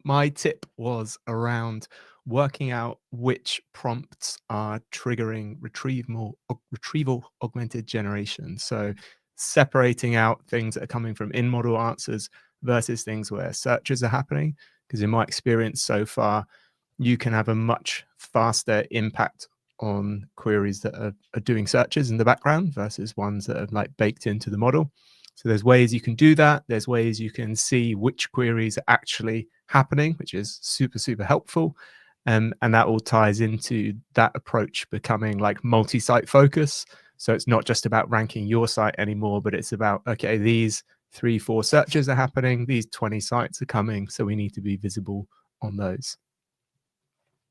My tip was around working out which prompts are triggering retrieval augmented generation. So separating out things that are coming from in-model answers versus things where searches are happening. Because in my experience so far, you can have a much faster impact on queries that are doing searches in the background versus ones that are like baked into the model. So there's ways you can do that. There's ways you can see which queries are actually happening, which is super, super helpful. And that all ties into that approach becoming like multi-site focus. So it's not just about ranking your site anymore, but it's about, okay, these 3-4 searches are happening, these 20 sites are coming, so we need to be visible on those.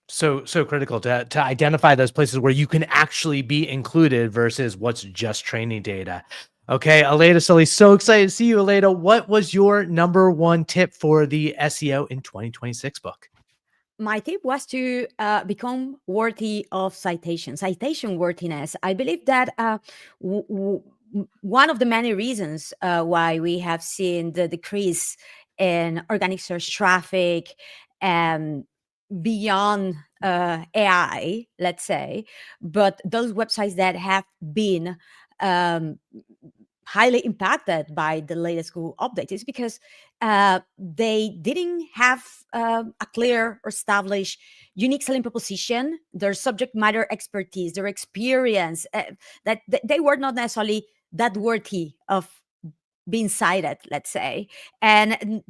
So critical to identify those places where you can actually be included versus what's just training data. Okay, Aleda Sully, so excited to see you, Aleda. What was your number one tip for the SEO in 2026 book? My tip was to become worthy of citation worthiness. I believe that one of the many reasons why we have seen the decrease in organic search traffic beyond AI, let's say, but those websites that have been highly impacted by the latest Google update is because they didn't have a clear or established unique selling proposition, their subject matter expertise, their experience, that they were not necessarily that worthy of being cited, let's say. And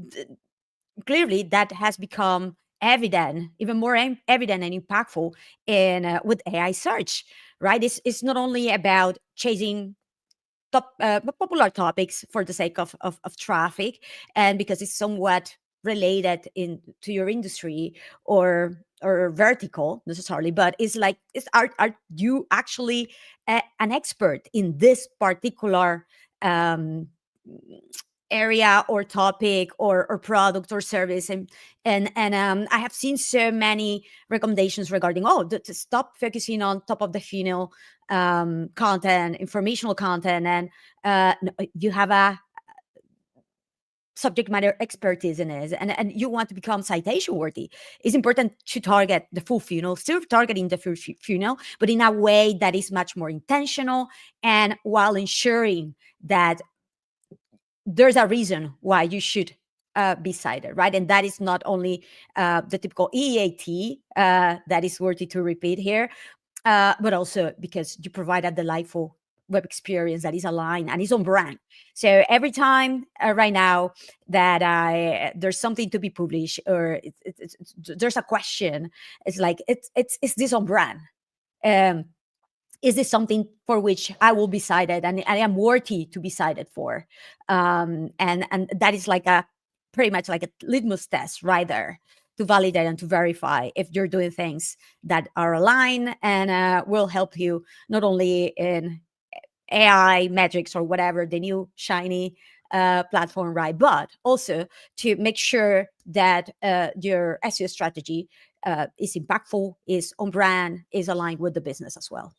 clearly that has become evident, even more evident and impactful in with AI search, right? It's not only about chasing popular topics for the sake of traffic, and because it's somewhat related to your industry or vertical necessarily, but it's like, are you actually an expert in this particular area or topic or product or service? And I have seen so many recommendations regarding to stop focusing on top of the funnel content, informational content, and you have a subject matter expertise in it, and you want to become citation worthy. It's important to target the full funnel, still targeting the full funnel, but in a way that is much more intentional, and while ensuring that there's a reason why you should be cited, right? And that is not only the typical EAT that is worthy to repeat here, but also because you provide a delightful web experience that is aligned and is on brand. So every time right now that there's something to be published, or there's a question, it's like, is this on brand? Is this something for which I will be cited and I am worthy to be cited for? And that is like pretty much like a litmus test right there to validate and to verify if you're doing things that are aligned and will help you not only in AI metrics or whatever, the new shiny platform, right? But also to make sure that your SEO strategy is impactful, is on brand, is aligned with the business as well.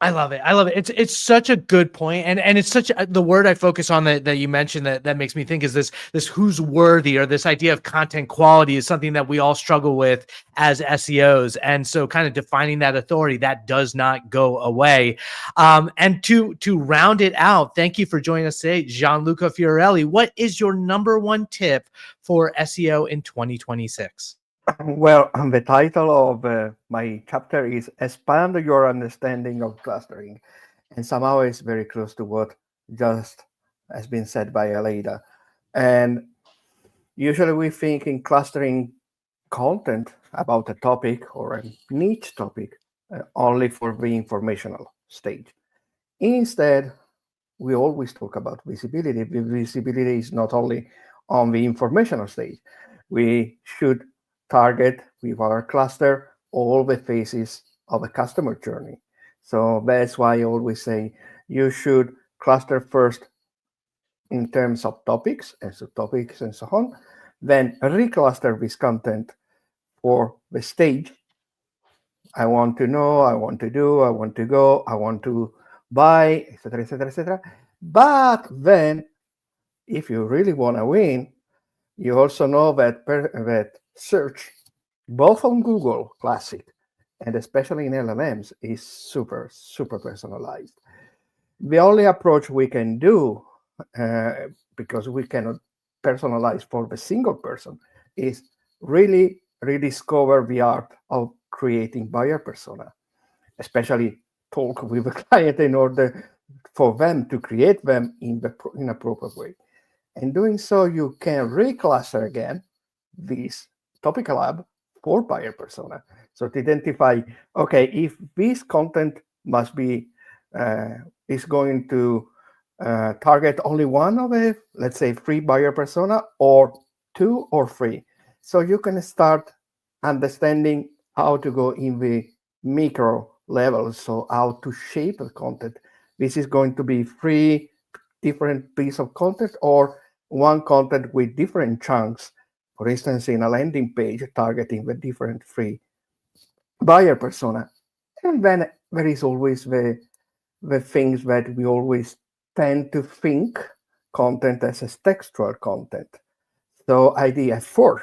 I love it. I love it. It's such a good point, and it's such the word I focus on that you mentioned that makes me think is this who's worthy, or this idea of content quality is something that we all struggle with as SEOs, and so kind of defining that authority that does not go away. And to round it out, thank you for joining us today, Gianluca Fiorelli. What is your number one tip for SEO in 2026? Well, the title of my chapter is Expand Your Understanding of Clustering. And somehow it's very close to what just has been said by Aleida. And usually we think in clustering content about a topic or a niche topic only for the informational stage. Instead, we always talk about visibility. The visibility is not only on the informational stage. We should target with our cluster all the phases of a customer journey. So that's why I always say you should cluster first in terms of topics and subtopics and so on, then recluster this content for the stage. I want to know, I want to do, I want to go, I want to buy, etc., etc., etc. But then, if you really want to win, you also know that that search, both on Google Classic and especially in LLMs, is super, super personalized. The only approach we can do, because we cannot personalize for the single person, is really rediscover the art of creating buyer persona, especially talk with the client in order for them to create them in a proper way. And doing so, you can recluster again this topical hub for buyer persona. So to identify, okay, if this content must be is going to target only one of it, let's say 3 buyer persona, or 2 or 3. So you can start understanding how to go in the micro level, so how to shape the content. This is going to be 3 different pieces of content, or one content with different chunks, for instance, in a landing page targeting the different 3 buyer persona. And then there is always the things that we always tend to think content as a textual content. So I did a 4th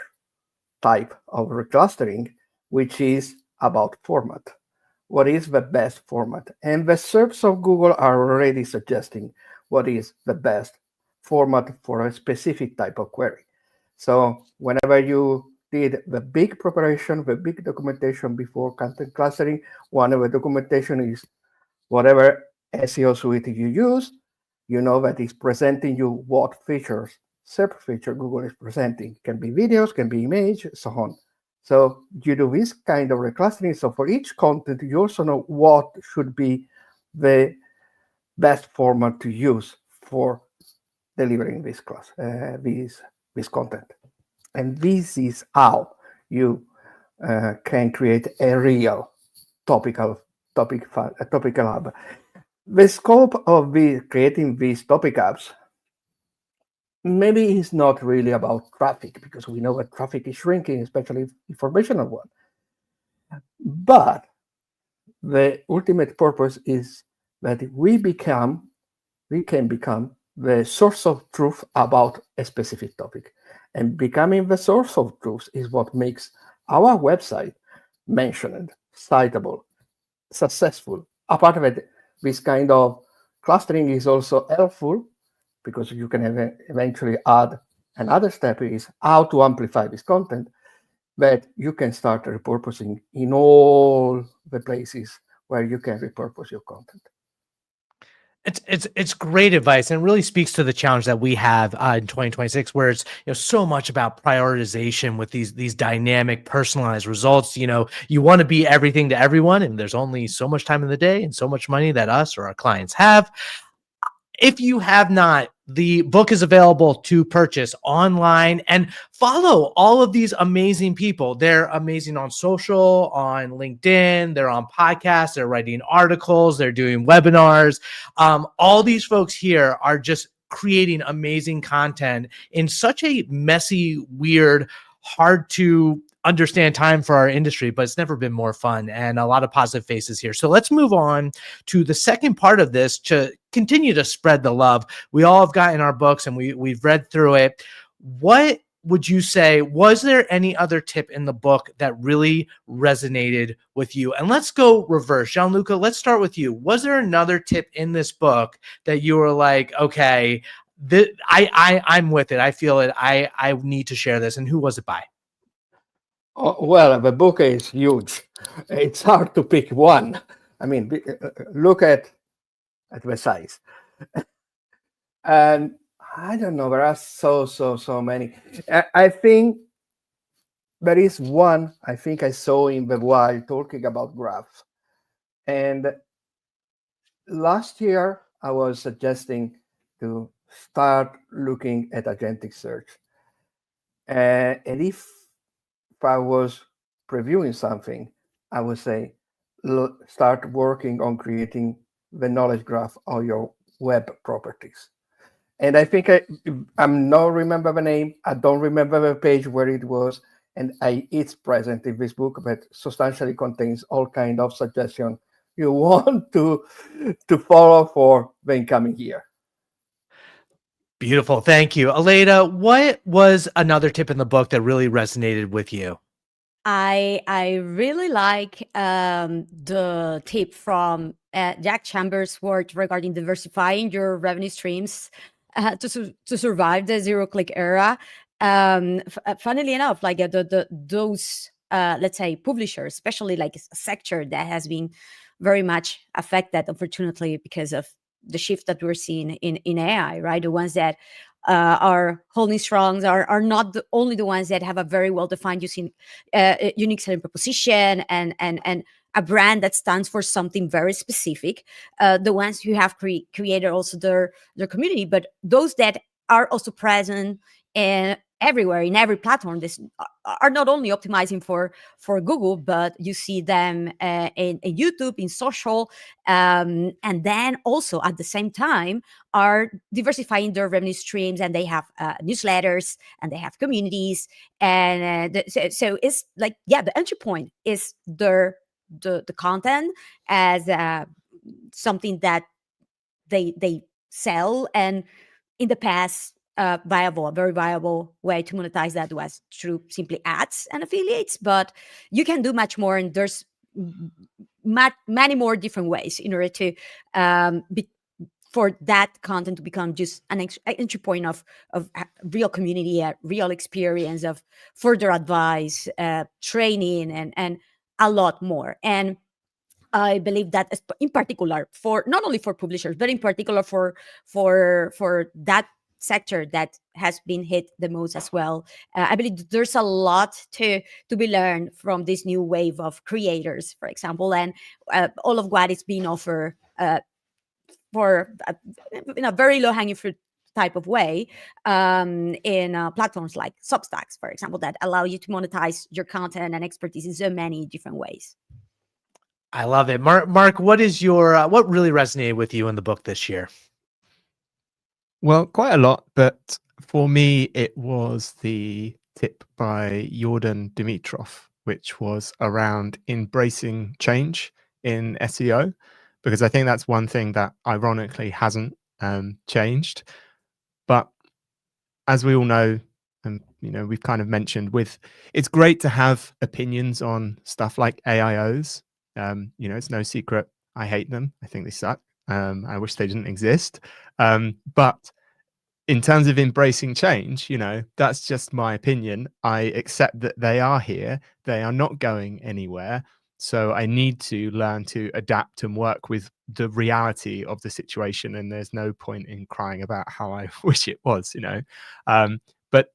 type of reclustering, which is about format. What is the best format? And the SERPs of Google are already suggesting what is the best format for a specific type of query. So whenever you did the big preparation, the big documentation before content clustering, one of the documentation is whatever SEO suite you use, you know that it's presenting you what features, SERP feature Google is presenting. Can be videos, can be image, so on. So you do this kind of reclustering. So for each content, you also know what should be the best format to use for delivering this class, this content. And this is how you can create a real topical hub. The scope of creating these topic hubs maybe is not really about traffic, because we know that traffic is shrinking, especially informational one. But the ultimate purpose is that we can become the source of truth about a specific topic. And becoming the source of truth is what makes our website mentioned, citable, successful. Apart of it, this kind of clustering is also helpful, because you can eventually add another step is how to amplify this content that you can start repurposing in all the places where you can repurpose your content. It's great advice, and really speaks to the challenge that we have in 2026, where it's so much about prioritization with these dynamic, personalized results. You want to be everything to everyone, and there's only so much time in the day and so much money that us or our clients have. If you have not, the book is available to purchase online, and follow all of these amazing people. They're amazing on social, on LinkedIn, they're on podcasts, they're writing articles, they're doing webinars. All these folks here are just creating amazing content in such a messy, weird, hard to understand time for our industry, but it's never been more fun, and a lot of positive faces here. So let's move on to the second part of this to continue to spread the love. We all have gotten our books and we've read through it. What would you say, was there any other tip in the book that really resonated with you? And let's go reverse. Gianluca, let's start with you. Was there another tip in this book that you were like, okay, I'm with it. I feel it. I need to share this. And who was it by? Oh, well, the book is huge. It's hard to pick one. I mean, look at the size. And I don't know, there are so many. I think there is one I think I saw in the wild talking about graphs. And last year, I was suggesting to start looking at agentic search. And if I was previewing something, I would say, start working on creating the knowledge graph of your web properties. And I think I'm not remember the name. I don't remember the page where it was. And it's present in this book, but substantially contains all kind of suggestions you want to follow for the incoming year. Beautiful. Thank you. Aleda, what was another tip in the book that really resonated with you? I really like the tip from Jack Chambers' work regarding diversifying your revenue streams to survive the zero-click era. Funnily enough, like those let's say publishers, especially like a sector that has been very much affected, unfortunately, because of the shift that we're seeing in AI, right? The ones that are holding strong are not only the ones that have a very well-defined unique selling proposition and a brand that stands for something very specific. The ones who have created also their community, but those that are also present everywhere in every platform. This are not only optimizing for Google, but you see them in YouTube, in social, and then also at the same time are diversifying their revenue streams, and they have newsletters and they have communities, and so it's like, yeah, the entry point is the content as something that they sell, and in the past, a very viable way to monetize that was through simply ads and affiliates. But you can do much more, and there's many more different ways in order to for that content to become just an entry point of real community, a real experience of further advice, training, and a lot more. And I believe that in particular for not only for publishers, but in particular for that sector that has been hit the most as well. I believe there's a lot to be learned from this new wave of creators, for example, and all of what is being offered for in a very low-hanging fruit type of way in platforms like Substacks, for example, that allow you to monetize your content and expertise in so many different ways. I love it. Mark, what is your what really resonated with you in the book this year? Well, quite a lot, but for me, it was the tip by Jordan Dimitrov, which was around embracing change in SEO, because I think that's one thing that ironically hasn't changed. But as we all know, and we've kind of mentioned, it's great to have opinions on stuff like AIOs. It's no secret I hate them. I think they suck. I wish they didn't exist. But in terms of embracing change, that's just my opinion. I accept that they are here. They are not going anywhere. So I need to learn to adapt and work with the reality of the situation. And there's no point in crying about how I wish it was, But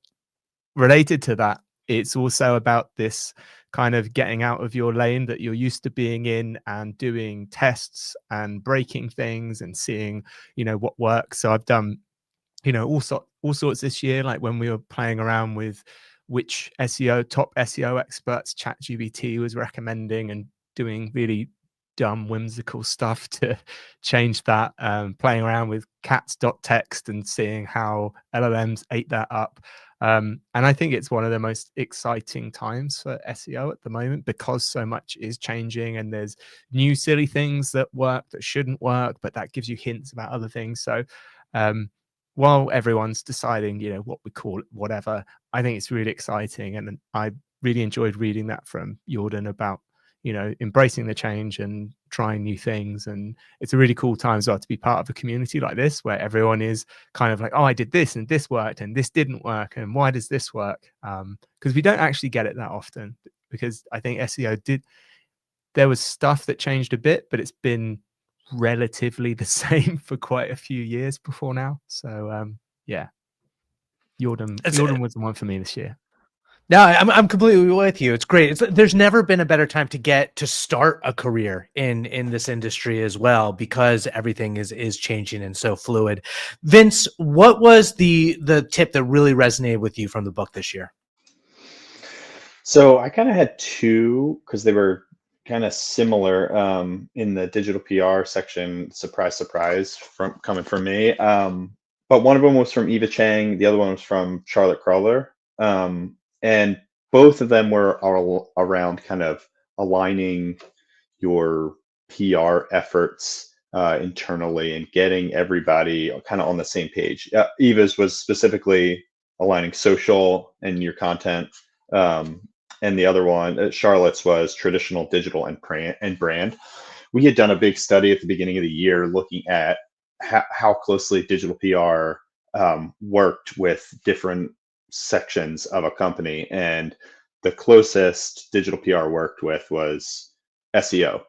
related to that, it's also about this kind of getting out of your lane that you're used to being in and doing tests and breaking things and seeing, what works. So I've done, all sorts this year, like when we were playing around with which top SEO experts ChatGPT was recommending and doing really dumb, whimsical stuff to change that, playing around with cats.txt and seeing how LLMs ate that up. And I think it's one of the most exciting times for SEO at the moment, because so much is changing and there's new silly things that work that shouldn't work, but that gives you hints about other things. So while everyone's deciding, what we call it, whatever, I think it's really exciting. And I really enjoyed reading that from Jordan about, embracing the change and trying new things. And it's a really cool time as well to be part of a community like this, where everyone is kind of like, oh, I did this and this worked and this didn't work. And why does this work? Because we don't actually get it that often, because I think SEO there was stuff that changed a bit, but it's been relatively the same for quite a few years before now. So yeah, Jordan was the one for me this year. No, I'm completely with you. It's great. There's never been a better time to start a career in this industry as well, because everything is changing and so fluid. Vince, what was the tip that really resonated with you from the book this year? So I kind of had two, because they were kind of similar in the digital PR section. Surprise, surprise, coming from me. But one of them was from Eva Chang. The other one was from Charlotte Crawler. And both of them were around kind of aligning your PR efforts internally and getting everybody kind of on the same page. Eva's was specifically aligning social and your content. And the other one, Charlotte's, was traditional, digital, and brand. We had done a big study at the beginning of the year looking at how closely digital PR worked with different sections of a company, and the closest digital PR worked with was SEO,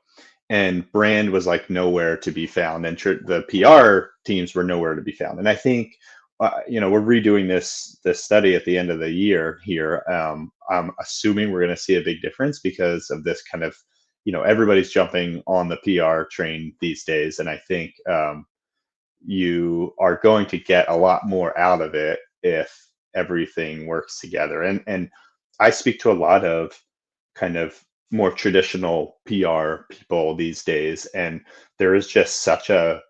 and brand was like nowhere to be found, and the PR teams were nowhere to be found. And I think we're redoing this study at the end of the year here. I'm assuming we're going to see a big difference because of this kind of, everybody's jumping on the PR train these days, and I think you are going to get a lot more out of it if everything works together. And I speak to a lot of kind of more traditional PR people these days, and there is just such a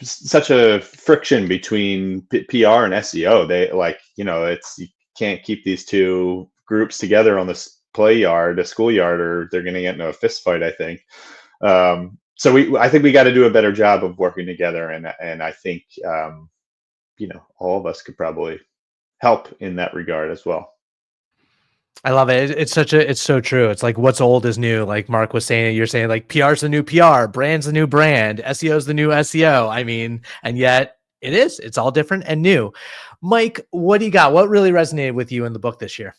such a friction between PR and SEO. They you can't keep these two groups together on this schoolyard, or they're going to get into a fist fight, I think. So I think we got to do a better job of working together, and I think all of us could probably help in that regard as well. I love it. It's so true. It's like what's old is new. Like Mark was saying, you're saying like PR's the new PR, brand's the new brand, SEO's the new SEO. I mean, and yet it's all different and new. Mike, what do you got? What really resonated with you in the book this year?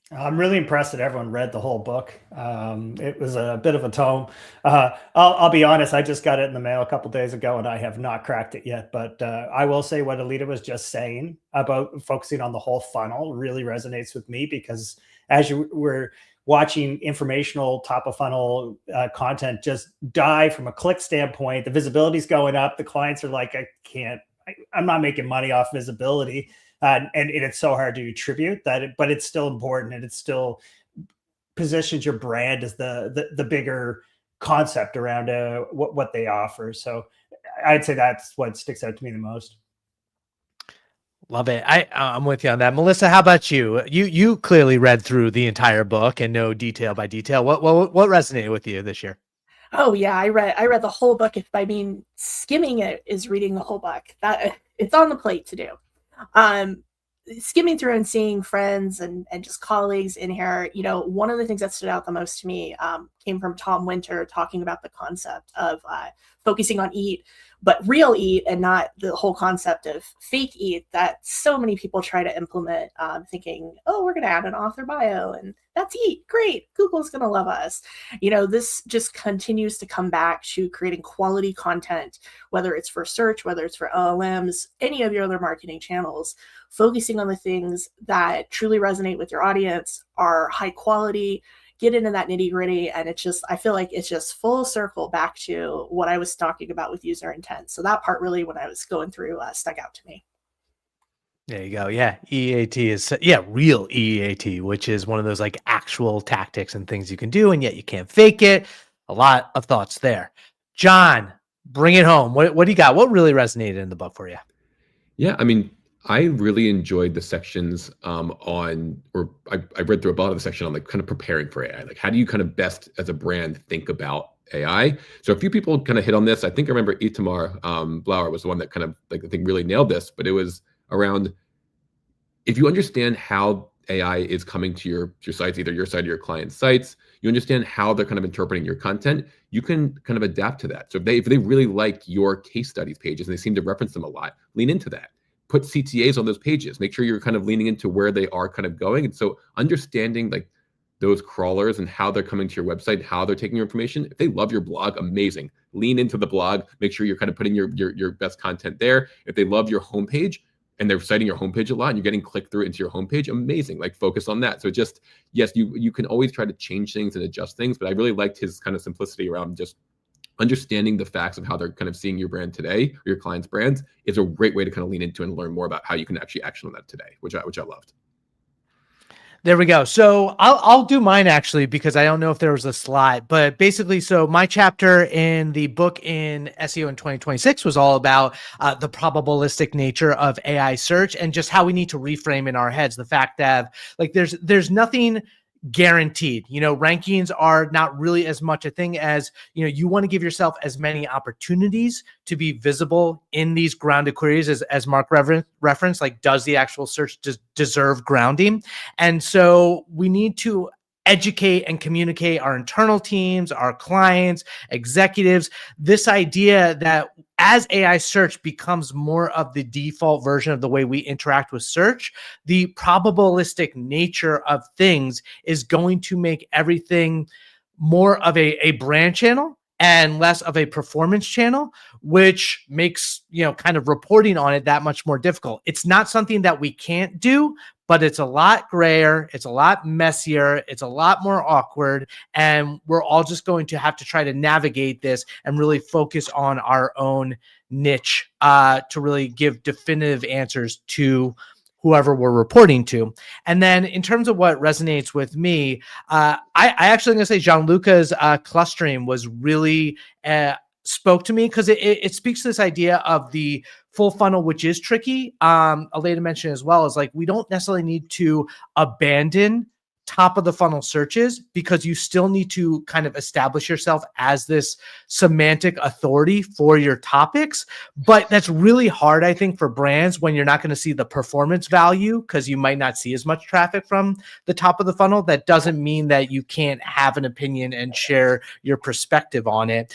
I'm really impressed that everyone read the whole book. It was a bit of a tome. I'll be honest, I just got it in the mail a couple days ago and I have not cracked it yet. But I will say what Alita was just saying about focusing on the whole funnel really resonates with me, because as you were watching informational top of funnel content just die from a click standpoint, the visibility's going up. The clients are like, I'm not making money off visibility. And it's so hard to attribute that, but it's still important, and it still positions your brand as the bigger concept around what they offer. So I'd say that's what sticks out to me the most. Love it. I'm with you on that. Melissa, how about you? You clearly read through the entire book and know detail by detail. What resonated with you this year? Oh yeah, I read the whole book. If I mean skimming it is reading the whole book. That it's on the plate to do. Skimming through and seeing friends and just colleagues in here, one of the things that stood out the most to me came from Tom Winter talking about the concept of focusing on EAT, but real EAT, and not the whole concept of fake EAT that so many people try to implement, thinking, oh, we're going to add an author bio and that's EAT. Great. Google's going to love us. This just continues to come back to creating quality content, whether it's for search, whether it's for LLMs, any of your other marketing channels, focusing on the things that truly resonate with your audience, are high quality, get into that nitty gritty. And I feel like it's just full circle back to what I was talking about with user intent. So that part really, when I was going through, stuck out to me. There you go. Yeah. EAT is real EAT, which is one of those like actual tactics and things you can do, and yet you can't fake it. A lot of thoughts there. John, bring it home. What do you got? What really resonated in the book for you? Yeah, I mean, I really enjoyed the sections on, or I read through a lot of the section on like kind of preparing for AI. Like, how do you kind of best as a brand think about AI? So a few people kind of hit on this. I think I remember Itamar Blauer was the one that kind of like I think really nailed this, but it was around if you understand how AI is coming to your sites, either your site or your client's sites, you understand how they're kind of interpreting your content, you can kind of adapt to that. So if they really like your case studies pages and they seem to reference them a lot, lean into that. Put CTAs on those pages. Make sure you're kind of leaning into where they are kind of going. And so understanding like those crawlers and how they're coming to your website, how they're taking your information. If they love your blog, amazing. Lean into the blog. Make sure you're kind of putting your best content there. If they love your homepage, and they're citing your homepage a lot and you're getting click through into your homepage, amazing. Like focus on that. So just, yes, you can always try to change things and adjust things, but I really liked his kind of simplicity around just understanding the facts of how they're kind of seeing your brand today or your clients' brands is a great way to kind of lean into and learn more about how you can actually action on that today, which I loved. There we go. So I'll do mine actually, because I don't know if there was a slide, but basically, so my chapter in the book in SEO in 2026 was all about the probabilistic nature of AI search and just how we need to reframe in our heads the fact that like there's nothing guaranteed. You know, rankings are not really as much a thing as, you know, you want to give yourself as many opportunities to be visible in these grounded queries as Mark referenced, like does the actual search deserve grounding? And so we need to educate and communicate our internal teams, our clients, executives, this idea that as AI search becomes more of the default version of the way we interact with search, the probabilistic nature of things is going to make everything more of a brand channel and less of a performance channel, which makes, you know, kind of reporting on it that much more difficult. It's not something that we can't do, but it's a lot grayer, it's a lot messier, it's a lot more awkward, and we're all just going to have to try to navigate this and really focus on our own niche to really give definitive answers to whoever we're reporting to. And then in terms of what resonates with me, I actually going to say Gianluca's clustering was really spoke to me because it speaks to this idea of the full funnel, which is tricky. Aleda mentioned as well, is like we don't necessarily need to abandon top of the funnel searches because you still need to kind of establish yourself as this semantic authority for your topics. But that's really hard, I think, for brands when you're not going to see the performance value because you might not see as much traffic from the top of the funnel. That doesn't mean that you can't have an opinion and share your perspective on it.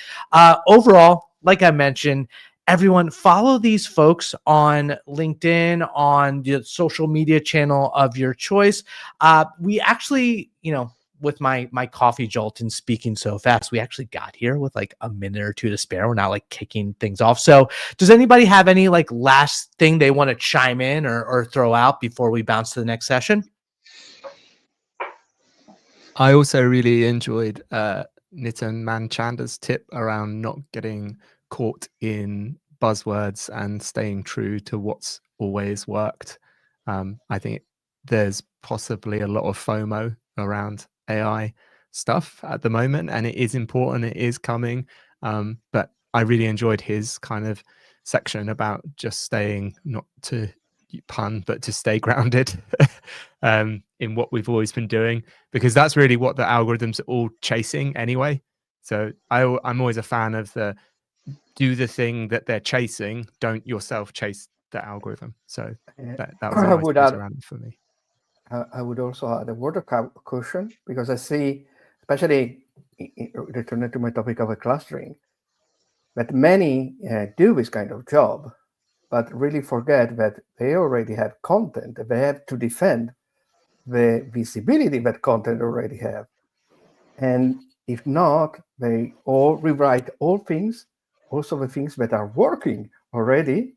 Overall, like I mentioned, everyone follow these folks on LinkedIn, on the social media channel of your choice. We actually, you know, with my coffee jolt and speaking so fast, we actually got here with like a minute or two to spare. We're not like kicking things off. So does anybody have any like last thing they want to chime in or throw out before we bounce to the next session? I also really enjoyed Nitin Manchanda's tip around not getting caught in buzzwords and staying true to what's always worked. I think there's possibly a lot of FOMO around AI stuff at the moment, and it is important, it is coming. But I really enjoyed his kind of section about just staying, not to pun, but to stay grounded in what we've always been doing, because that's really what the algorithms are all chasing anyway. So I'm always a fan of the do the thing that they're chasing, don't yourself chase the algorithm. So that was a nice piece around it for me. I would also add a word of caution, because I see, especially returning to my topic of clustering, that many do this kind of job, but really forget that they already have content. They have to defend the visibility that content already have. And if not, they all rewrite all things, also the things that are working already.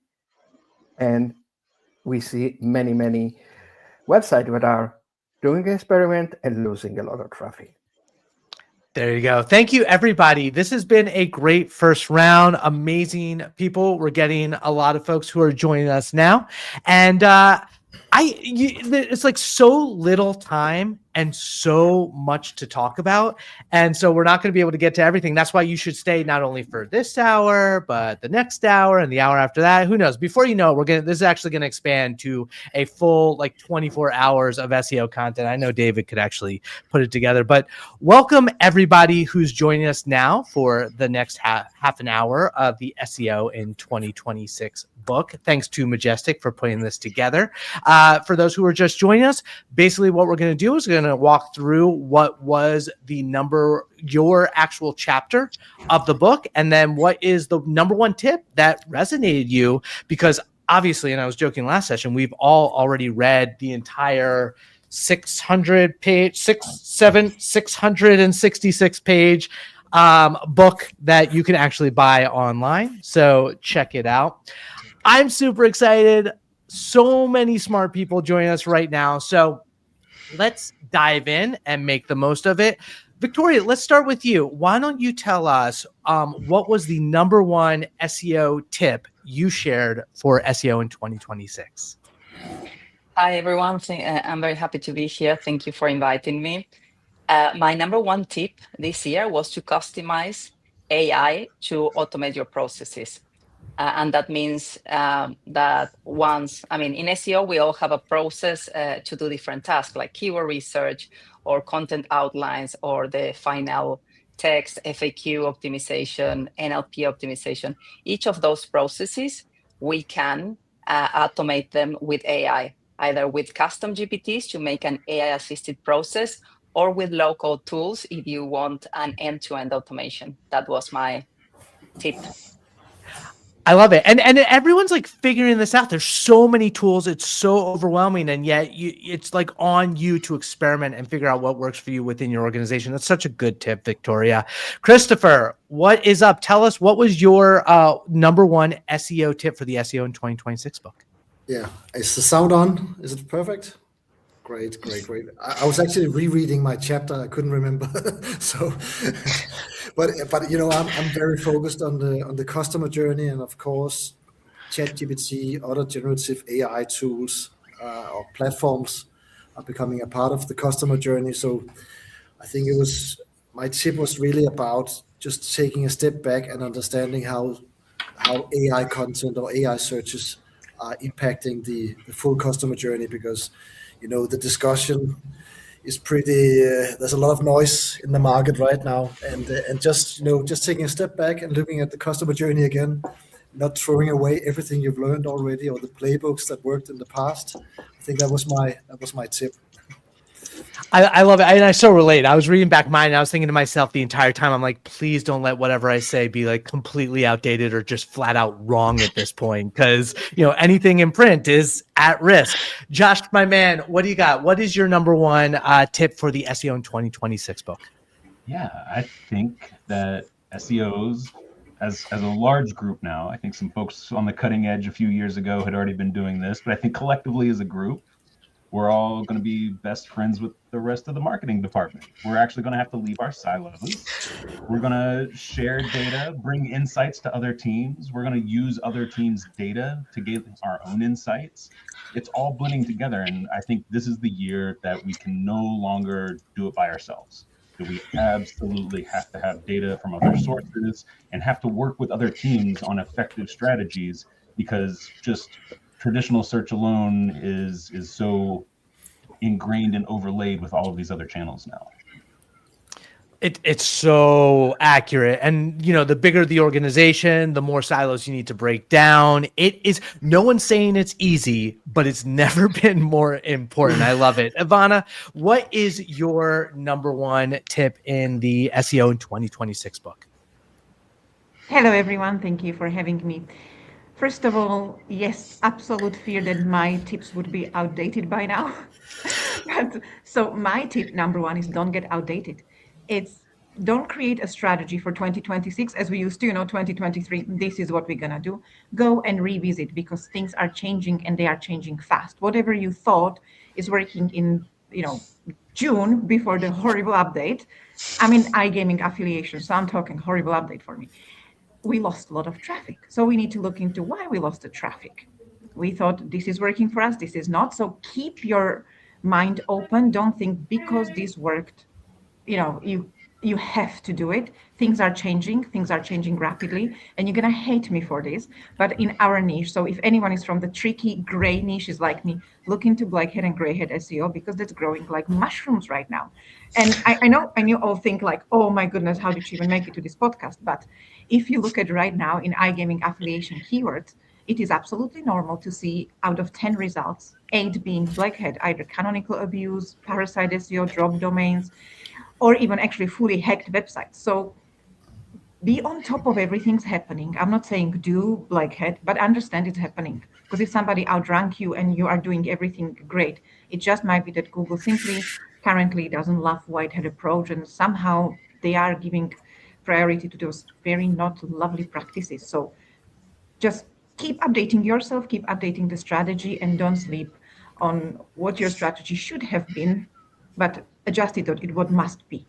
And we see many, many websites that are doing an experiment and losing a lot of traffic. There you go. Thank you, everybody. This has been a great first round. Amazing people. We're getting a lot of folks who are joining us now. And it's like so little time and so much to talk about. And so we're not going to be able to get to everything. That's why you should stay not only for this hour, but the next hour and the hour after that. Who knows? Before you know it, this is actually going to expand to a full 24 hours of SEO content. I know David could actually put it together, but welcome everybody who's joining us now for the next half an hour of the SEO in 2026 book. Thanks to Majestic for putting this together. For those who are just joining us, basically what we're going to do is we're going to walk through what was your actual chapter of the book, and then what is the number one tip that resonated you, because obviously, and I was joking last session, we've all already read the entire 666 page book that you can actually buy online. So check it out. I'm super excited. So many smart people joining us right now. So let's dive in and make the most of it. Victoria, let's start with you. Why don't you tell us what was the number one SEO tip you shared for SEO in 2026? Hi, everyone. I'm very happy to be here. Thank you for inviting me. My number one tip this year was to customize AI to automate your processes. And that means that in SEO, we all have a process to do different tasks like keyword research or content outlines or the final text, FAQ optimization, NLP optimization. Each of those processes, we can automate them with AI, either with custom GPTs to make an AI-assisted process or with low-code tools if you want an end-to-end automation. That was my tip. I love it. And everyone's figuring this out. There's so many tools. It's so overwhelming. And yet it's on you to experiment and figure out what works for you within your organization. That's such a good tip, Victoria. Christopher, what is up? Tell us, what was your number one SEO tip for the SEO in 2026 book? Yeah. Is the sound on? Is it perfect? Great. I was actually rereading my chapter. I couldn't remember. So, but I'm very focused on the customer journey, and of course, ChatGPT, other generative AI tools or platforms are becoming a part of the customer journey. So, I think my tip was really about just taking a step back and understanding how AI content or AI searches are impacting the full customer journey, because the discussion is pretty. There's a lot of noise in the market right now, and just taking a step back and looking at the customer journey again, not throwing away everything you've learned already or the playbooks that worked in the past. I think that was my tip. I love it. And I so relate. I was reading back mine and I was thinking to myself the entire time, I'm like, please don't let whatever I say be completely outdated or just flat out wrong at this point. Because, anything in print is at risk. Josh, my man, what do you got? What is your number one tip for the SEO in 2026 book? Yeah, I think that SEOs as a large group now, I think some folks on the cutting edge a few years ago had already been doing this, but I think collectively as a group, we're all going to be best friends with the rest of the marketing department. We're actually going to have to leave our silos. We're going to share data, bring insights to other teams. We're going to use other teams' data to get our own insights. It's all blending together. And I think this is the year that we can no longer do it by ourselves. That we absolutely have to have data from other sources and have to work with other teams on effective strategies, because just traditional search alone is so ingrained and overlaid with all of these other channels now. It's so accurate. And, the bigger the organization, the more silos you need to break down. No one's saying it's easy, but it's never been more important. I love it. Ivana, what is your number one tip in the SEO in 2026 book? Hello, everyone. Thank you for having me. First of all, yes, absolute fear that my tips would be outdated by now. So my tip number one is don't get outdated. It's don't create a strategy for 2026 as we used to, 2023, this is what we're going to do. Go and revisit, because things are changing and they are changing fast. Whatever you thought is working in, June before the horrible update. I'm in iGaming affiliation, so I'm talking horrible update for me. We lost a lot of traffic. So we need to look into why we lost the traffic. We thought this is working for us, this is not. So keep your mind open. Don't think because this worked, you have to do it. Things are changing rapidly, and you're gonna hate me for this, but in our niche, so if anyone is from the tricky gray niches like me, look into black hat and gray hat SEO, because that's growing like mushrooms right now. And I know you all think like, oh my goodness, how did she even make it to this podcast? But if you look at right now in iGaming affiliation keywords, it is absolutely normal to see out of 10 results, 8 being black hat, either canonical abuse, parasite SEO, drop domains, or even actually fully hacked websites. So be on top of everything's happening. I'm not saying do black hat, but understand it's happening. Because if somebody outrank you and you are doing everything great, it just might be that Google simply currently doesn't love white hat approach, and somehow they are giving priority to those very not lovely practices. So just keep updating yourself, keep updating the strategy, and don't sleep on what your strategy should have been, but adjust it to what must be.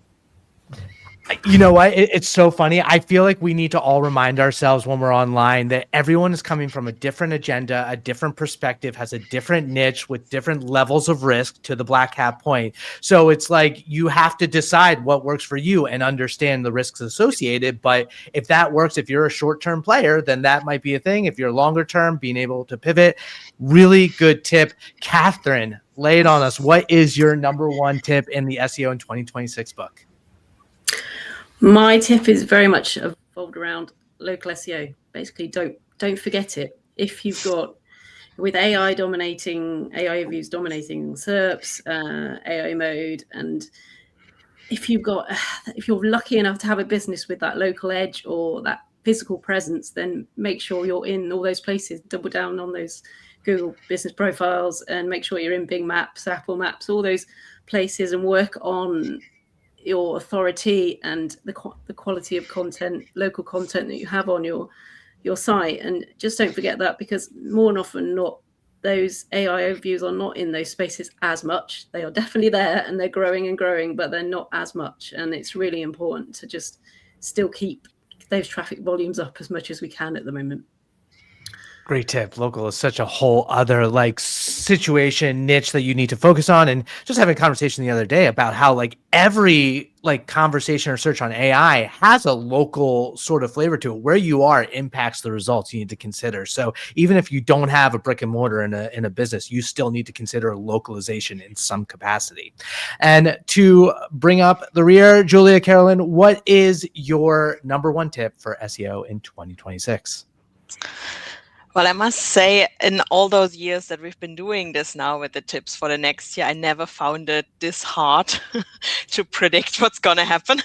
You know what? It's so funny. I feel like we need to all remind ourselves when we're online that everyone is coming from a different agenda, a different perspective, has a different niche with different levels of risk, to the black hat point. So it's like you have to decide what works for you and understand the risks associated. But if that works, if you're a short-term player, then that might be a thing. If you're longer term, being able to pivot, really good tip. Catherine, lay it on us. What is your number one tip in the SEO in 2026 book? My tip is very much evolved around local SEO. Basically, don't forget it. If you've got, with AI views dominating SERPs, AI mode, and if you're lucky enough to have a business with that local edge or that physical presence, then make sure you're in all those places. Double down on those Google business profiles and make sure you're in Bing Maps, Apple Maps, all those places, and work on your authority and the quality of content, local content that you have on your site. And just don't forget that, because more than often not, those AI overviews are not in those spaces as much. They are definitely there and they're growing and growing, but they're not as much. And it's really important to just still keep those traffic volumes up as much as we can at the moment. Great tip. Local is such a whole other like situation niche that you need to focus on. And just having a conversation the other day about how like every like conversation or search on AI has a local sort of flavor to it. Where you are impacts the results you need to consider. So even if you don't have a brick and mortar in a business, you still need to consider localization in some capacity. And to bring up the rear, Julia Carolyn, what is your number one tip for SEO in 2026? Well, I must say, in all those years that we've been doing this now with the tips for the next year, I never found it this hard to predict what's going to happen.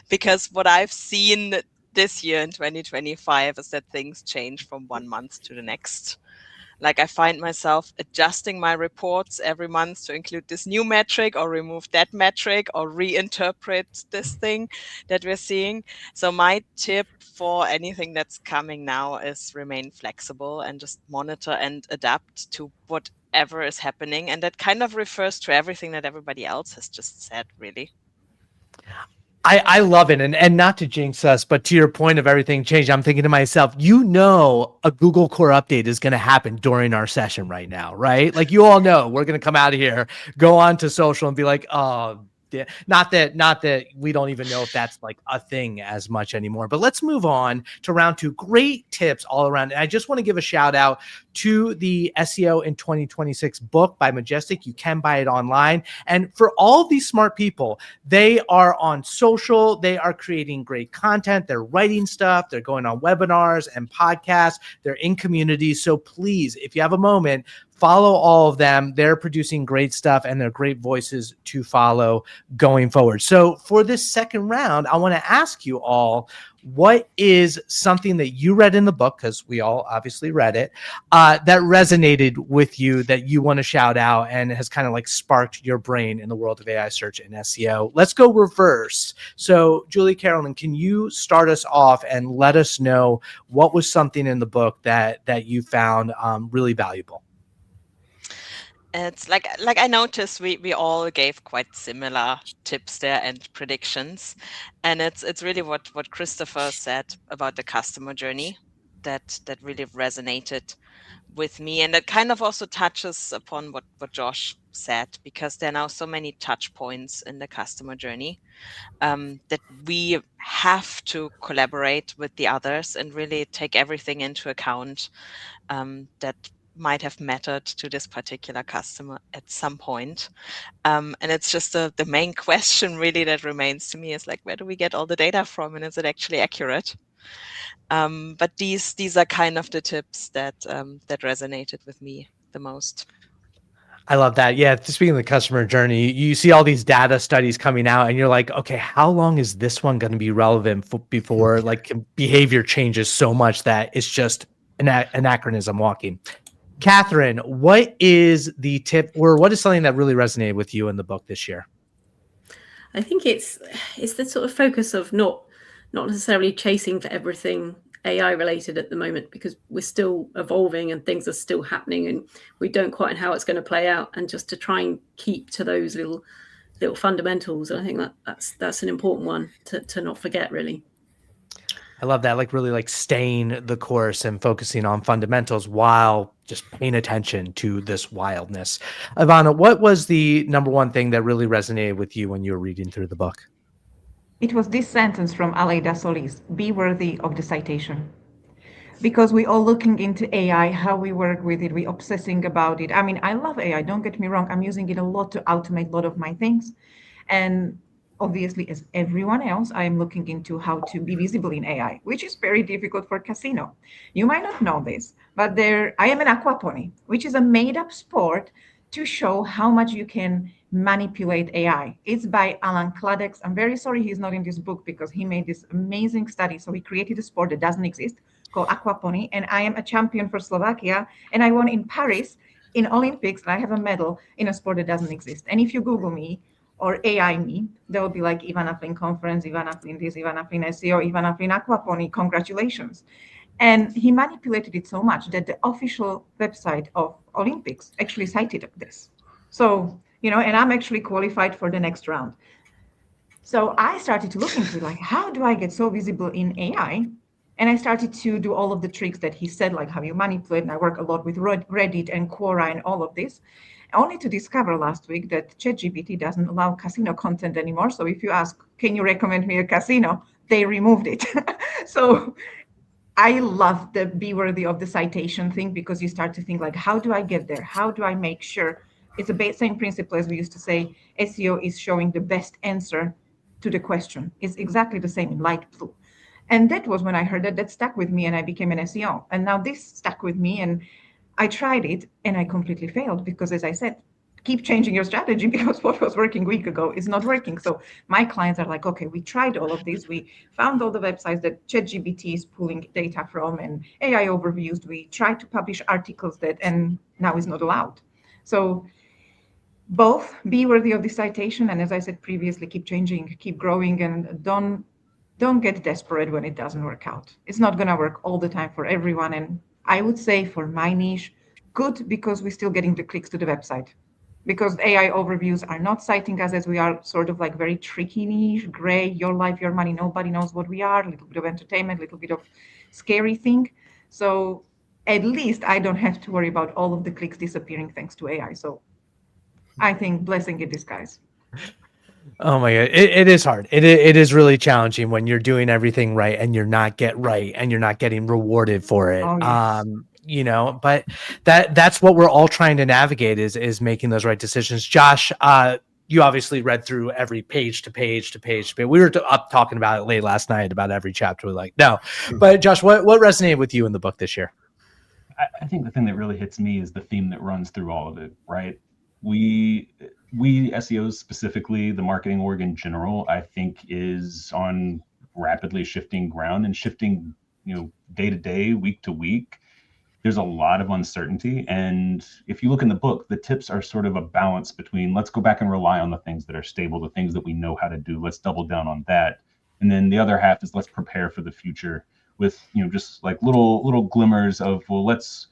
Because what I've seen this year in 2025 is that things change from one month to the next. Like I find myself adjusting my reports every month to include this new metric or remove that metric or reinterpret this thing that we're seeing. So my tip for anything that's coming now is remain flexible and just monitor and adapt to whatever is happening. And that kind of refers to everything that everybody else has just said, really. I love it. And not to jinx us, but to your point of everything changed, I'm thinking to myself, a Google Core update is going to happen during our session right now, right? Like you all know, we're going to come out of here, go on to social and be like, oh, yeah. Not that we don't even know if that's like a thing as much anymore, but let's move on to round two. Great tips all around. And I just want to give a shout out to the SEO in 2026 book by Majestic. You can buy it online. And for all these smart people, they are on social, they are creating great content, they're writing stuff, they're going on webinars and podcasts, they're in communities. So please, if you have a moment, follow all of them. They're producing great stuff and they're great voices to follow going forward. So for this second round, I want to ask you all, what is something that you read in the book, because we all obviously read it, that resonated with you, that you want to shout out and has kind of like sparked your brain in the world of AI search and SEO? Let's go reverse. So Julie Carolyn, can you start us off and let us know what was something in the book that you found really valuable? It's like I noticed we all gave quite similar tips there and predictions, and it's really what Christopher said about the customer journey that really resonated with me. And that kind of also touches upon what Josh said, because there are now so many touch points in the customer journey that we have to collaborate with the others and really take everything into account that might have mattered to this particular customer at some point. And it's just the main question really that remains to me is like, where do we get all the data from, and is it actually accurate? But these are kind of the tips that that resonated with me the most. I love that. Yeah, speaking of the customer journey, you see all these data studies coming out, and you're like, okay, how long is this one going to be relevant before like behavior changes so much that it's just an anachronism walking? Catherine, what is the tip, or what is something that really resonated with you in the book this year? I think it's the sort of focus of not necessarily chasing for everything AI related at the moment, because we're still evolving and things are still happening and we don't quite know how it's going to play out, and just to try and keep to those little fundamentals. And I think that's an important one to not forget, really. I love that, like really like staying the course and focusing on fundamentals while just paying attention to this wildness. Ivana, what was the number one thing that really resonated with you when you were reading through the book? It was this sentence from Aleida Solis: be worthy of the citation. Because we all looking into AI, how we work with it, we obsessing about it. I mean, I love AI, don't get me wrong. I'm using it a lot to automate a lot of my things. And obviously, as everyone else, I am looking into how to be visible in AI, which is very difficult for casino. You might not know this, but I am an aquapony, which is a made-up sport to show how much you can manipulate AI. It's by Alan Kladex. I'm very sorry he's not in this book, because he made this amazing study. So he created a sport that doesn't exist called aquapony, and I am a champion for Slovakia, and I won in Paris in Olympics, and I have a medal in a sport that doesn't exist. And if you Google me or AI me, there will be like Ivana Flynn conference, Ivana Flynn this, Ivana Flynn SEO, Ivana Flynn aquapony, congratulations. And he manipulated it so much that the official website of Olympics actually cited this. So, and I'm actually qualified for the next round. So I started to look into like, how do I get so visible in AI? And I started to do all of the tricks that he said, like how you manipulate. And I work a lot with Reddit and Quora and all of this, only to discover last week that ChatGPT doesn't allow casino content anymore. So if you ask, can you recommend me a casino? They removed it. So I love the be worthy of the citation thing, because you start to think like, how do I get there? How do I make sure? It's the same principle as we used to say, SEO is showing the best answer to the question. It's exactly the same in light blue. And that was when I heard that stuck with me, and I became an SEO. And now this stuck with me, and I tried it and I completely failed, because as I said, keep changing your strategy, because what was working a week ago is not working. So my clients are like, okay, we tried all of this. We found all the websites that ChatGPT is pulling data from and AI overviews. We tried to publish articles and now is not allowed. So both be worthy of the citation, and as I said previously, keep changing, keep growing, and don't get desperate when it doesn't work out. It's not going to work all the time for everyone. And I would say for my niche, good, because we're still getting the clicks to the website. Because AI overviews are not citing us, as we are sort of like very tricky niche, gray, your life, your money, nobody knows what we are, a little bit of entertainment, a little bit of scary thing. So at least I don't have to worry about all of the clicks disappearing thanks to AI. So I think blessing in disguise. Oh my God. It is hard. It is really challenging when you're doing everything right and you're not getting rewarded for it. Oh, yes. But that's what we're all trying to navigate is making those right decisions. Josh, you obviously read through every page to page. We were up talking about it late last night about every chapter. We're like, no, but Josh, what resonated with you in the book this year? I think the thing that really hits me is the theme that runs through all of it, right? We SEOs specifically, the marketing org in general, I think is on rapidly shifting ground and shifting, day to day, week to week. There's a lot of uncertainty. And if you look in the book, the tips are sort of a balance between let's go back and rely on the things that are stable, the things that we know how to do. Let's double down on that. And then the other half is let's prepare for the future with, just like little glimmers of, well, let's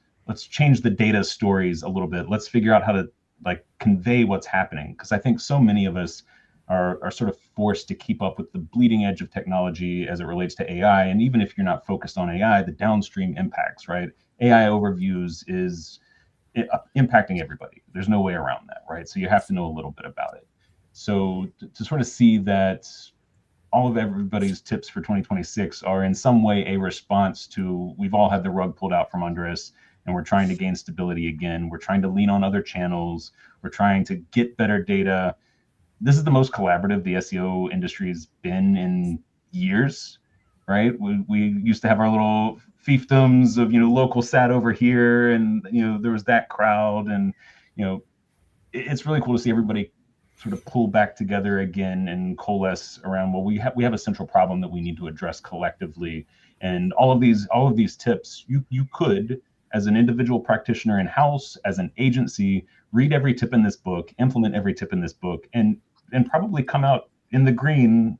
change the data stories a little bit. Let's figure out how to like convey what's happening. Because I think so many of us are sort of forced to keep up with the bleeding edge of technology as it relates to AI. And even if you're not focused on AI, the downstream impacts, right? AI overviews is impacting everybody. There's no way around that, right? So you have to know a little bit about it. So to sort of see that all of everybody's tips for 2026 are in some way a response to, we've all had the rug pulled out from under us, and we're trying to gain stability again. We're trying to lean on other channels. We're trying to get better data. This is the most collaborative the SEO industry has been in years, right? We used to have our little fiefdoms of, local sat over here, and, there was that crowd, and, it's really cool to see everybody sort of pull back together again and coalesce around, well, we have a central problem that we need to address collectively. And all of these tips, you could, as an individual practitioner in-house, as an agency, read every tip in this book, implement every tip in this book, and probably come out in the green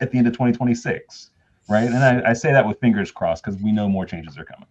at the end of 2026, right? And I say that with fingers crossed, because we know more changes are coming.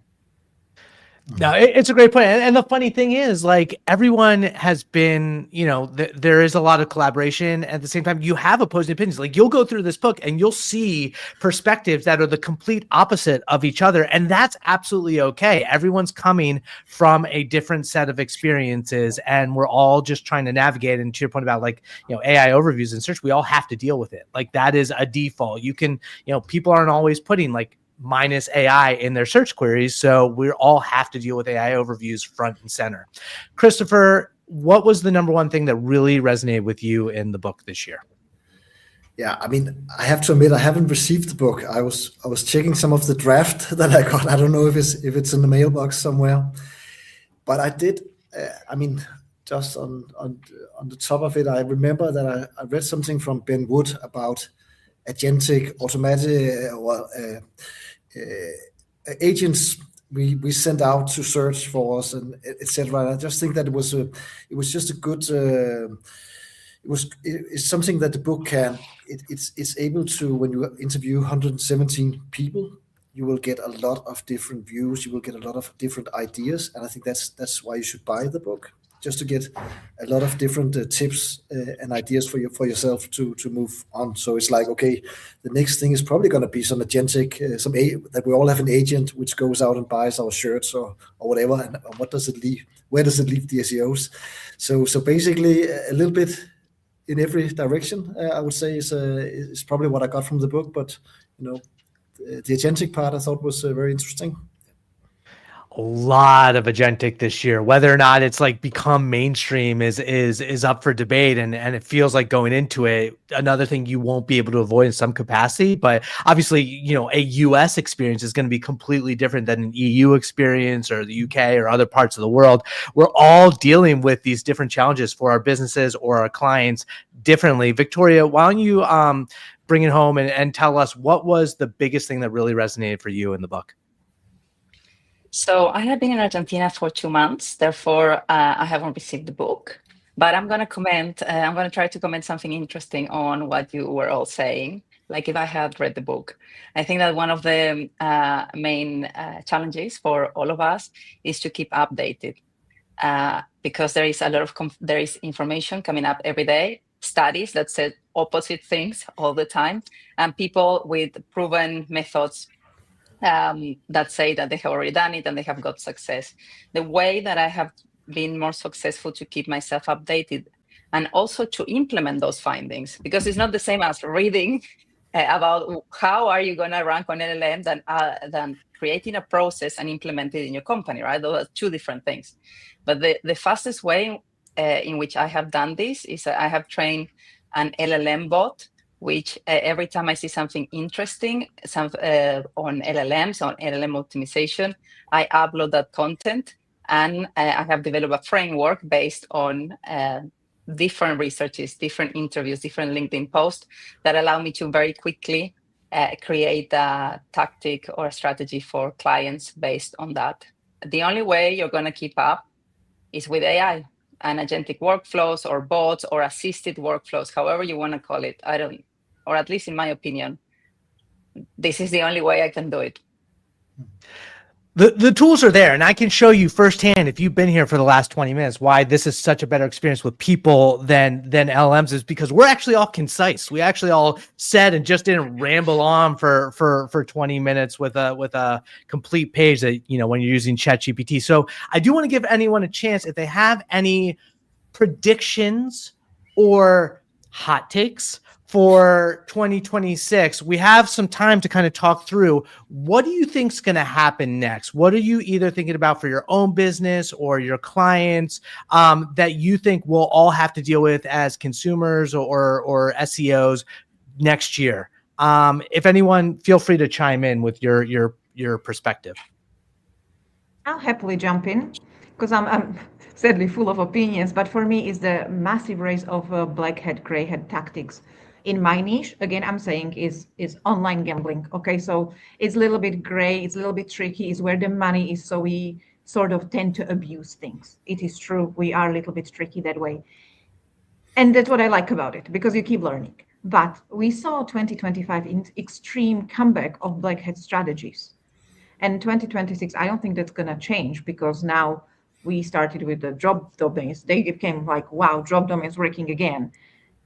No, it's a great point. And the funny thing is, like, everyone has been, there is a lot of collaboration. At the same time, you have opposing opinions. Like, you'll go through this book and you'll see perspectives that are the complete opposite of each other. And that's absolutely okay. Everyone's coming from a different set of experiences, and we're all just trying to navigate. And to your point about, like, AI overviews and search, we all have to deal with it. Like, that is a default. You can, people aren't always putting, like, minus AI in their search queries. So we all have to deal with AI overviews front and center. Christopher, what was the number one thing that really resonated with you in the book this year? Yeah, I mean, I have to admit, I haven't received the book. I was checking some of the draft that I got. I don't know if it's in the mailbox somewhere, but I did. I mean, just on the top of it, I remember that I read something from Ben Wood about agentic automatic agents we sent out to search for us, and etc. I just think that it was just a good. It's something that the book can. It's able to, when you interview 117 people, you will get a lot of different views. You will get a lot of different ideas, and I think that's why you should buy the book, just to get a lot of different tips and ideas for yourself to move on. So it's like, okay, the next thing is probably going to be some agentic, that we all have an agent which goes out and buys our shirts or whatever. And what does it leave? Where does it leave the SEOs? So basically, a little bit in every direction, I would say is probably what I got from the book. But the agentic part I thought was very interesting. A lot of agentic this year. Whether or not it's like become mainstream is up for debate, and it feels like going into it, another thing you won't be able to avoid in some capacity. But obviously, a US experience is going to be completely different than an EU experience or the UK or other parts of the world. We're all dealing with these different challenges for our businesses or our clients differently. Victoria, why don't you bring it home and tell us what was the biggest thing that really resonated for you in the book? So I have been in Argentina for 2 months. Therefore, I haven't received the book. But I'm going to comment. I'm going to try to comment something interesting on what you were all saying. Like if I had read the book, I think that one of the main challenges for all of us is to keep updated, because there is a lot of there is information coming up every day. Studies that said opposite things all the time, and people with proven methods that say that they have already done it and they have got success. The way that I have been more successful to keep myself updated and also to implement those findings, because it's not the same as reading about how are you going to rank on LLM than creating a process and implement it in your company, right? Those are two different things. But the fastest way in which I have done this is I have trained an LLM bot, which every time I see something interesting on LLMs, on LLM optimization, I upload that content, and I have developed a framework based on different researches, different interviews, different LinkedIn posts that allow me to very quickly create a tactic or a strategy for clients based on that. The only way you're going to keep up is with AI and agentic workflows or bots or assisted workflows, however you want to call it. Or at least in my opinion, this is the only way I can do it. The tools are there, and I can show you firsthand, if you've been here for the last 20 minutes, why this is such a better experience with people than LLMs, is because we're actually all concise. We actually all said and just didn't ramble on for 20 minutes with a complete page that, you know, when you're using ChatGPT. So I do want to give anyone a chance, if they have any predictions or hot takes for 2026. We have some time to kind of talk through, what do you think is going to happen next? What are you either thinking about for your own business or your clients that you think we'll all have to deal with as consumers or SEOs next year? If anyone, feel free to chime in with your perspective. I'll happily jump in because I'm sadly full of opinions, but for me is the massive rise of black hat, gray hat tactics. In my niche, again, I'm saying is online gambling. Okay, so it's a little bit gray, it's a little bit tricky, is where the money is, so we sort of tend to abuse things. It is true, we are a little bit tricky that way. And that's what I like about it, because you keep learning. But we saw 2025 in extreme comeback of black hat strategies. And 2026, I don't think that's going to change, because now we started with the drop domains. They became like, wow, drop domains working again.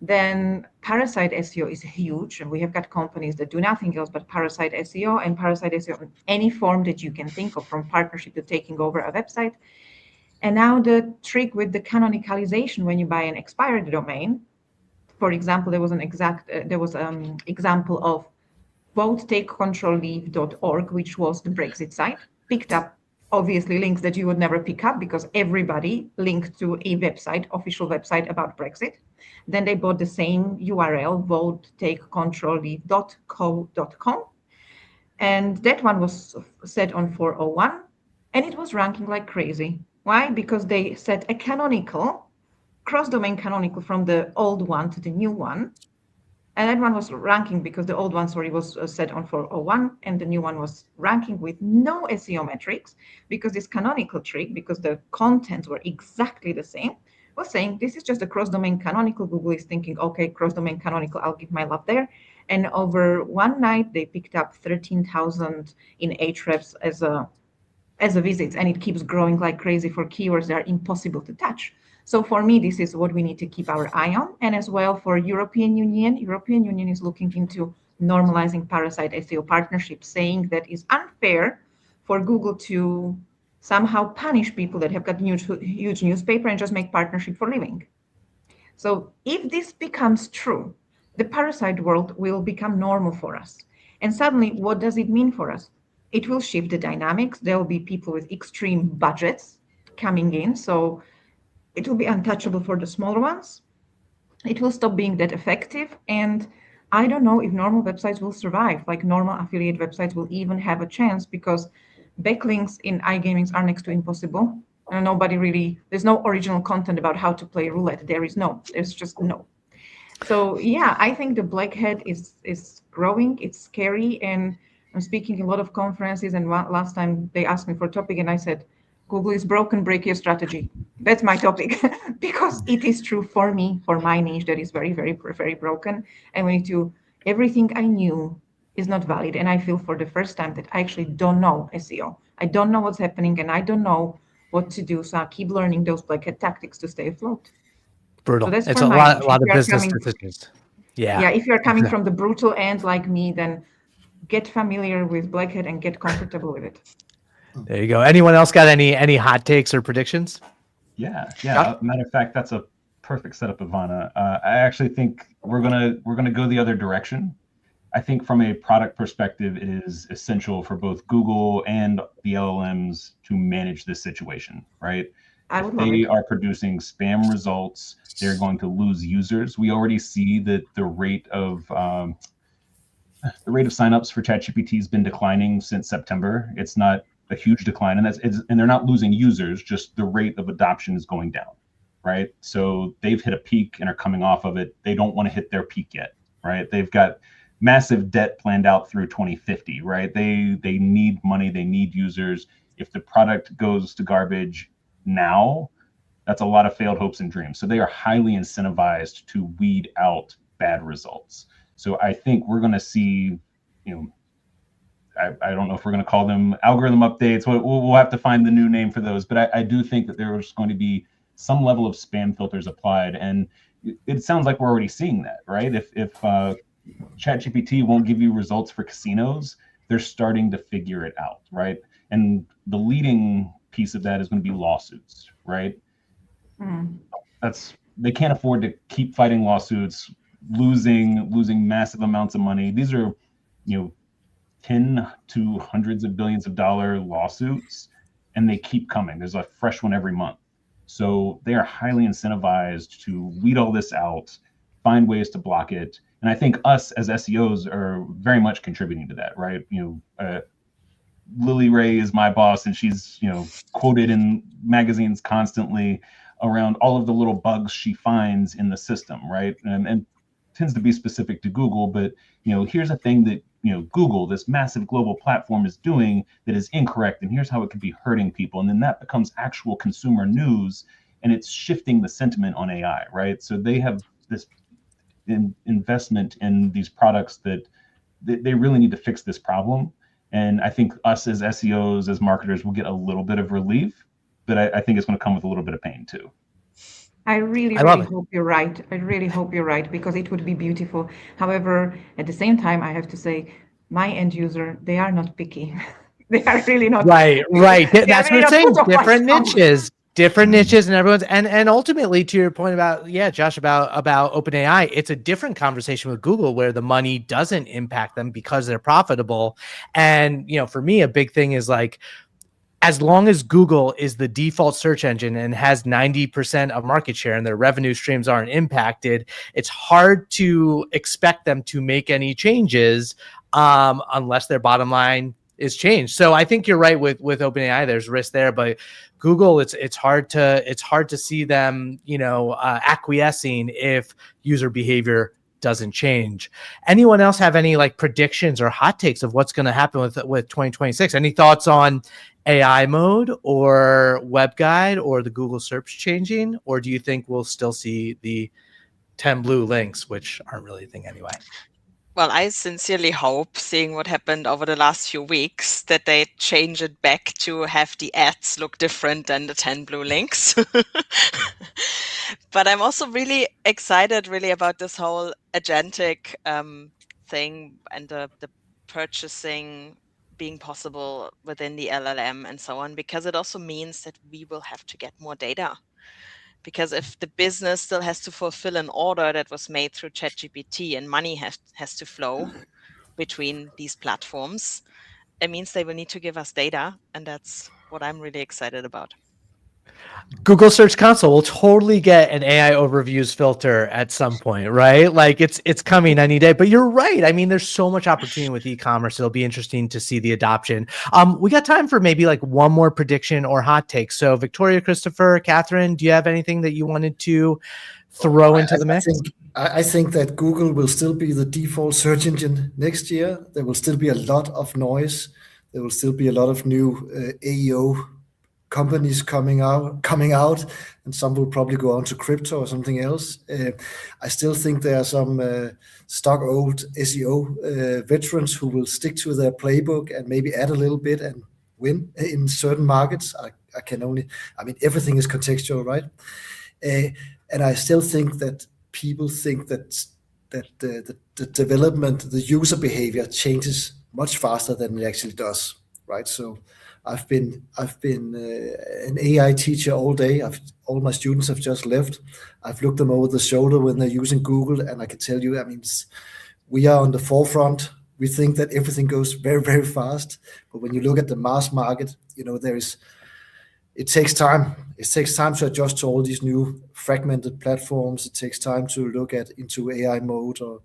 Then parasite SEO is huge. And we have got companies that do nothing else but parasite SEO, and parasite SEO in any form that you can think of, from partnership to taking over a website. And now the trick with the canonicalization, when you buy an expired domain, for example, there was an example of vote-take-control-leave.org, which was the Brexit site, picked up obviously links that you would never pick up because everybody linked to a website, official website about Brexit. Then they bought the same URL, vote-take-control-leave.co.com. And that one was set on 401, and it was ranking like crazy. Why? Because they set a canonical, cross-domain canonical from the old one to the new one. And that one was ranking because the old one, was set on 401, and the new one was ranking with no SEO metrics, because this canonical trick, because the contents were exactly the same, was saying this is just a cross-domain canonical. Google is thinking, okay, cross-domain canonical, I'll give my love there. And over one night, they picked up 13,000 in Ahrefs as a visit, and it keeps growing like crazy for keywords that are impossible to touch. So for me, this is what we need to keep our eye on. And as well for European Union is looking into normalizing parasite SEO partnerships, saying that it's unfair for Google to somehow punish people that have got huge newspaper and just make partnership for living. So if this becomes true, the parasite world will become normal for us. And suddenly, what does it mean for us? It will shift the dynamics. There will be people with extreme budgets coming in. So it will be untouchable for the smaller ones. It will stop being that effective. And I don't know if normal websites will survive, like normal affiliate websites will even have a chance, because backlinks in iGaming are next to impossible. And there's no original content about how to play roulette. There's just no. So yeah, I think the black hat is growing. It's scary. And I'm speaking in a lot of conferences. And last time they asked me for a topic, and I said, Google is broken, break your strategy. That's my topic, because it is true for me, for my niche, that is very, very, very broken. And everything I knew is not valid. And I feel for the first time that I actually don't know SEO. I don't know what's happening, and I don't know what to do. So I keep learning those black hat tactics to stay afloat. Brutal. So that's It's for a my lot of business decisions. Yeah. If you're coming from the brutal end like me, then get familiar with black hat and get comfortable with it. There you go. Anyone else got any hot takes or predictions? Yeah. Matter of fact, that's a perfect setup, Ivana. I actually think we're gonna go the other direction. I think from a product perspective, it is essential for both Google and the LLMs to manage this situation, right? If they are producing spam results, they're going to lose users. We already see that the rate of signups for ChatGPT has been declining since September. It's not a huge decline, and they're not losing users, just the rate of adoption is going down, right? So they've hit a peak and are coming off of it. They don't want to hit their peak yet, right? They've got massive debt planned out through 2050, right? They need money, they need users. If the product goes to garbage now, that's a lot of failed hopes and dreams. So they are highly incentivized to weed out bad results. So I think we're going to see, I don't know if we're going to call them algorithm updates. We'll have to find the new name for those. But I do think that there's going to be some level of spam filters applied, and it sounds like we're already seeing that, right? If ChatGPT won't give you results for casinos, they're starting to figure it out, right? And the leading piece of that is going to be lawsuits, right? They can't afford to keep fighting lawsuits, losing massive amounts of money. These are, 10 to hundreds of billions of dollar lawsuits, and they keep coming. There's a fresh one every month. So they are highly incentivized to weed all this out, find ways to block it. And I think us as SEOs are very much contributing to that, right? Lily Ray is my boss, and she's, quoted in magazines constantly around all of the little bugs she finds in the system, right? And tends to be specific to Google, but here's a thing that Google, this massive global platform, is doing that is incorrect, and here's how it could be hurting people. And then that becomes actual consumer news, and it's shifting the sentiment on AI, right? So they have this investment in these products that they really need to fix this problem. And I think us as SEOs, as marketers, will get a little bit of relief, but I think it's going to come with a little bit of pain too. I really hope you're right. I really hope you're right, because it would be beautiful. However, at the same time, I have to say, my end user, they are not picky. They are really not. Right. That's what I'm saying. Different niches, and everyone's and ultimately, to your point about Josh, about OpenAI, it's a different conversation with Google where the money doesn't impact them because they're profitable. And for me, a big thing is like, as long as Google is the default search engine and has 90% of market share and their revenue streams aren't impacted, it's hard to expect them to make any changes unless their bottom line is changed. So I think you're right with OpenAI. There's risk there, but Google, it's hard to see them acquiescing if user behavior doesn't change. Anyone else have any predictions or hot takes of what's going to happen with 2026? Any thoughts on AI mode or web guide or the Google search changing? Or do you think we'll still see the 10 blue links, which aren't really a thing anyway? Well, I sincerely hope, seeing what happened over the last few weeks, that they change it back to have the ads look different than the 10 blue links. But I'm also really excited about this whole agentic thing and the purchasing being possible within the LLM and so on, because it also means that we will have to get more data. Because if the business still has to fulfill an order that was made through ChatGPT and money has to flow between these platforms, it means they will need to give us data. And that's what I'm really excited about. Google Search Console will totally get an AI overviews filter at some point, right? Like it's coming any day. But you're right. I mean, there's so much opportunity with e-commerce. It'll be interesting to see the adoption. We got time for maybe one more prediction or hot take. So Victoria, Christopher, Catherine, do you have anything that you wanted to throw into the mix? I think that Google will still be the default search engine next year. There will still be a lot of noise. There will still be a lot of new AEO companies coming out, and some will probably go on to crypto or something else. I still think there are some stock old SEO veterans who will stick to their playbook and maybe add a little bit and win in certain markets. Everything is contextual, right? And I still think that people think that the development, the user behavior changes much faster than it actually does, right? So I've been an AI teacher all day. All my students have just left. I've looked them over the shoulder when they're using Google, and I can tell you, we are on the forefront. We think that everything goes very, very fast, but when you look at the mass market, it takes time. It takes time to adjust to all these new fragmented platforms. It takes time to look into AI mode or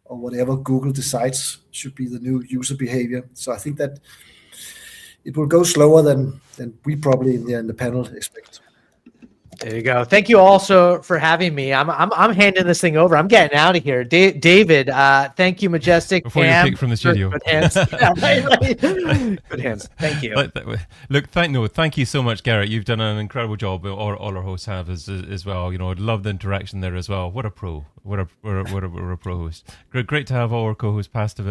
whatever Google decides should be the new user behavior. So I think that it will go slower than we probably in the panel expect. There you go. Thank you also for having me. I'm handing this thing over. I'm getting out of here. David, thank you, Majestic. Before you're kicked from the studio. Good hands. Yeah, right. Good hands. Thank you. Look, thank you so much, Garrett. You've done an incredible job. All our hosts have as well. You know, I'd love the interaction there as well. What a pro! What a pro host. Great to have all our co-hosts part of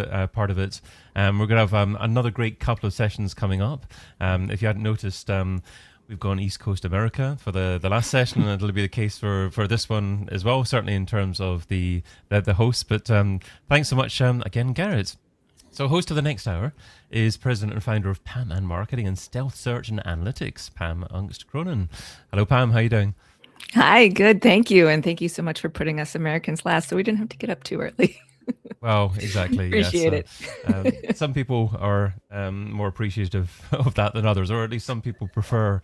it. We're gonna have another great couple of sessions coming up. If you hadn't noticed. We've gone East Coast America for the last session, and it'll be the case for this one as well, certainly in terms of the host. But thanks so much again, Garrett. So host of the next hour is president and founder of Pam and Marketing and Stealth Search and Analytics, Pam Ungst-Cronin. Hello, Pam. How are you doing? Hi, good. Thank you. And thank you so much for putting us Americans last so we didn't have to get up too early. Well, exactly. Appreciate it. Some people are more appreciative of that than others, or at least some people prefer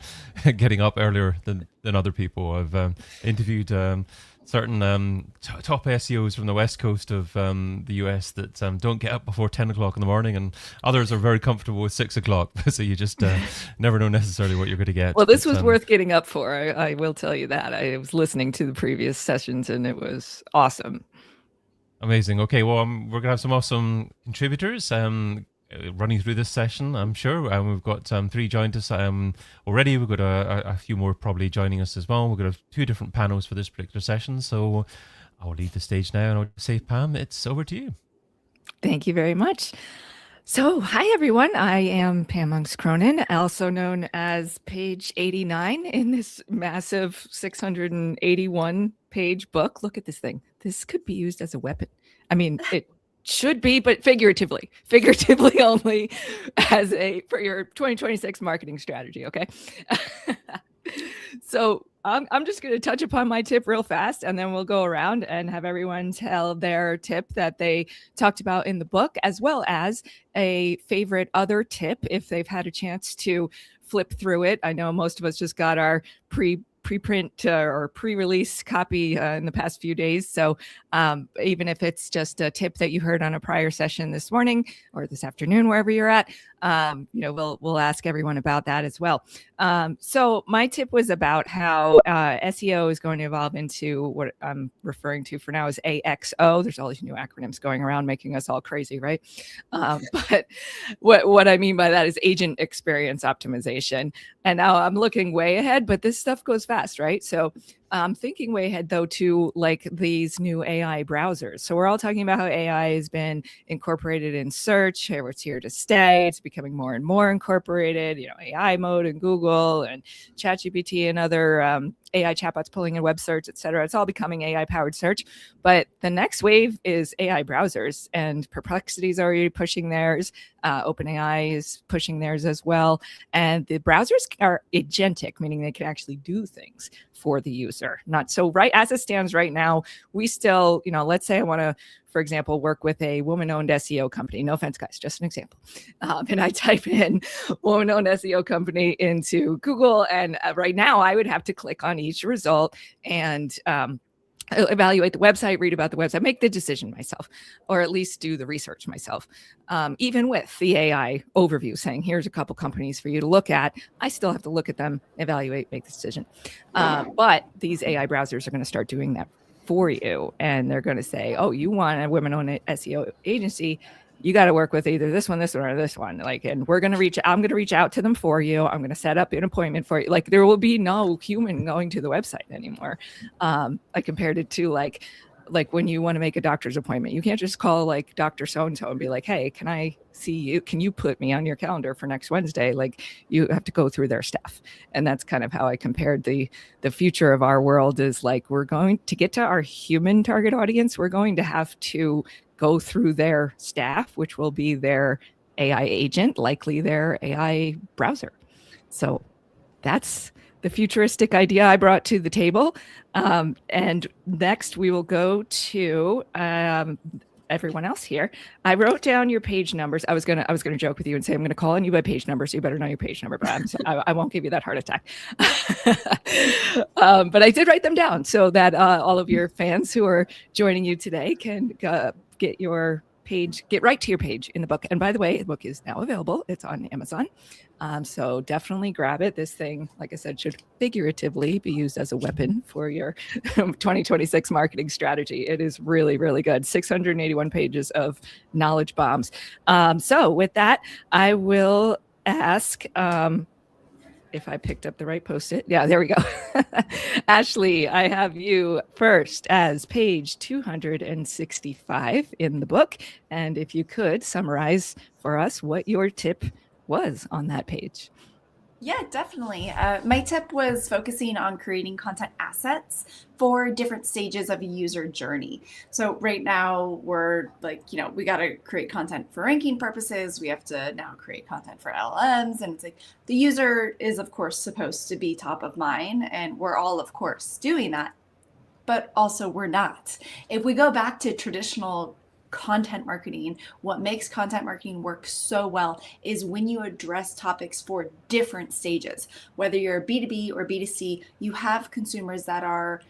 getting up earlier than other people. I've interviewed certain top SEOs from the west coast of the US that don't get up before 10 o'clock in the morning, and others are very comfortable with 6 o'clock. So you just never know necessarily what you're going to get. Well, this was worth getting up for. I will tell you that. I was listening to the previous sessions and it was awesome. Amazing. Okay, well, we're going to have some awesome contributors running through this session, I'm sure. We've got 3 joined us already. We've got a few more probably joining us as well. We're going to have 2 different panels for this particular session. So I'll leave the stage now and I'll say, Pam, it's over to you. Thank you very much. So, hi, everyone. I am Pam Ungst-Cronin, also known as page 89 in this massive 681-page book. Look at this thing. This could be used as a weapon. I mean, it should be, but figuratively only as for your 2026 marketing strategy, okay? So I'm just going to touch upon my tip real fast, and then we'll go around and have everyone tell their tip that they talked about in the book, as well as a favorite other tip if they've had a chance to flip through it. I know most of us just got our preprint or pre-release copy in the past few days. So even if it's just a tip that you heard on a prior session this morning or this afternoon, wherever you're at, we'll ask everyone about that as well. So my tip was about how SEO is going to evolve into what I'm referring to for now as AXO. There's all these new acronyms going around making us all crazy, right? But what I mean by that is agent experience optimization. And now I'm looking way ahead, but this stuff goes fast, right? So I'm thinking way ahead, though, to like these new AI browsers. So we're all talking about how AI has been incorporated in search. It's here to stay. It's becoming more and more incorporated, AI mode and Google and ChatGPT and other AI chatbots pulling in web search, et cetera. It's all becoming AI powered search. But the next wave is AI browsers, and Perplexity is already pushing theirs. OpenAI is pushing theirs as well. And the browsers are agentic, meaning they can actually do things for the user. Not so right as it stands right now, we still, let's say I want to, for example, work with a woman-owned SEO company. No offense, guys, just an example. And I type in woman-owned SEO company into Google, and right now I would have to click on each result and evaluate the website, read about the website, make the decision myself, or at least do the research myself. Even with the AI overview saying, here's a couple companies for you to look at, I still have to look at them, evaluate, make the decision. But these AI browsers are going to start doing that for you. And they're going to say, oh, you want a women-owned SEO agency, you got to work with either this one, or this one. And I'm going to reach out to them for you. I'm going to set up an appointment for you. Like, there will be no human going to the website anymore. I compared it to like when you want to make a doctor's appointment, you can't just call like Dr. So-and-so and be like, hey, can I see you? Can you put me on your calendar for next Wednesday? Like, you have to go through their staff. And that's kind of how I compared the future of our world is like, we're going to get to our human target audience. We're going to have to go through their staff, which will be their AI agent, likely their AI browser. So that's the futuristic idea I brought to the table. And next we will go to everyone else here. I wrote down your page numbers. I was gonna joke with you and say I'm gonna call on you by page number, so you better know your page number. But I won't give you that heart attack. But I did write them down so that all of your fans who are joining you today can get your get right to your page in the book. And by the way, the book is now available. It's on Amazon. So definitely grab it. This thing, like I said, should figuratively be used as a weapon for your 2026 marketing strategy. It is really, really good. 681 pages of knowledge bombs. So with that, I will ask if I picked up the right Post-it. Yeah, there we go. Ashley, I have you first as page 265 in the book. And if you could summarize for us what your tip was on that page. Yeah, definitely. My tip was focusing on creating content assets for different stages of a user journey. So right now we're like, we got to create content for ranking purposes. We have to now create content for LLMs. And it's like the user is, of course, supposed to be top of mind. And we're all, of course, doing that. But also we're not. If we go back to traditional content marketing, what makes content marketing work so well is when you address topics for different stages. Whether you're a B2B or B2C, you have consumers that are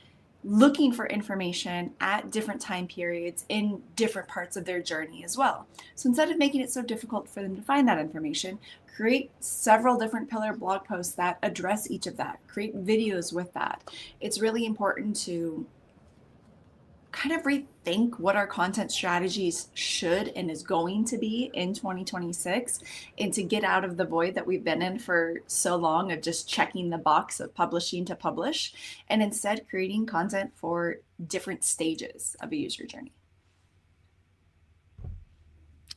looking for information at different time periods in different parts of their journey as well. So instead of making it so difficult for them to find that information, create several different pillar blog posts that address each of that. Create videos with that. It's really important to kind of rethink what our content strategies should and is going to be in 2026, and to get out of the void that we've been in for so long of just checking the box of publishing to publish, and instead creating content for different stages of a user journey.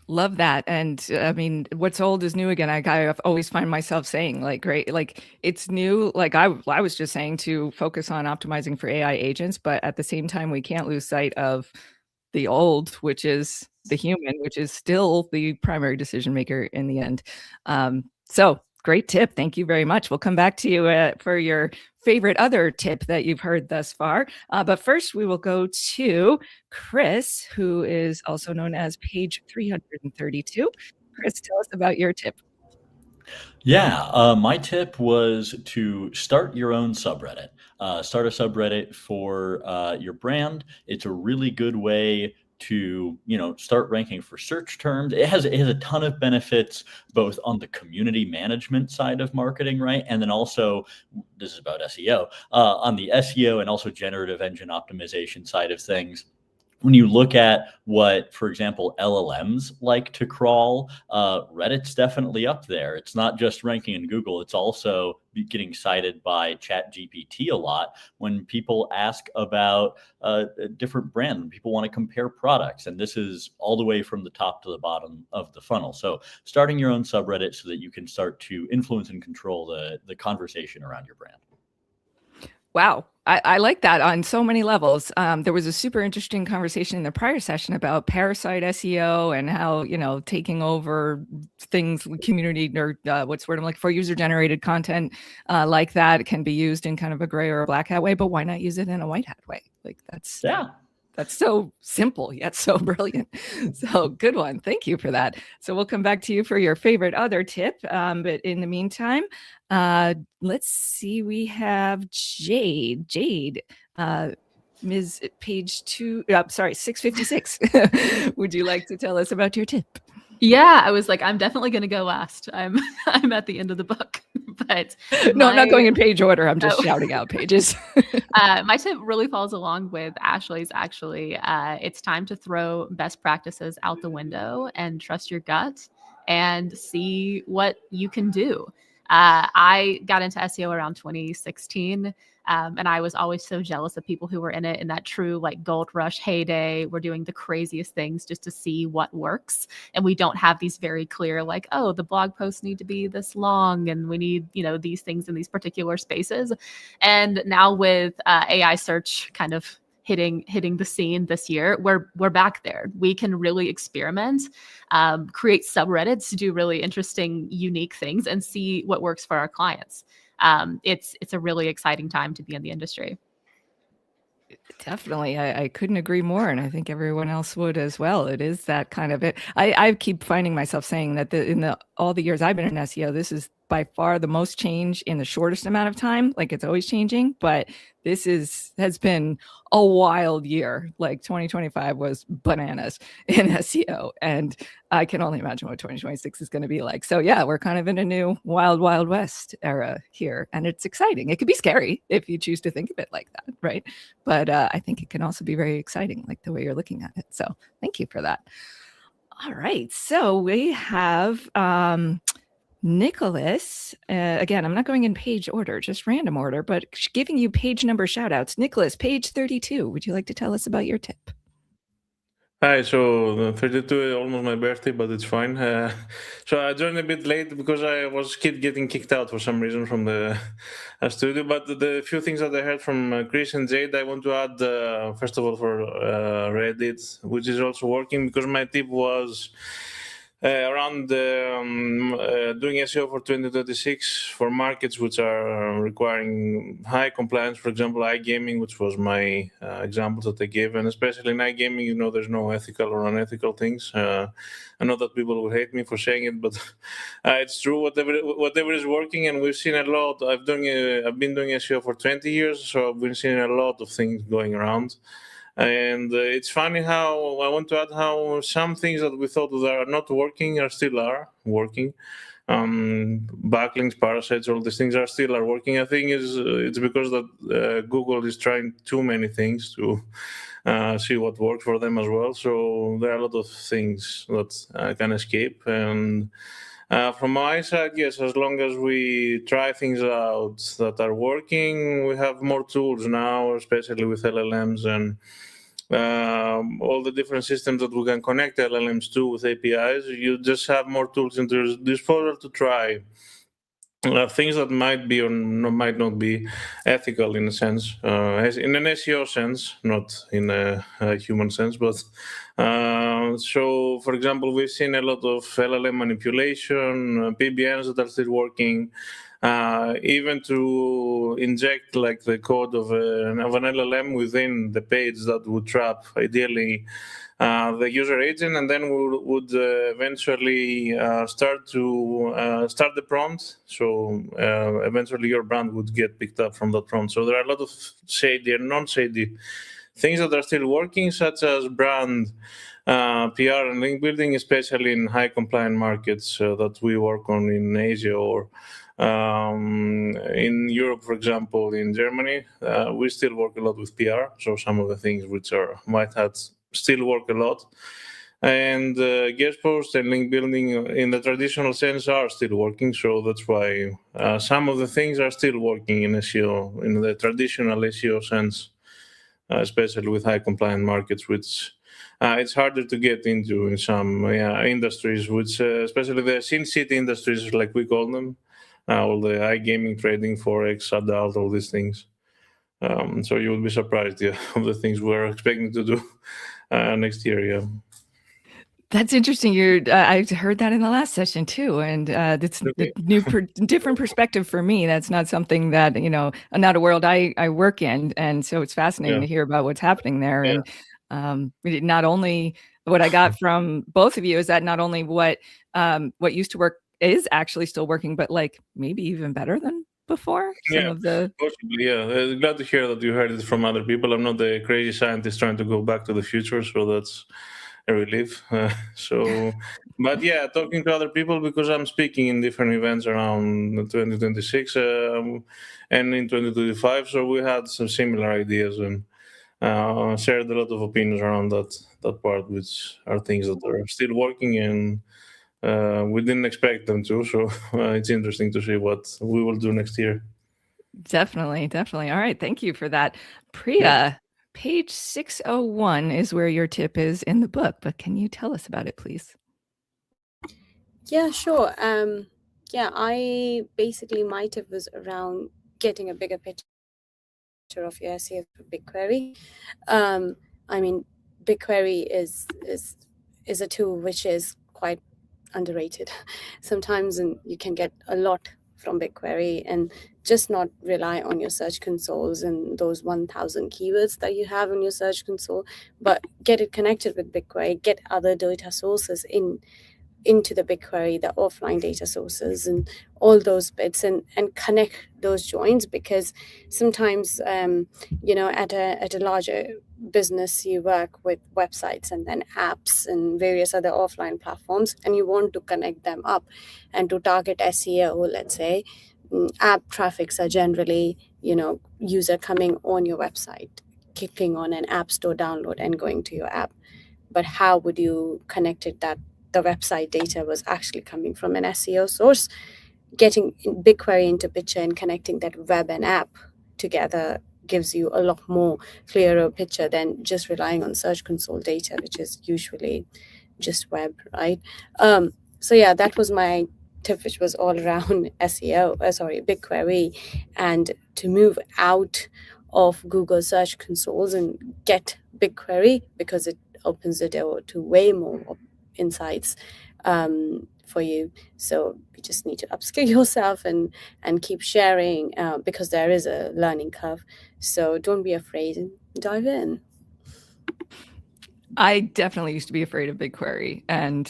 Love that. And I mean, what's old is new again. I always find myself saying great, it's new. I was just saying to focus on optimizing for AI agents, but at the same time, we can't lose sight of the old, which is the human, which is still the primary decision maker in the end. So great tip. Thank you very much. We'll come back to you for your favorite other tip that you've heard thus far. But first, we will go to Chris, who is also known as page 332. Chris, tell us about your tip. Yeah, my tip was to start your own subreddit. Start a subreddit for your brand. It's a really good way to start ranking for search terms. It has a ton of benefits, both on the community management side of marketing, right? And then also, this is about SEO, on the SEO and also generative engine optimization side of things. When you look at what, for example, LLMs like to crawl, Reddit's definitely up there. It's not just ranking in Google. It's also getting cited by ChatGPT a lot when people ask about a different brand, when people want to compare products. And this is all the way from the top to the bottom of the funnel. So starting your own subreddit so that you can start to influence and control the conversation around your brand. Wow. I like that on so many levels. There was a super interesting conversation in the prior session about parasite SEO and how, taking over things, community or what's the word I'm looking for, user-generated content like that can be used in kind of a gray or a black hat way, but why not use it in a white hat way? That's so simple, yet so brilliant. So good one. Thank you for that. So we'll come back to you for your favorite other tip. But in the meantime, let's see. We have Jade. Ms. Page 656. Would you like to tell us about your tip? Yeah, I was like, I'm definitely going to go last. I'm at the end of the book, but no, I'm not going in page order. I'm just shouting out pages. My tip really falls along with Ashley's. Actually, it's time to throw best practices out the window and trust your gut and see what you can do. I got into SEO around 2016. And I was always so jealous of people who were in it in that true gold rush heyday. We're doing the craziest things just to see what works. And we don't have these very clear, the blog posts need to be this long and we need, these things in these particular spaces. And now with AI search kind of hitting the scene this year, we're back there. We can really experiment, create subreddits to do really interesting, unique things and see what works for our clients. It's a really exciting time to be in the industry. Definitely. I couldn't agree more. And I think everyone else would as well. It is that kind of it. I keep finding myself saying that in all the years I've been in SEO, this is by far the most change in the shortest amount of time. Like, it's always changing, but this has been a wild year. Like 2025 was bananas in SEO, and I can only imagine what 2026 is going to be like. So yeah, we're kind of in a new wild west era here, and it's exciting. It could be scary if you choose to think of it like that, right? But I think it can also be very exciting, like the way you're looking at it. So thank you for that. All right, so we have Nicholas. Again, I'm not going in page order, just random order, but giving you page number shout outs. Nicholas, page 32. Would you like to tell us about your tip? Hi, so 32 is almost my birthday, but it's fine. So I joined a bit late because I was getting kicked out for some reason from the studio. But the few things that I heard from Chris and Jade, I want to add, first of all, for Reddit, which is also working, because my tip was around doing SEO for 2026 for markets which are requiring high compliance. For example, iGaming, which was my examples that I gave, and especially in iGaming, you know, there's no ethical or unethical things. I know that people will hate me for saying it, but it's true. Whatever is working, and we've seen a lot. I've been doing SEO for 20 years, so I've been seeing a lot of things going around. And it's funny how I want to add how some things that we thought that are not working still are working. Backlinks, parasites, all these things are working. I think it's because that Google is trying too many things to see what works for them as well. So there are a lot of things that can escape. And from my side, yes, as long as we try things out that are working, we have more tools now, especially with LLMs and all the different systems that we can connect LLMs to with APIs. You just have more tools at your disposal to try things that might be or might not be ethical in a sense, in an SEO sense, not in a human sense. But so, for example, we've seen a lot of LLM manipulation, PBNs that are still working. Even to inject like the code of an LLM within the page that would trap ideally the user agent, and then would eventually start the prompt. So eventually your brand would get picked up from that prompt. So there are a lot of shady and non-shady things that are still working, such as brand PR and link building, especially in high compliant markets that we work on in Asia or in Europe, for example, in Germany. We still work a lot with PR. So some of the things which might have still work a lot. And guest posts and link building in the traditional sense are still working. So that's why some of the things are still working in SEO, in the traditional SEO sense, especially with high compliant markets, which it's harder to get into in some industries, which especially the Sin City industries, like we call them, all the iGaming, trading, Forex, adult, all these things. So you would be surprised of the things we're expecting to do next year. Yeah. That's interesting. I heard that in the last session too, and it's the new, different perspective for me. That's not something that not a world I work in, and so it's fascinating to hear about what's happening there. And not only what I got from both of you is that not only what used to work is actually still working, but like maybe even better than before. Possibly. Yeah, glad to hear that you heard it from other people. I'm not the crazy scientist trying to go back to the future, so that's a relief. But yeah, talking to other people, because I'm speaking in different events around 2026 and in 2025, so we had some similar ideas and shared a lot of opinions around that part, which are things that are still working and we didn't expect them to. So it's interesting to see what we will do next year. Definitely. All right, thank you for that. Priya, page 601 is where your tip is in the book, but can you tell us about it, please? Yeah, sure. I basically, my tip was around getting a bigger picture of your SEO for BigQuery. I mean, BigQuery is a tool which is quite underrated sometimes, and you can get a lot from BigQuery and just not rely on your search consoles and those 1,000 keywords that you have in your search console, but get it connected with BigQuery, get other data sources in into the BigQuery, the offline data sources, and all those bits, and connect those joins, because sometimes at a larger business, you work with websites and then apps and various other offline platforms, and you want to connect them up. And to target SEO, let's say, app traffics are generally user coming on your website, clicking on an app store download and going to your app. But how would you connect it that the website data was actually coming from an SEO source? Getting BigQuery into picture and connecting that web and app together gives you a lot more clearer picture than just relying on Search Console data, which is usually just web, right? So yeah, that was my tip, which was all around BigQuery, and to move out of Google Search Consoles and get BigQuery, because it opens the door to way more insights for you. So you just need to upskill yourself and keep sharing, because there is a learning curve. So don't be afraid and dive in. I definitely used to be afraid of BigQuery, and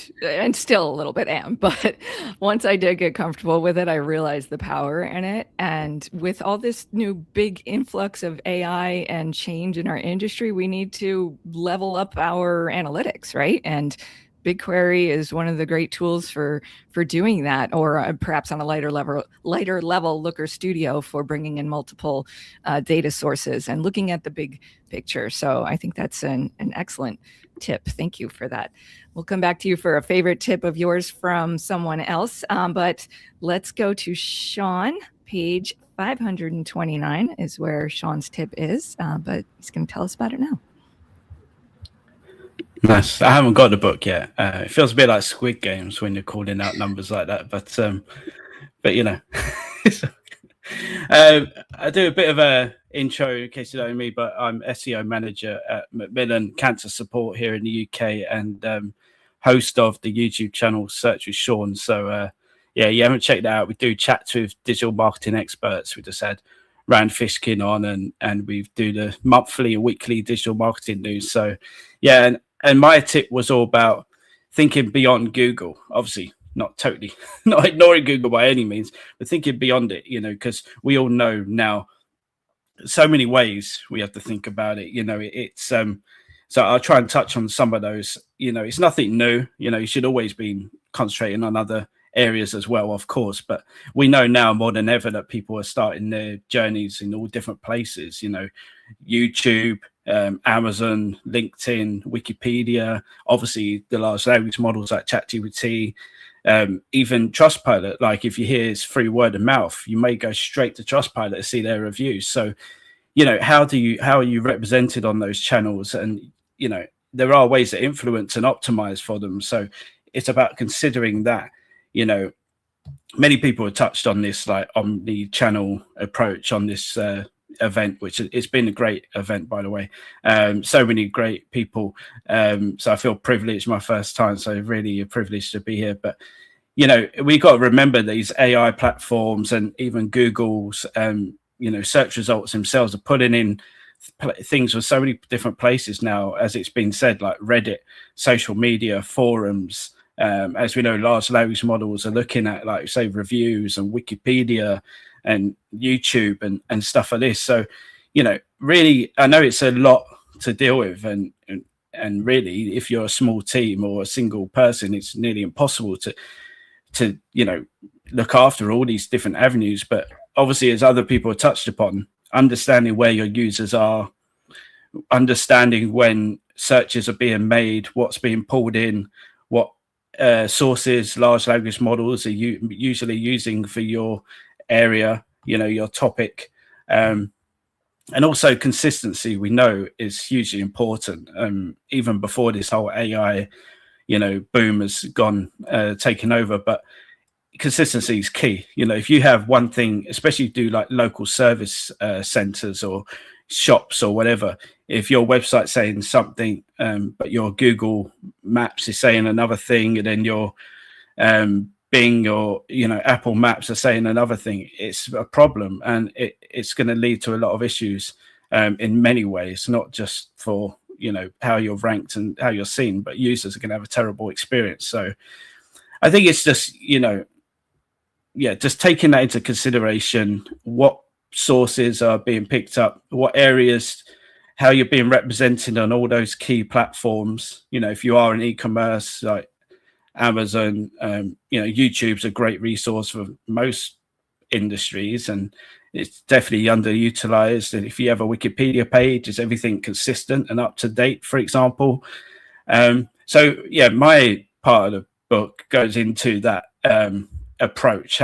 still a little bit am. But once I did get comfortable with it, I realized the power in it. And with all this new big influx of AI and change in our industry, we need to level up our analytics, right? And BigQuery is one of the great tools for doing that, or perhaps on a lighter level, Looker Studio for bringing in multiple data sources and looking at the big picture. So I think that's an excellent tip. Thank you for that. We'll come back to you for a favorite tip of yours from someone else, but let's go to Sean. Page 529 is where Sean's tip is, but he's going to tell us about it now. Nice. I haven't got the book yet. It feels a bit like Squid Games when you're calling out numbers like that, but I do a bit of a intro in case you don't know me, but I'm SEO manager at Macmillan Cancer Support here in the UK, and host of the YouTube channel Search with Sean. So you haven't checked that out. We do chats with digital marketing experts. We just had Rand Fishkin on, and we do the monthly and weekly digital marketing news. So and my tip was all about thinking beyond Google. Obviously, not ignoring Google by any means, but thinking beyond it, because we all know now so many ways we have to think about it. It's so I'll try and touch on some of those. It's nothing new. You should always be concentrating on other areas as well, of course, but we know now more than ever that people are starting their journeys in all different places. YouTube, Amazon, LinkedIn, Wikipedia, obviously the large language models like ChatGPT, even Trustpilot. Like if you hear it's through word of mouth, you may go straight to Trustpilot to see their reviews. So, how are you represented on those channels? And there are ways to influence and optimize for them. So it's about considering that. Many people have touched on this, like on the channel approach on this event, which it's been a great event, by the way. So many great people. So I feel privileged, my first time. So really a privilege to be here. But, we got to remember these AI platforms and even Google's, search results themselves are putting in things with so many different places now, as it's been said, like Reddit, social media, forums. As we know, large language models are looking at, like, say, reviews and Wikipedia and YouTube and stuff like this. So, really, I know it's a lot to deal with, and really, if you're a small team or a single person, it's nearly impossible to look after all these different avenues. But obviously, as other people have touched upon, understanding where your users are, understanding when searches are being made, what's being pulled in, what sources large language models are usually using for your area, your topic, and also consistency, we know, is hugely important. Even before this whole AI boom has taken over, but consistency is key. If you have one thing, especially do like local service centers or shops or whatever, if your website's saying something, but your Google Maps is saying another thing, and then your Bing or Apple Maps are saying another thing, it's a problem, and it's going to lead to a lot of issues in many ways, not just for how you're ranked and how you're seen, but users are going to have a terrible experience. So I think it's just, just taking that into consideration, what sources are being picked up, what areas, how you're being represented on all those key platforms. If you are in e-commerce like Amazon, YouTube's a great resource for most industries, and it's definitely underutilized. And if you have a Wikipedia page, is everything consistent and up to date, for example? My part of the book goes into that approach,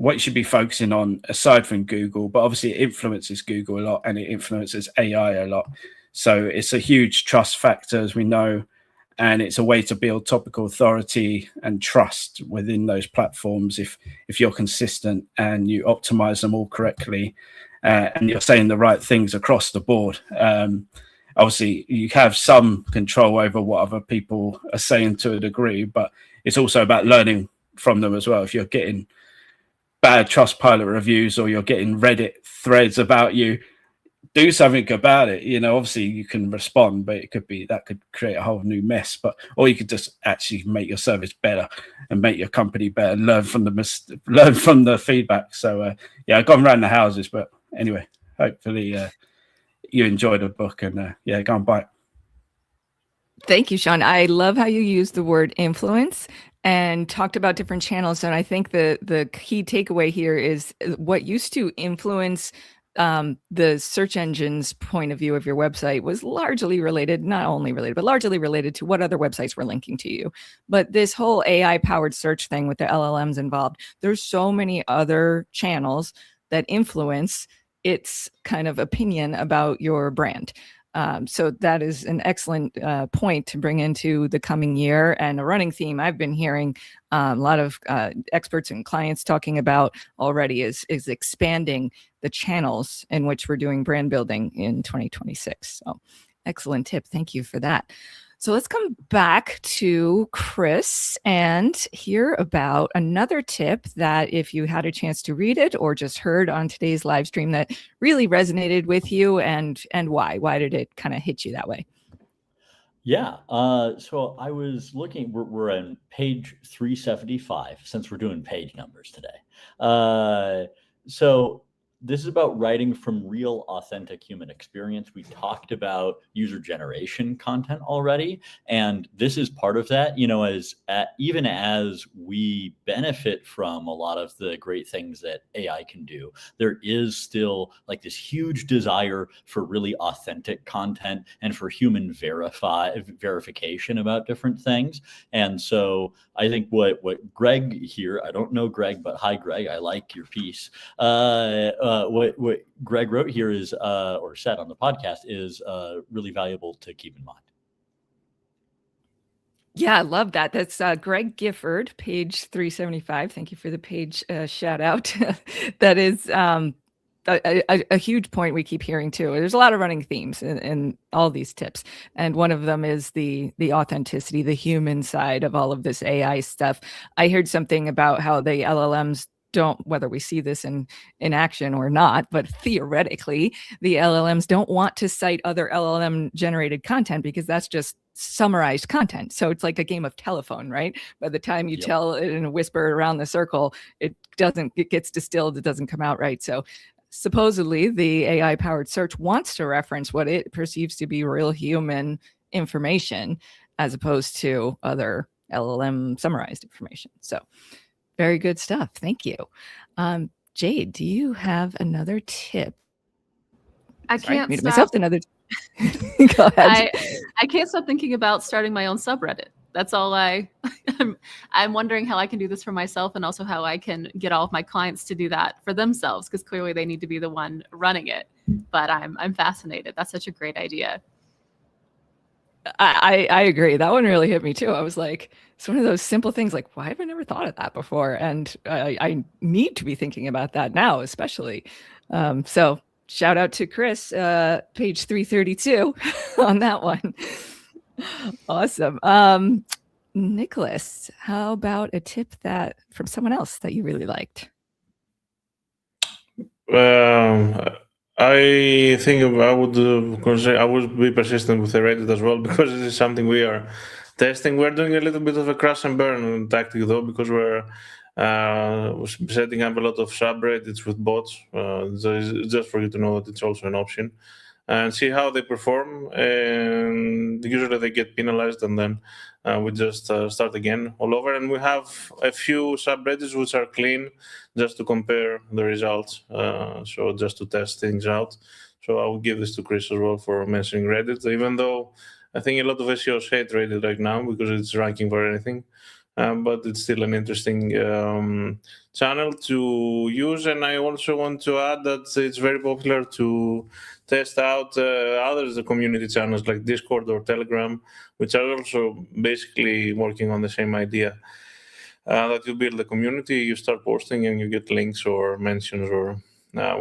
what you should be focusing on aside from Google, but obviously it influences Google a lot and it influences AI a lot. So it's a huge trust factor, as we know, and it's a way to build topical authority and trust within those platforms if you're consistent and you optimize them all correctly, and you're saying the right things across the board. Obviously, you have some control over what other people are saying to a degree, but it's also about learning from them as well. If you're getting bad Trustpilot reviews or you're getting Reddit threads about you, do something about it. Obviously you can respond, but it could create a whole new mess. Or you could just actually make your service better and make your company better, learn from the feedback. So I've gone around the houses, but anyway, hopefully you enjoyed the book, and go and buy it. Thank you, Sean. I love how you used the word influence and talked about different channels. And I think the key takeaway here is what used to influence the search engine's point of view of your website was largely related, not only related, but largely related to what other websites were linking to you. But this whole AI-powered search thing with the LLMs involved, there's so many other channels that influence its kind of opinion about your brand. So that is an excellent point to bring into the coming year, and a running theme I've been hearing a lot of experts and clients talking about already is expanding the channels in which we're doing brand building in 2026. So excellent tip. Thank you for that. So let's come back to Chris and hear about another tip that, if you had a chance to read it or just heard on today's live stream, that really resonated with you, and why? Why did it kind of hit you that way? Yeah. So I was looking, we're on page 375, since we're doing page numbers today. So this is about writing from real, authentic human experience. We talked about user generation content already, and this is part of that. Even as we benefit from a lot of the great things that AI can do, there is still like this huge desire for really authentic content and for human verification about different things. And so I think what Greg here, I don't know Greg, but hi Greg, I like your piece. What Greg wrote here is, or said on the podcast, is really valuable to keep in mind. Yeah, I love that. That's Greg Gifford, page 375. Thank you for the page shout out. That is a huge point we keep hearing too. There's a lot of running themes in all these tips, and one of them is the authenticity, the human side of all of this AI stuff. I heard something about how the LLMs don't, whether we see this in action or not, but theoretically, the LLMs don't want to cite other LLM generated content because that's just summarized content. So it's like a game of telephone, right? By the time you tell it in a whisper around the circle, it gets distilled, it doesn't come out right. So supposedly the AI powered search wants to reference what it perceives to be real human information as opposed to other LLM summarized information. So very good stuff. Thank you. Jade, do you have another tip? I can't muted stop. myself. Another. Go ahead. I can't stop thinking about starting my own subreddit. That's all I'm wondering how I can do this for myself, and also how I can get all of my clients to do that for themselves, because clearly they need to be the one running it. But I'm fascinated. That's such a great idea. I agree. That one really hit me too. I was like, it's one of those simple things like, why have I never thought of that before? And I need to be thinking about that now, especially. So shout out to Chris, page 332 on that one. Awesome. Nicholas, how about a tip from someone else that you really liked? I think I would be persistent with the Reddit as well, because this is something we are testing. We're doing a little bit of a crash and burn tactic though, because we're setting up a lot of subreddits with bots. Just for you to know that it's also an option, and see how they perform. And usually they get penalized, and then we just start again all over. And we have a few subreddits which are clean, just to compare the results. So just to test things out. So I will give this to Chris as well for mentioning Reddit, even though I think a lot of SEOs hate Reddit right now because it's ranking for anything. But it's still an interesting channel to use. And I also want to add that it's very popular to test out other community channels like Discord or Telegram, which are also basically working on the same idea. That you build a community, you start posting, and you get links or mentions, or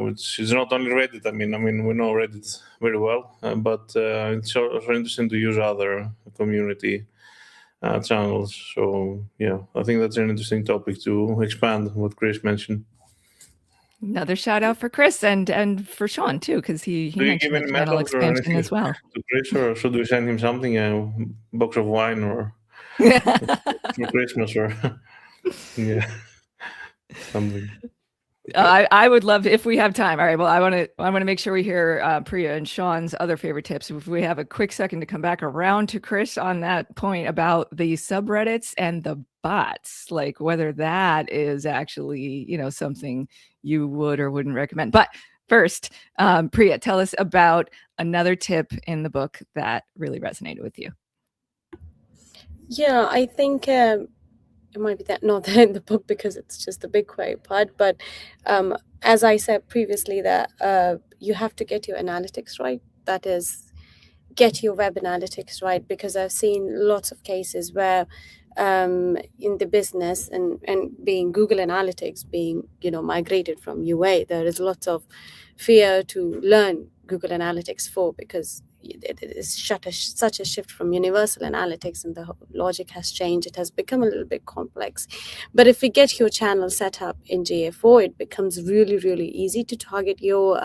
which is not only Reddit. I mean, we know Reddit very well, but it's also interesting to use other community channels. So yeah, I think that's an interesting topic to expand what Chris mentioned. Another shout out for Chris and for Sean too, because he Do you give mentioned any the channel medals or expansion anything as well. to Chris, or should we send him something, a box of wine or for Christmas, or yeah, something? I would love to, if we have time. All right. Well, I want to make sure we hear Priya and Sean's other favorite tips. If we have a quick second to come back around to Chris on that point about the subreddits and the bots, like whether that is actually, something you would or wouldn't recommend. But first, Priya, tell us about another tip in the book that really resonated with you. Yeah, I think it might be that not there in the book because it's just the BigQuery part, but as I said previously, that you have to get your analytics right. That is, get your web analytics right, because I've seen lots of cases where in the business and being Google Analytics being migrated from UA, there is lots of fear to learn Google Analytics 4 because it is such a shift from universal analytics, and the logic has changed. It has become a little bit complex. But if we get your channel set up in GA4, it becomes really, really easy to target your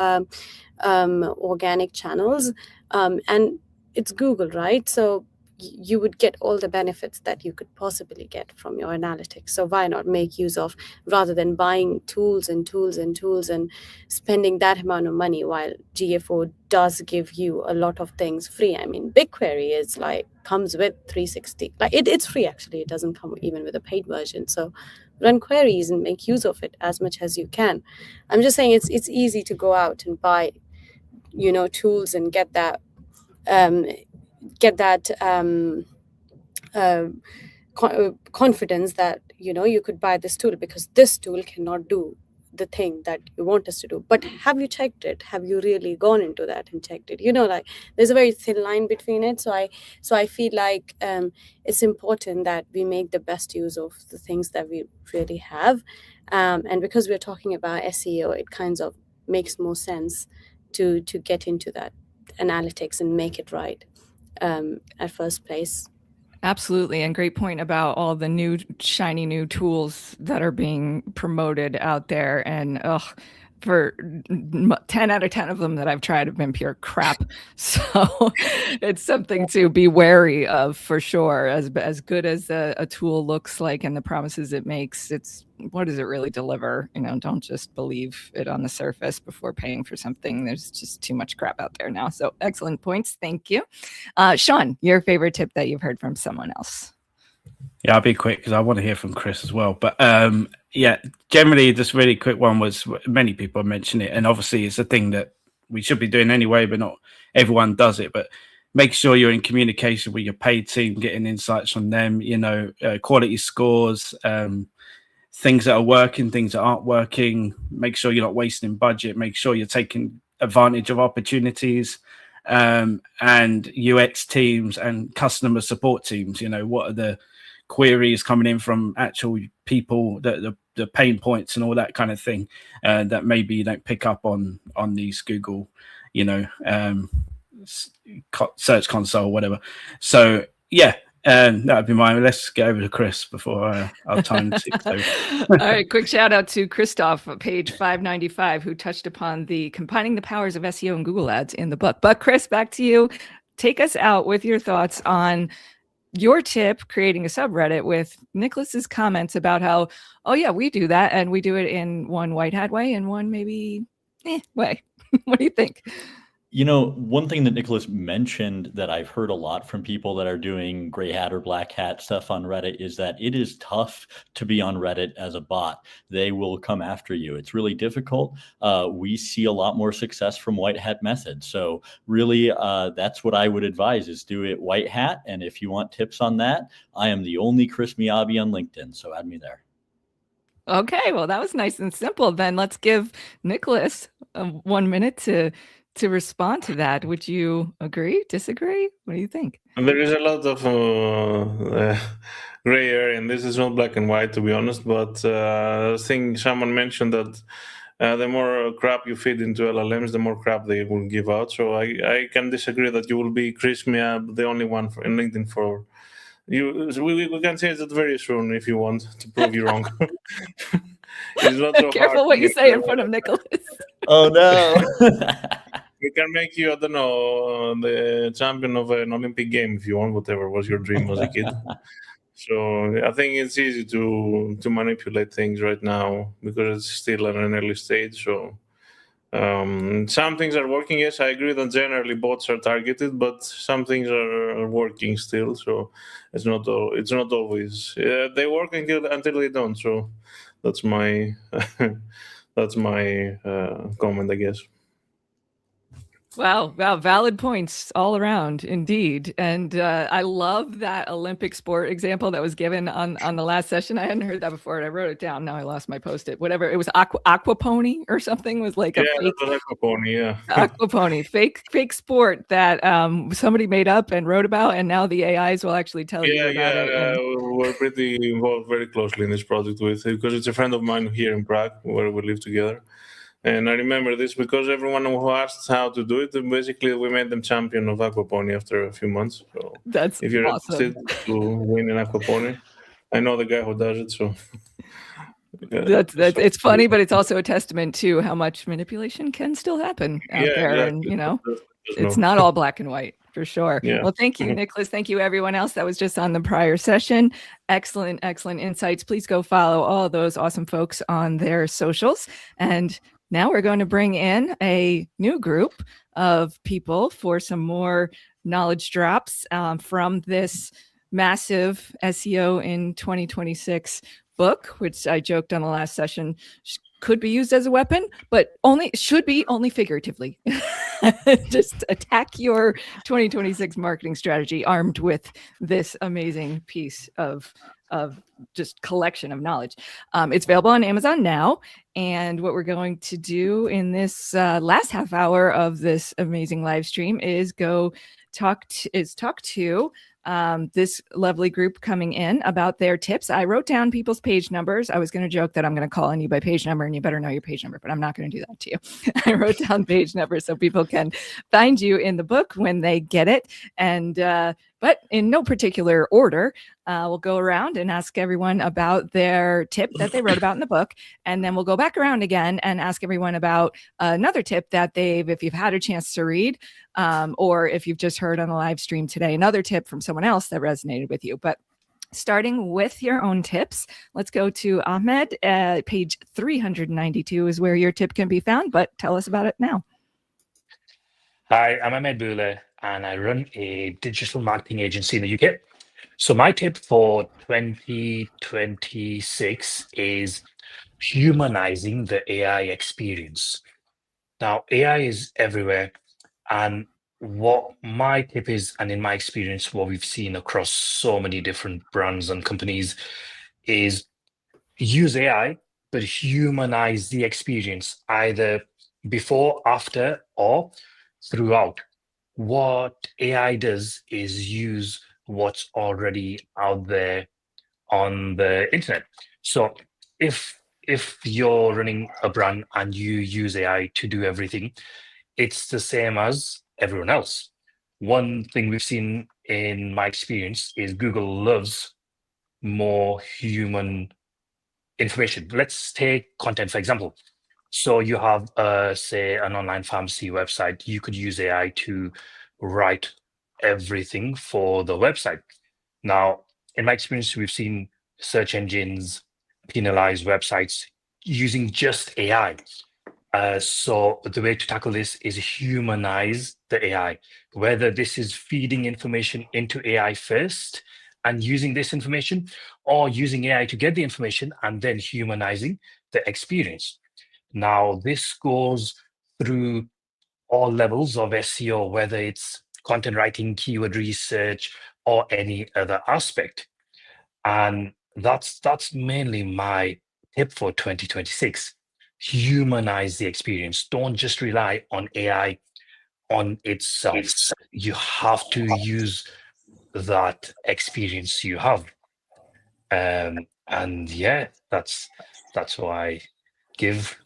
organic channels. And it's Google, right? So you would get all the benefits that you could possibly get from your analytics. So why not make use of, rather than buying tools and tools and tools and spending that amount of money, while GA4 does give you a lot of things free. I mean, BigQuery is comes with 360. It's free, actually. It doesn't come even with a paid version. So run queries and make use of it as much as you can. I'm just saying it's easy to go out and buy, tools and get that confidence that you could buy this tool because this tool cannot do the thing that you want us to do. But have you checked it? Have you really gone into that and checked it? There's a very thin line between it. So I feel like it's important that we make the best use of the things that we really have, and because we're talking about SEO, it kind of makes more sense to get into that analytics and make it right at first place. Absolutely. And great point about all the new shiny new tools that are being promoted out there. And for 10 out of 10 of them that I've tried have been pure crap. So it's something to be wary of for sure. As good as a tool looks like and the promises it makes, what does it really deliver? Don't just believe it on the surface before paying for something. There's just too much crap out there now. So excellent points. Thank you. Sean, your favorite tip that you've heard from someone else? Yeah, I'll be quick because I want to hear from Chris as well. But yeah, generally, this really quick one was many people mention it. And obviously, it's a thing that we should be doing anyway, but not everyone does it. But make sure you're in communication with your paid team, getting insights from them, quality scores, things that are working, things that aren't working. Make sure you're not wasting budget. Make sure you're taking advantage of opportunities. And UX teams and customer support teams, what are the queries coming in from actual people, the pain points and all that kind of thing that maybe you don't pick up on these Google, search console, whatever. So yeah, that would be mine. Let's get over to Chris before our time ticks over. All right, quick shout out to Christoph, page 595, who touched upon the combining the powers of SEO and Google Ads in the book. But Chris, back to you. Take us out with your thoughts on your tip, creating a subreddit, with Nicholas's comments about how, oh yeah, we do that, and we do it in one white hat way and one maybe way. What do you think? You know, one thing that Nicholas mentioned that I've heard a lot from people that are doing gray hat or black hat stuff on Reddit is that it is tough to be on Reddit as a bot. They will come after you. It's really difficult. We see a lot more success from white hat methods. So really, that's what I would advise, is do it white hat. And if you want tips on that, I am the only Chris Miyabi on LinkedIn. So add me there. Okay, well, that was nice and simple. Then let's give Nicholas 1 minute to respond to that. Would you agree, disagree? What do you think? There is a lot of gray area, and this is not black and white, to be honest. But I think someone mentioned that the more crap you feed into LLMs, the more crap they will give out. So I can disagree that you will be Chris Miab, the only one in LinkedIn for you. We can say that very soon if you want to prove you wrong. It's not so Careful hard what to you get say in front of Nicholas. Oh no. We can make you, I don't know, the champion of an Olympic game if you want, whatever was your dream as a kid. So I think it's easy to manipulate things right now because it's still at an early stage. So some things are working. Yes, I agree that generally bots are targeted, but some things are working still. So it's not always they work until they don't. So that's my that's my comment, I guess. Wow, valid points all around, indeed. And I love that Olympic sport example that was given on the last session. I hadn't heard that before, and I wrote it down. Now I lost my post-it. Whatever, it was aquapony or something, was like a fake aquapony, yeah. aquapony, fake sport that somebody made up and wrote about, and now the AIs will actually tell you about it. And We're pretty involved very closely in this project with it because it's a friend of mine here in Prague where we live together. And I remember this because everyone who asked how to do it, basically we made them champion of aquapony after a few months. So that's if you're awesome. interested to win in aquapony, I know the guy who does it. So that's it's funny, but it's also a testament to how much manipulation can still happen out there. exactly. And you know, it's No. not all black and white, for sure. Yeah. Well, thank you, Nicholas. Thank you, everyone else that was just on the prior session. Excellent insights. Please go follow all those awesome folks on their socials. And now we're going to bring in a new group of people for some more knowledge drops from this massive SEO in 2026 book, which I joked on the last session could be used as a weapon, but should be only figuratively. Just attack your 2026 marketing strategy armed with this amazing piece of just collection of knowledge. It's available on Amazon now. And what we're going to do in this last half hour of this amazing live stream is talk to this lovely group coming in about their tips. I wrote down people's page numbers. I was going to joke that I'm going to call on you by page number and you better know your page number, but I'm not going to do that to you. I wrote down page numbers so people can find you in the book when they get it. And but in no particular order, we'll go around and ask everyone about their tip that they wrote about in the book. And then we'll go back around again and ask everyone about another tip that if you've had a chance to read, or if you've just heard on the live stream today, another tip from someone else that resonated with you. But starting with your own tips, let's go to Ahmed. Page 392 is where your tip can be found, but tell us about it now. Hi, I'm Ahmed Boule, and I run a digital marketing agency in the UK. So my tip for 2026 is humanizing the AI experience. Now, AI is everywhere. And what my tip is, and in my experience, what we've seen across so many different brands and companies, is use AI, but humanize the experience either before, after, or throughout. What AI does is use what's already out there on the internet. So if you're running a brand and you use AI to do everything, it's the same as everyone else. One thing we've seen in my experience is Google loves more human information. Let's take content, for example. So you have, say, an online pharmacy website. You could use AI to write everything for the website. Now, in my experience, we've seen search engines penalize websites using just AI. So the way to tackle this is humanize the AI, whether this is feeding information into AI first and using this information, or using AI to get the information and then humanizing the experience. Now, this goes through all levels of SEO, whether it's content writing, keyword research, or any other aspect. And that's mainly my tip for 2026. Humanize the experience. Don't just rely on AI on itself. You have to use that experience you have. And yeah, that's what I give.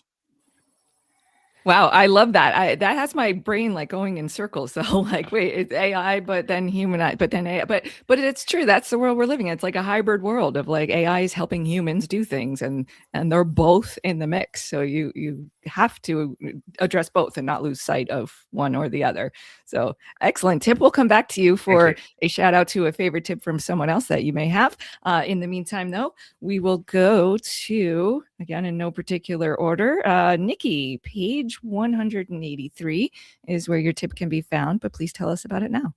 Wow, I love that. That has my brain like going in circles. So like, wait, it's AI, but then humanized, but then AI, but it's true. That's the world we're living in. It's like a hybrid world of like AI is helping humans do things, and they're both in the mix. So you have to address both and not lose sight of one or the other. So excellent tip. We'll come back to you for a shout out to a favorite tip from someone else that you may have. In the meantime, though, we will go to, again, in no particular order, Nikki, page 183 is where your tip can be found, but please tell us about it now.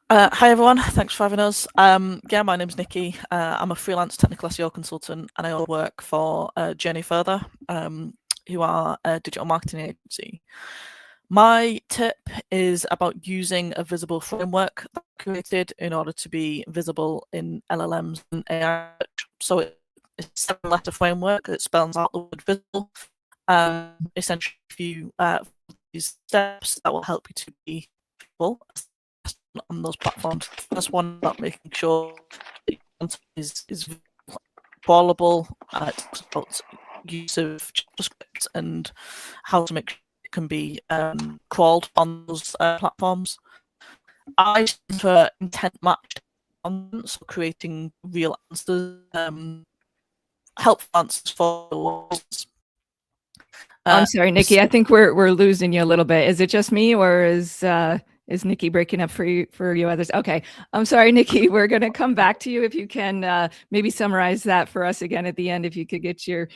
Hi everyone, thanks for having us. Yeah, my name's Nikki. I'm a freelance technical SEO consultant, and I also work for Journey Further, who are a digital marketing agency. My tip is about using a visible framework that I created in order to be visible in LLMs and AI. So it's a 7-letter framework that spells out the word visible. Essentially, if you these steps, that will help you to be visible on those platforms. That's one about making sure that your content is crawlable. It's about use of JavaScript and how to make sure it can be crawled on those platforms. I stand for intent matched content, so creating real answers, helpful answers for the world. I'm sorry, Nikki. I think we're losing you a little bit. Is it just me, or is Nikki breaking up for you others? Okay, I'm sorry, Nikki. We're going to come back to you if you can maybe summarize that for us again at the end. If you could get your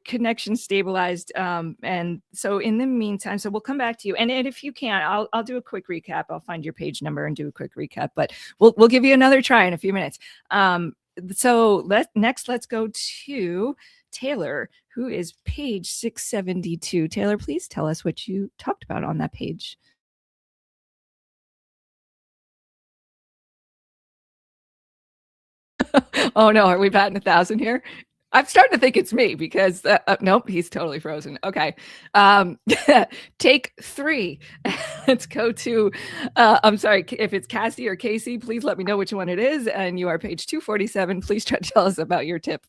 connection stabilized, and so in the meantime, so we'll come back to you. And if you can't, I'll do a quick recap. I'll find your page number and do a quick recap. But we'll give you another try in a few minutes. So let's go to Taylor, who is page 672. Taylor, please tell us what you talked about on that page. Oh no, are we batting 1,000 here? I'm starting to think it's me because nope, he's totally frozen. Okay, take 3. Let's go to. I'm sorry if it's Cassie or Casey. Please let me know which one it is. And you are page 247. Please try to tell us about your tip.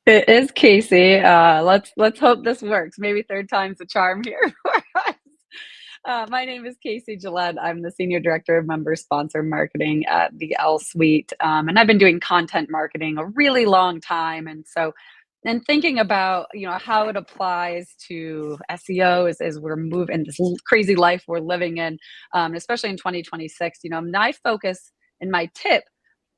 It is Casey. Let's hope this works. Maybe third time's the charm here. My name is Casey Gillette. I'm the Senior Director of Member Sponsor Marketing at the L Suite. And I've been doing content marketing a really long time. And so, and thinking about, how it applies to SEO as we're moving this crazy life we're living in, especially in 2026, my focus and my tip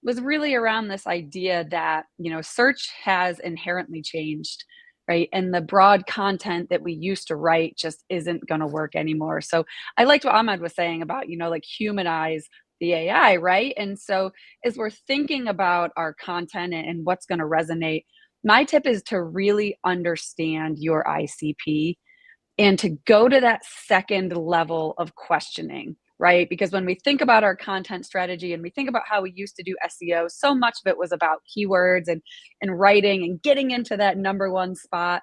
was really around this idea that, search has inherently changed, right? And the broad content that we used to write just isn't going to work anymore. So I liked what Ahmed was saying about, like humanize the AI, right? And so as we're thinking about our content and what's going to resonate, my tip is to really understand your ICP and to go to that second level of questioning, right? Because when we think about our content strategy and we think about how we used to do SEO, so much of it was about keywords and writing and getting into that number one spot.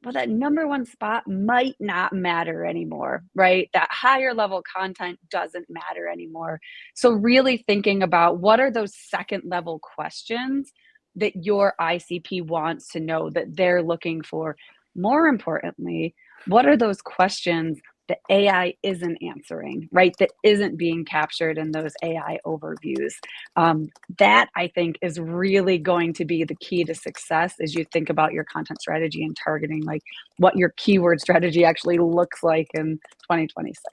Well, that number one spot might not matter anymore, right? That higher level content doesn't matter anymore. So really thinking about what are those second level questions that your ICP wants to know, that they're looking for. More importantly, what are those questions that AI isn't answering, right? That isn't being captured in those AI overviews. That I think is really going to be the key to success as you think about your content strategy and targeting, like what your keyword strategy actually looks like in 2026.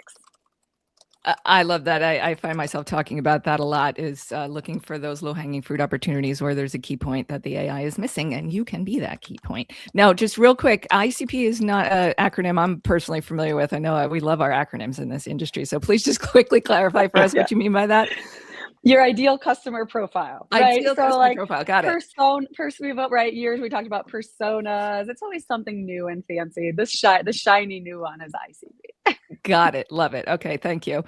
I love that. I find myself talking about that a lot, is looking for those low-hanging fruit opportunities where there's a key point that the AI is missing, and you can be that key point. Now, just real quick, ICP is not an acronym I'm personally familiar with. I know we love our acronyms in this industry, so please just quickly clarify for us what you mean by that. Your ideal customer profile, right? Ideal so customer like profile, got it. Years we talked about personas. It's always something new and fancy. The shiny new one is ICP. Got it. Love it. Okay, thank you.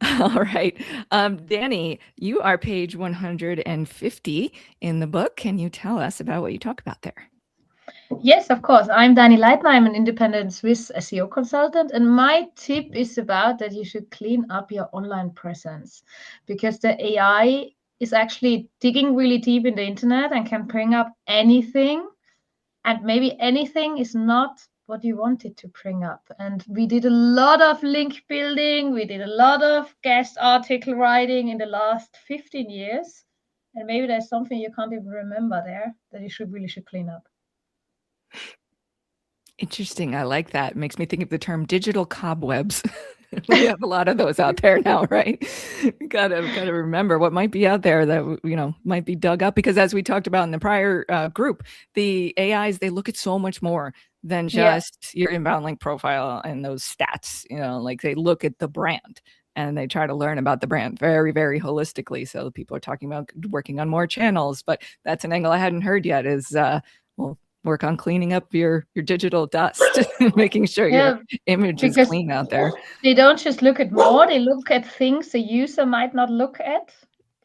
All right. Danny, you are page 150 in the book. Can you tell us about what you talk about there? Yes, of course. I'm Dani Leitner. I'm an independent Swiss SEO consultant. And my tip is about that you should clean up your online presence, because the AI is actually digging really deep in the internet and can bring up anything. And maybe anything is not what you wanted to bring up. And we did a lot of link building. We did a lot of guest article writing in the last 15 years. And maybe there's something you can't even remember there that you really should clean up. Interesting. I like that. It makes me think of the term digital cobwebs. We have a lot of those out there now, right? Gotta remember what might be out there that might be dug up, because as we talked about in the prior group, the AIs, they look at so much more than just your inbound link profile and those stats. Like they look at the brand and they try to learn about the brand very, very holistically. So people are talking about working on more channels, but that's an angle I hadn't heard yet. Is work on cleaning up your digital dust, making sure your image is clean out there. They don't just look at more, they look at things the user might not look at,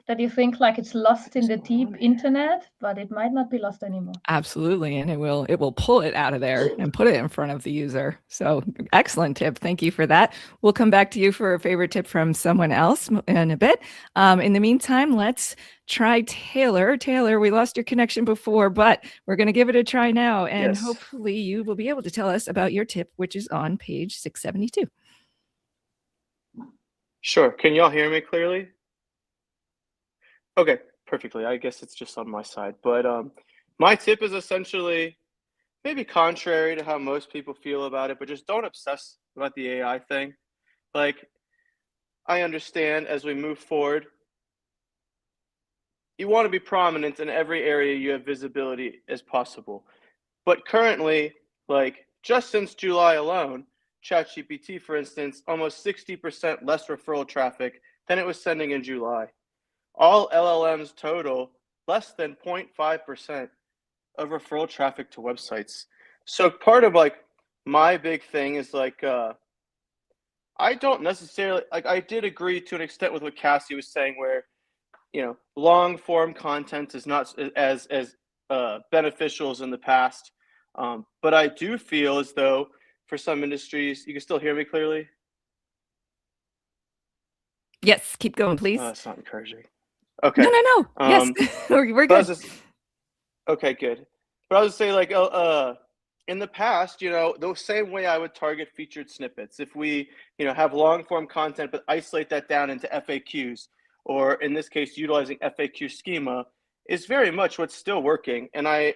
that you think like it's lost in the deep internet, but it might not be lost anymore. Absolutely. And it will pull it out of there and put it in front of the user. So excellent tip. Thank you for that. We'll come back to you for a favorite tip from someone else in a bit. In the meantime, let's try Taylor. Taylor, we lost your connection before, but we're going to give it a try now. And hopefully you will be able to tell us about your tip, which is on page 672. Sure. Can y'all hear me clearly? Okay, perfectly. I guess it's just on my side. But my tip is essentially maybe contrary to how most people feel about it, but just don't obsess about the AI thing. Like, I understand as we move forward, you want to be prominent in every area you have visibility as possible. But currently, like just since July alone, ChatGPT, for instance, almost 60% less referral traffic than it was sending in July. All LLMs total less than 0.5% of referral traffic to websites. So part of like my big thing is like, I don't necessarily, like I did agree to an extent with what Cassie was saying where, long form content is not as beneficial as in the past. But I do feel as though for some industries, you can still hear me clearly? Yes, keep going, please. That's not encouraging. Okay. No. Yes, we're good. Okay, good. But I was say like, in the past, the same way I would target featured snippets. If we, have long form content, but isolate that down into FAQs, or in this case, utilizing FAQ schema, is very much what's still working. And I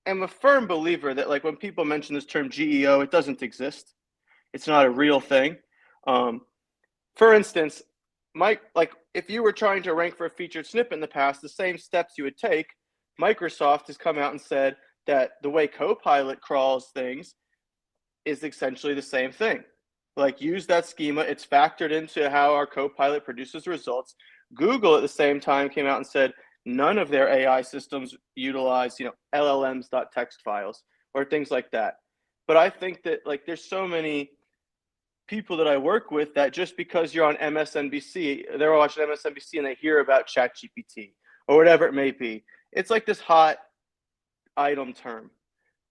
am a firm believer that like when people mention this term GEO, it doesn't exist. It's not a real thing. For instance, Mike, like if you were trying to rank for a featured snippet in the past, the same steps you would take, Microsoft has come out and said that the way Copilot crawls things is essentially the same thing. Like use that schema, it's factored into how our Copilot produces results. Google at the same time came out and said none of their AI systems utilize, LLMs.txt files or things like that. But I think that like there's so many people that I work with that just because you're on MSNBC, they're watching MSNBC and they hear about ChatGPT or whatever it may be. It's like this hot item term,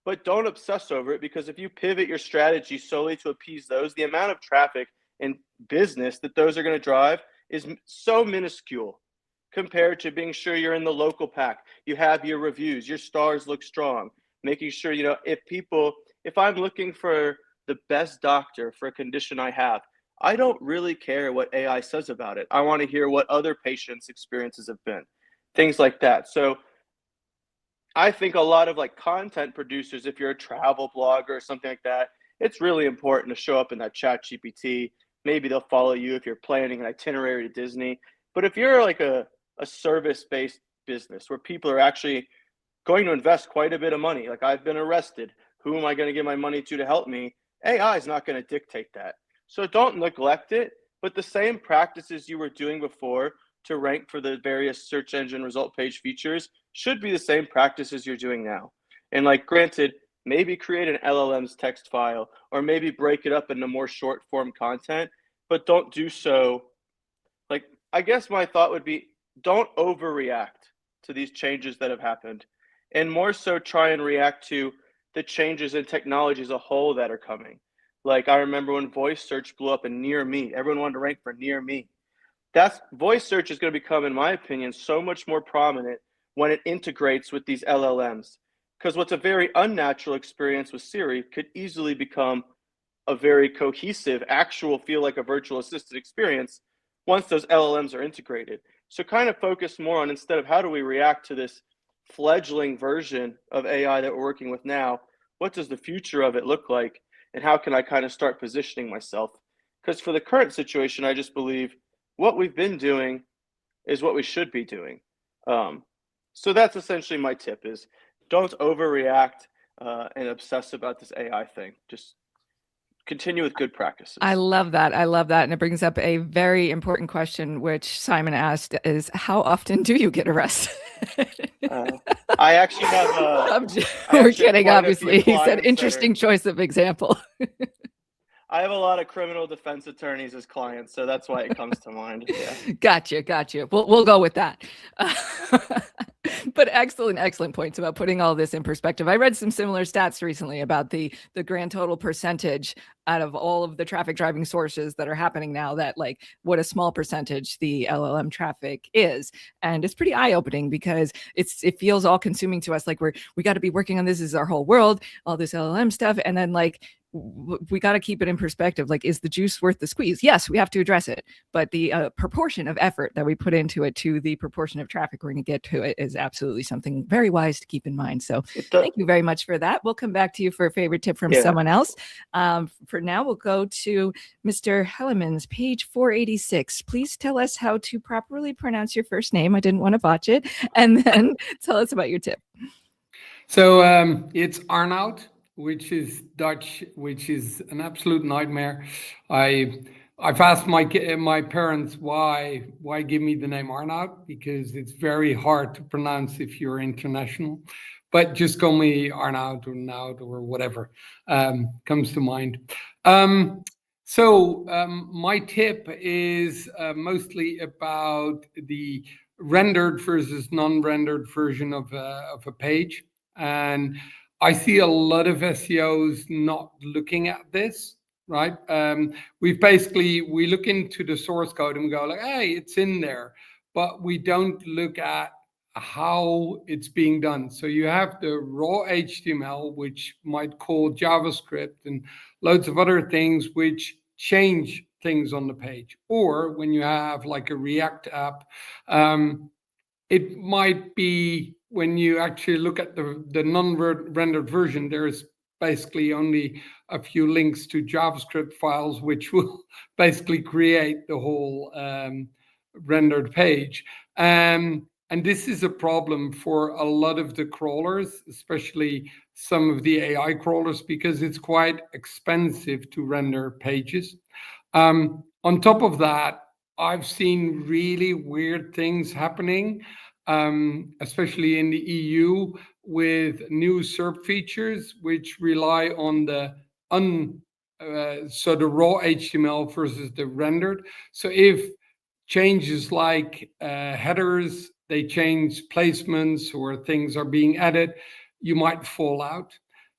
but don't obsess over it, because if you pivot your strategy solely to appease those, the amount of traffic and business that those are going to drive is so minuscule compared to being sure you're in the local pack. You have your reviews, your stars look strong, making sure, if I'm looking for the best doctor for a condition I have, I don't really care what AI says about it. I want to hear what other patients' experiences have been, things like that. So I think a lot of like content producers, if you're a travel blogger or something like that, it's really important to show up in that ChatGPT maybe they'll follow you if you're planning an itinerary to Disney. But if you're like a service-based business where people are actually going to invest quite a bit of money, like I've been arrested, who am I going to give my money to help me? AI is not going to dictate that. So don't neglect it, but the same practices you were doing before to rank for the various search engine result page features should be the same practices you're doing now. And like, granted, maybe create an LLM's text file, or maybe break it up into more short form content, but don't do so. Like, I guess my thought would be, don't overreact to these changes that have happened, and more so try and react to the changes in technology as a whole that are coming. Like, I remember when voice search blew up in near me, everyone wanted to rank for near me. That's voice search is going to become, in my opinion, so much more prominent when it integrates with these LLMs. Because what's a very unnatural experience with Siri could easily become a very cohesive, actual feel like a virtual assistant experience once those LLMs are integrated. So kind of focus more on, instead of how do we react to this fledgling version of AI that we're working with now, what does the future of it look like? And how can I kind of start positioning myself? Because for the current situation, I just believe what we've been doing is what we should be doing. So that's essentially my tip, is don't overreact and obsess about this AI thing. Just continue with good practices. I love that. I love that. And it brings up a very important question, which Simon asked, is how often do you get arrested? I actually have we're kidding, obviously. He said interesting choice of example. I have a lot of criminal defense attorneys as clients, so that's why it comes to mind. Yeah. Gotcha. We'll go with that. But excellent points about putting all this in perspective. I read some similar stats recently about the grand total percentage out of all of the traffic driving sources that are happening now, that like what a small percentage the LLM traffic is. And it's pretty eye-opening, because it feels all consuming to us. Like we got to be working on this. This is our whole world, all this LLM stuff. And then like, we got to keep it in perspective. Like, is the juice worth the squeeze? Yes, we have to address it, but the proportion of effort that we put into it to the proportion of traffic we're going to get to it is absolutely something very wise to keep in mind. So thank you very much for that. We'll come back to you for a favorite tip from someone else. For now, we'll go to Mr. Hellemans, page 486. Please tell us how to properly pronounce your first name. I didn't want to botch it. And then tell us about your tip. So it's Arnoud, which is Dutch, which is an absolute nightmare. I've asked my parents why give me the name Arnoud, because it's very hard to pronounce if you're international. But just call me Arnoud or Noud or whatever comes to mind. So my tip is mostly about the rendered versus non-rendered version of a page. And I see a lot of SEOs not looking at this, right? We look into the source code and we go like, hey, it's in there, but we don't look at how it's being done. So you have the raw HTML, which might call JavaScript, and loads of other things which change things on the page. Or when you have like a React app, it might be, when you actually look at the non-rendered version, there's basically only a few links to JavaScript files, which will basically create the whole rendered page. And this is a problem for a lot of the crawlers, especially some of the AI crawlers, because it's quite expensive to render pages. On top of that, I've seen really weird things happening, especially in the EU, with new SERP features, which rely on the raw HTML versus the rendered. So if changes like headers, they change placements, or things are being added, you might fall out.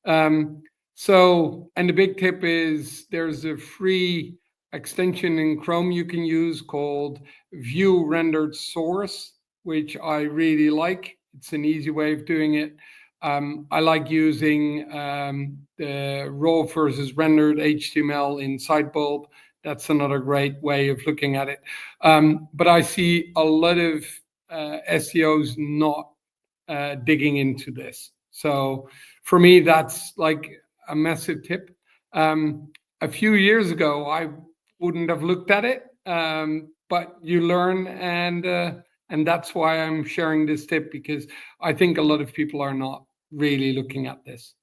And the big tip is there's a free extension in Chrome you can use called View Rendered Source, which I really like. It's an easy way of doing it. I like using the raw versus rendered HTML in Sitebulb. That's another great way of looking at it. But I see a lot of SEOs not digging into this. So for me, that's like a massive tip. A few years ago, I wouldn't have looked at it, but you learn, and that's why I'm sharing this tip, because I think a lot of people are not really looking at this.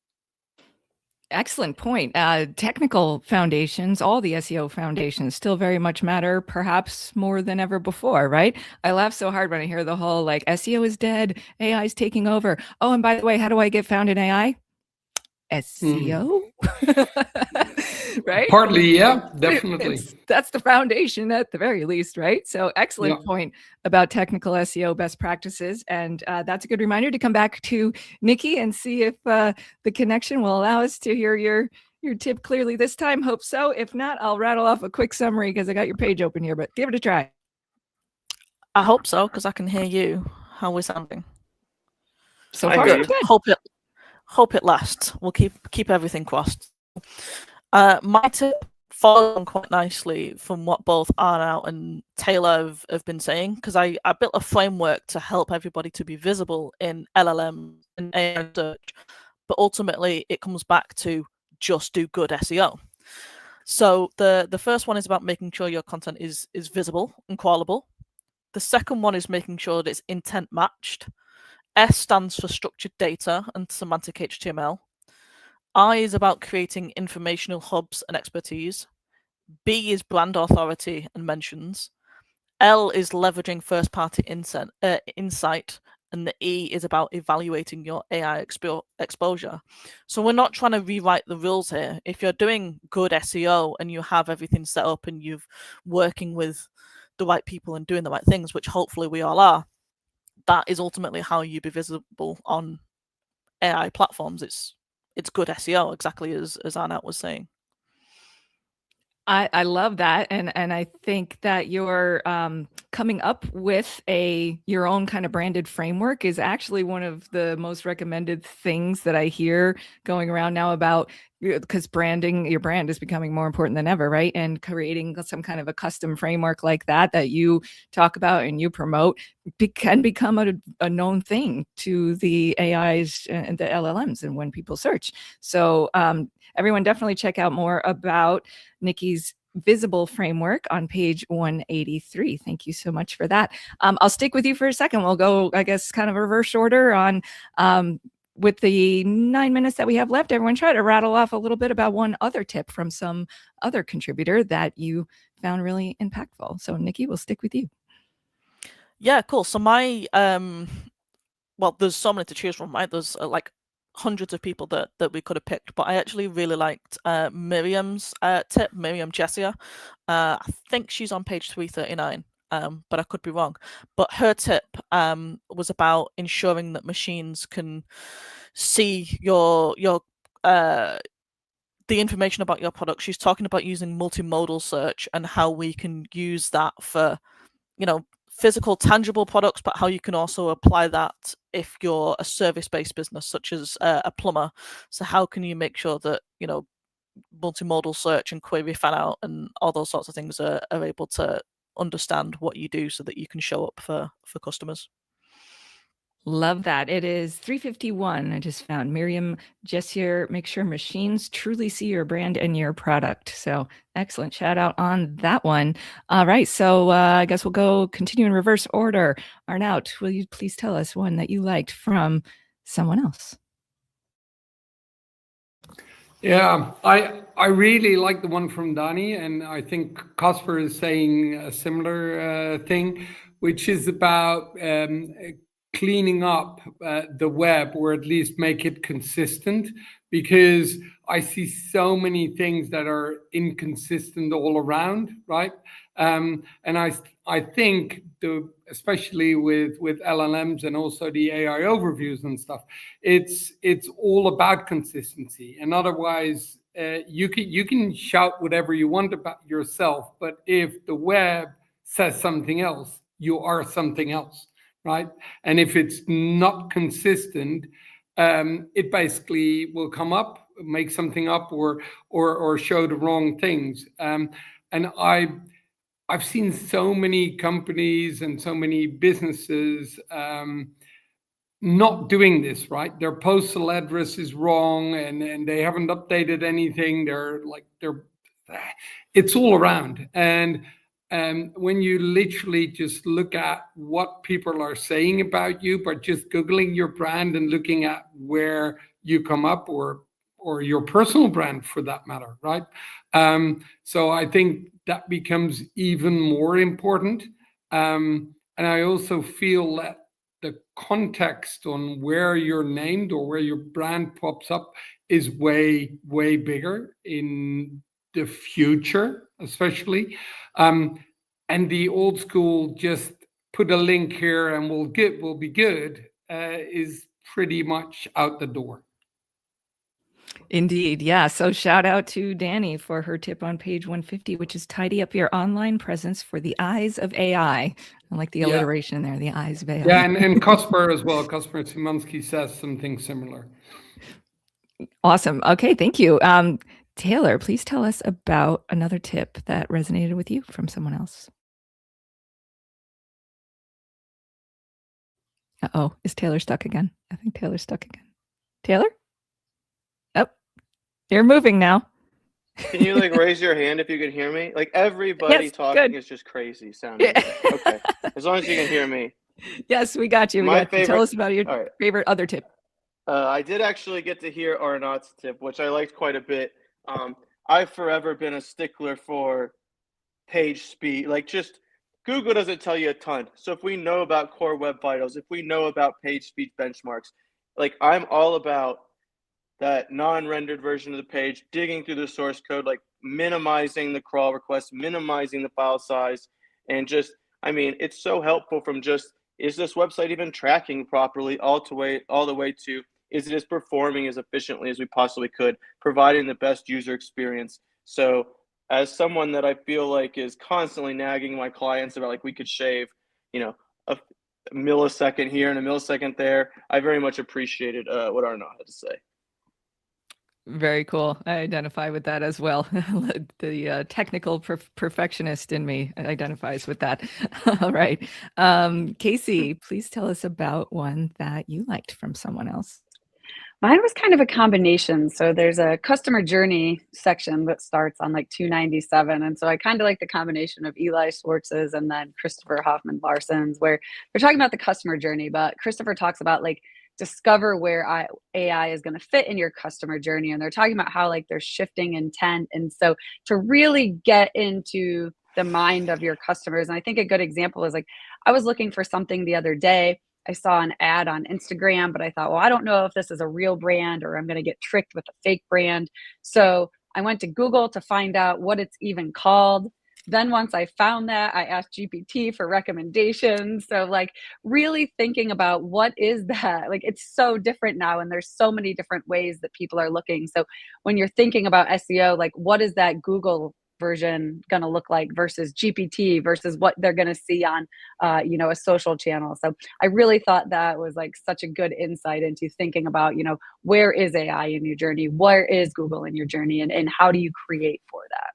Excellent point. Technical foundations, all the SEO foundations still very much matter, perhaps more than ever before, right? I laugh so hard when I hear the whole like SEO is dead, AI is taking over. Oh, and by the way, how do I get found in AI? SEO? Right? Partly, yeah, definitely. That's the foundation at the very least, right? So excellent point about technical SEO best practices. And that's a good reminder to come back to Nikki and see if the connection will allow us to hear your tip clearly this time. Hope so. If not, I'll rattle off a quick summary because I got your page open here, but give it a try. I hope so, because I can hear you. How we're sounding. So far, so good. Hope it lasts. We'll keep everything crossed. My tip follows on quite nicely from what both Arnaud and Taylor have been saying, because I built a framework to help everybody to be visible in LLM and AI search, but ultimately it comes back to just do good SEO. So the first one is about making sure your content is visible and crawlable. The second one is making sure that it's intent matched. S stands for structured data and semantic HTML. I is about creating informational hubs and expertise. B is brand authority and mentions. L is leveraging first-party insight. And the E is about evaluating your AI exposure. So we're not trying to rewrite the rules here. If you're doing good SEO and you have everything set up and you're working with the right people and doing the right things, which hopefully we all are, that is ultimately how you be visible on AI platforms. It's good SEO, exactly as Arnaud was saying. I love that, and I think that you're coming up with your own kind of branded framework is actually one of the most recommended things that I hear going around now about, because branding your brand is becoming more important than ever, right? And creating some kind of a custom framework like that you talk about and you promote can become a known thing to the AIs and the LLMs and when people search. So everyone definitely check out more about Nikki's visible framework on page 183. Thank you so much for that. I'll stick with you for a second. We'll go, I guess, kind of reverse order on with the 9 minutes that we have left. Everyone try to rattle off a little bit about one other tip from some other contributor that you found really impactful. So Nikki, we'll stick with you. Yeah, cool. So my well, there's so many to choose from, right? There's like hundreds of people that we could have picked, but I actually really liked Miriam's tip, Miriam Jessia. I think she's on page 339, but I could be wrong. But her tip was about ensuring that machines can see the information about your product. She's talking about using multimodal search and how we can use that for, physical, tangible products, but how you can also apply that if you're a service-based business, such as a plumber. So how can you make sure that, multimodal search and query fan out and all those sorts of things are able to understand what you do so that you can show up for customers. Love that. It is 3:51. I just found Miriam Jessier. Make sure machines truly see your brand and your product. So excellent shout out on that one. All right. So I guess we'll continue in reverse order. Arnaud, will you please tell us one that you liked from someone else? Yeah, I really like the one from Dani, and I think Casper is saying a similar thing, which is about cleaning up the web, or at least make it consistent, because I see so many things that are inconsistent all around, right? And I think especially with LLMs and also the AI overviews and stuff, it's all about consistency. And otherwise, you can shout whatever you want about yourself, but if the web says something else, you are something else, right? And if it's not consistent, it basically will come up, make something up, or show the wrong things. And I've seen so many companies and so many businesses not doing this, right? Their postal address is wrong, and they haven't updated anything. They're it's all around. And when you literally just look at what people are saying about you, but just Googling your brand and looking at where you come up, or your personal brand for that matter, right? So I think that becomes even more important. And I also feel that the context on where you're named or where your brand pops up is way, way bigger in the future, especially. And the old school, just put a link here and we'll be good, is pretty much out the door. Indeed. Yeah. So shout out to Danny for her tip on page 150, which is tidy up your online presence for the eyes of AI. I like the Yeah. alliteration there, the eyes of AI. Yeah, and Kasper as well. Kasper Szymanski says something similar. Awesome. Okay, thank you. Taylor, please tell us about another tip that resonated with you from someone else. Uh-oh, is Taylor stuck again? I think Taylor's stuck again. Taylor? Oh, you're moving now. Can you like raise your hand if you can hear me? Like everybody Yes, talking good. is just crazy sounding. Okay, as long as you can hear me. Yes, we got you. We got you. Tell us about your favorite other tip. I did actually get to hear Arnaud's tip, which I liked quite a bit. I've forever been a stickler for page speed. Like, just Google doesn't tell you a ton. So if we know about core web vitals, if we know about page speed benchmarks, like I'm all about that non-rendered version of the page, digging through the source code, like minimizing the crawl requests, minimizing the file size, and just, I mean, it's so helpful from just, is this website even tracking properly, all the way to, is it as performing as efficiently as we possibly could, providing the best user experience. So as someone that I feel like is constantly nagging my clients about, like, we could shave, you know, a millisecond here and a millisecond there, I very much appreciated what Arnaud had to say. Very cool. I identify with that as well. The technical perfectionist in me identifies with that. All right. Casey, please tell us about one that you liked from someone else. Mine was kind of a combination. So there's a customer journey section that starts on like 297. And so I kind of like the combination of Eli Schwartz's and then Christopher Hoffman Larson's, where they're talking about the customer journey, but Christopher talks about like discover where AI is going to fit in your customer journey. And they're talking about how like there's shifting intent. And so to really get into the mind of your customers. And I think a good example is like, I was looking for something the other day. I saw an ad on Instagram, but I thought, well, I don't know if this is a real brand or I'm going to get tricked with a fake brand. So I went to Google to find out what it's even called. Then once I found that, I asked GPT for recommendations. So like really thinking about what is that? Like it's so different now and there's so many different ways that people are looking. So when you're thinking about SEO, like what is that Google version going to look like versus GPT versus what they're going to see on, a social channel. So I really thought that was like such a good insight into thinking about, where is AI in your journey? Where is Google in your journey? And how do you create for that?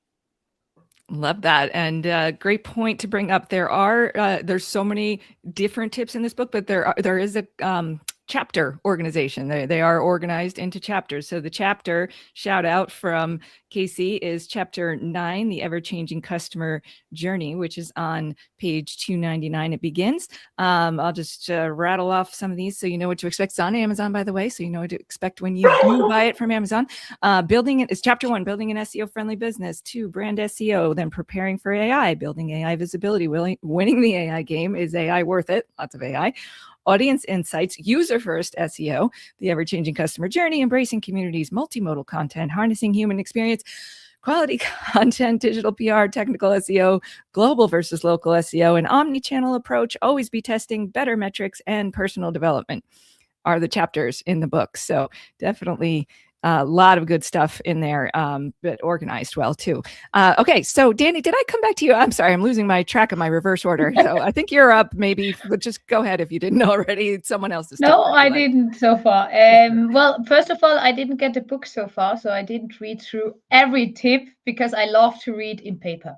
Love that. And great point to bring up. There's so many different tips in this book, but there is a chapter organization. They are organized into chapters. So the chapter shout out from Casey is chapter 9, the ever-changing customer journey, which is on page 299. It begins. I'll just rattle off some of these so you know what to expect. It's on Amazon, by the way, so you know what to expect when you do buy it from Amazon. It's chapter 1, building an SEO-friendly business. 2, brand SEO, then preparing for AI, building AI visibility, winning the AI game. Is AI worth it? Lots of AI. Audience insights, user-first SEO, the ever-changing customer journey, embracing communities, multimodal content, harnessing human experience, quality content, digital PR, technical SEO, global versus local SEO, an omni-channel approach, always be testing, better metrics, and personal development are the chapters in the book. So definitely a lot of good stuff in there, but organized well too. Okay, so Danny, did I come back to you? I'm sorry, I'm losing my track of my reverse order. So I think you're up. Maybe, but just go ahead if you didn't already. Someone else is. No, I didn't so far. Well, first of all, I didn't get the book so far, so I didn't read through every tip because I love to read in paper.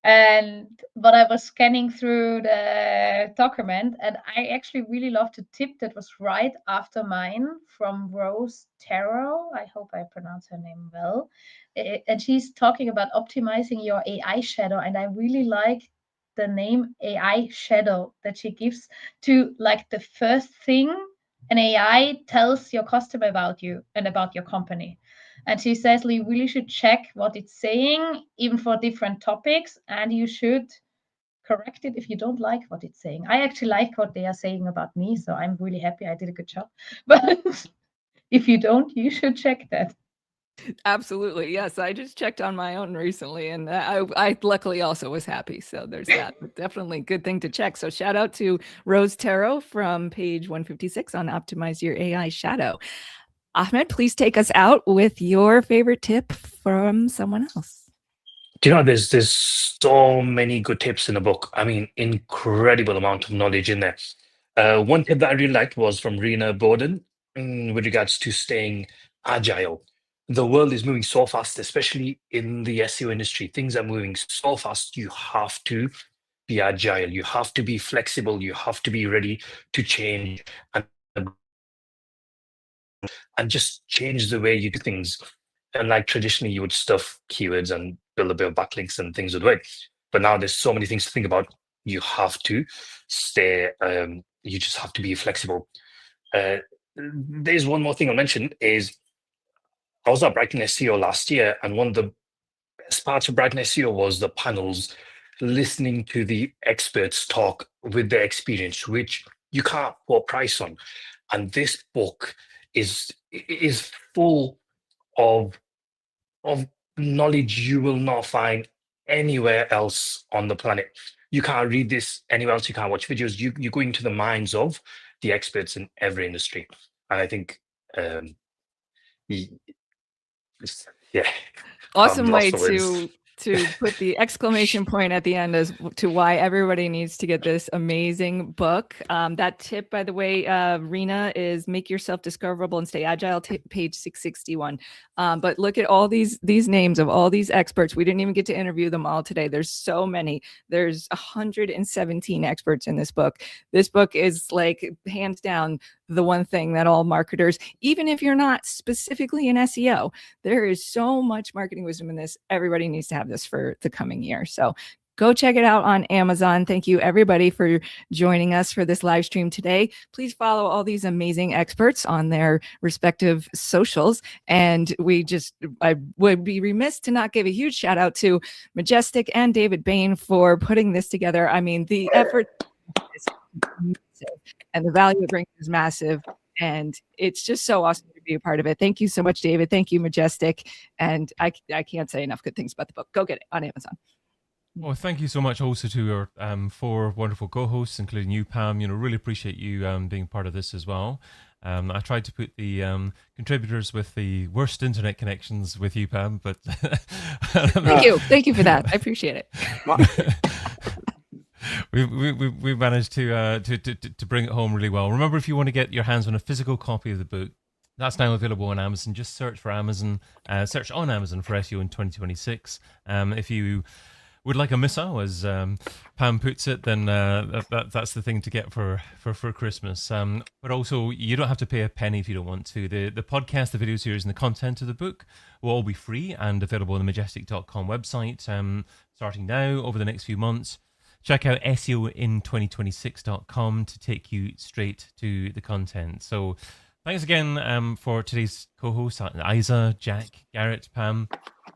But I was scanning through the document, and I actually really loved a tip that was right after mine from Rose Tarot. I hope I pronounce her name well. And she's talking about optimizing your AI shadow, and I really like the name AI shadow that she gives to like the first thing an AI tells your customer about you and about your company. And she says you really should check what it's saying, even for different topics, and you should correct it if you don't like what it's saying. I actually like what they are saying about me, so I'm really happy I did a good job. But if you don't, you should check that. Absolutely. Yes. I just checked on my own recently, and I luckily also was happy. So there's that. But definitely good thing to check. So shout out to Rose Tarot from page 156 on Optimize Your AI Shadow. Ahmed, please take us out with your favorite tip from someone else. Do you know, there's so many good tips in the book. I mean, incredible amount of knowledge in there. One tip that I really liked was from Rena Borden with regards to staying agile. The world is moving so fast, especially in the SEO industry. Things are moving so fast. You have to be agile. You have to be flexible. You have to be ready to change and just change the way you do things. And like traditionally, you would stuff keywords and build a bit of backlinks and things would work. But now there's so many things to think about. You have to stay. You just have to be flexible. There's one more thing I'll mention is I was at Brighton SEO last year, and one of the best parts of Brighton SEO was the panels, listening to the experts talk with their experience, which you can't put a price on. And this book is full of knowledge you will not find anywhere else on the planet. You can't read this anywhere else. You can't watch videos. You go into the minds of the experts in every industry. And I think, yeah. Awesome way to put the exclamation point at the end as to why everybody needs to get this amazing book. That tip, by the way, Rena, is make yourself discoverable and stay agile, page 661. But look at all these names of all these experts. We didn't even get to interview them all today. There's so many. There's 117 experts in this book. This book is like hands down the one thing that all marketers, even if you're not specifically in SEO, there is so much marketing wisdom in this. Everybody needs to have this for the coming year. So go check it out on Amazon. Thank you, everybody, for joining us for this live stream today. Please follow all these amazing experts on their respective socials. And I would be remiss to not give a huge shout out to Majestic and David Bain for putting this together. I mean, the effort is massive, and the value it brings is massive. And it's just so awesome to be a part of it. Thank you so much, David. Thank you, Majestic. And I can't say enough good things about the book. Go get it on Amazon. Well, thank you so much also to our 4 wonderful co-hosts, including you, Pam. Really appreciate you being part of this as well. I tried to put the contributors with the worst internet connections with you, Pam, but Thank you for that. I appreciate it. We managed to bring it home really well. Remember, if you want to get your hands on a physical copy of the book, that's now available on Amazon. Just search for Amazon, search on Amazon for SEO in 2026. If you would like a missile, as Pam puts it, then that's the thing to get for Christmas. But also, you don't have to pay a penny if you don't want to. The podcast, the video series, and the content of the book will all be free and available on the majestic.com website starting now over the next few months. Check out SEOin2026.com to take you straight to the content. So thanks again for today's co-hosts, Isa, Jack, Garrett, Pam,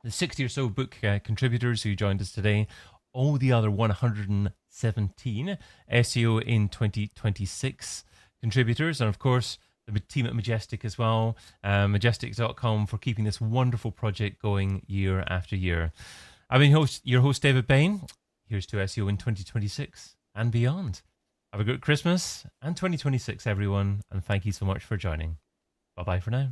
the 60 or so book contributors who joined us today, all the other 117 SEO in 2026 contributors, and of course the team at Majestic as well, majestic.com, for keeping this wonderful project going year after year. I've been your host, David Bain. Here's to SEO in 2026 and beyond. Have a good Christmas and 2026, everyone, and thank you so much for joining. Bye-bye for now.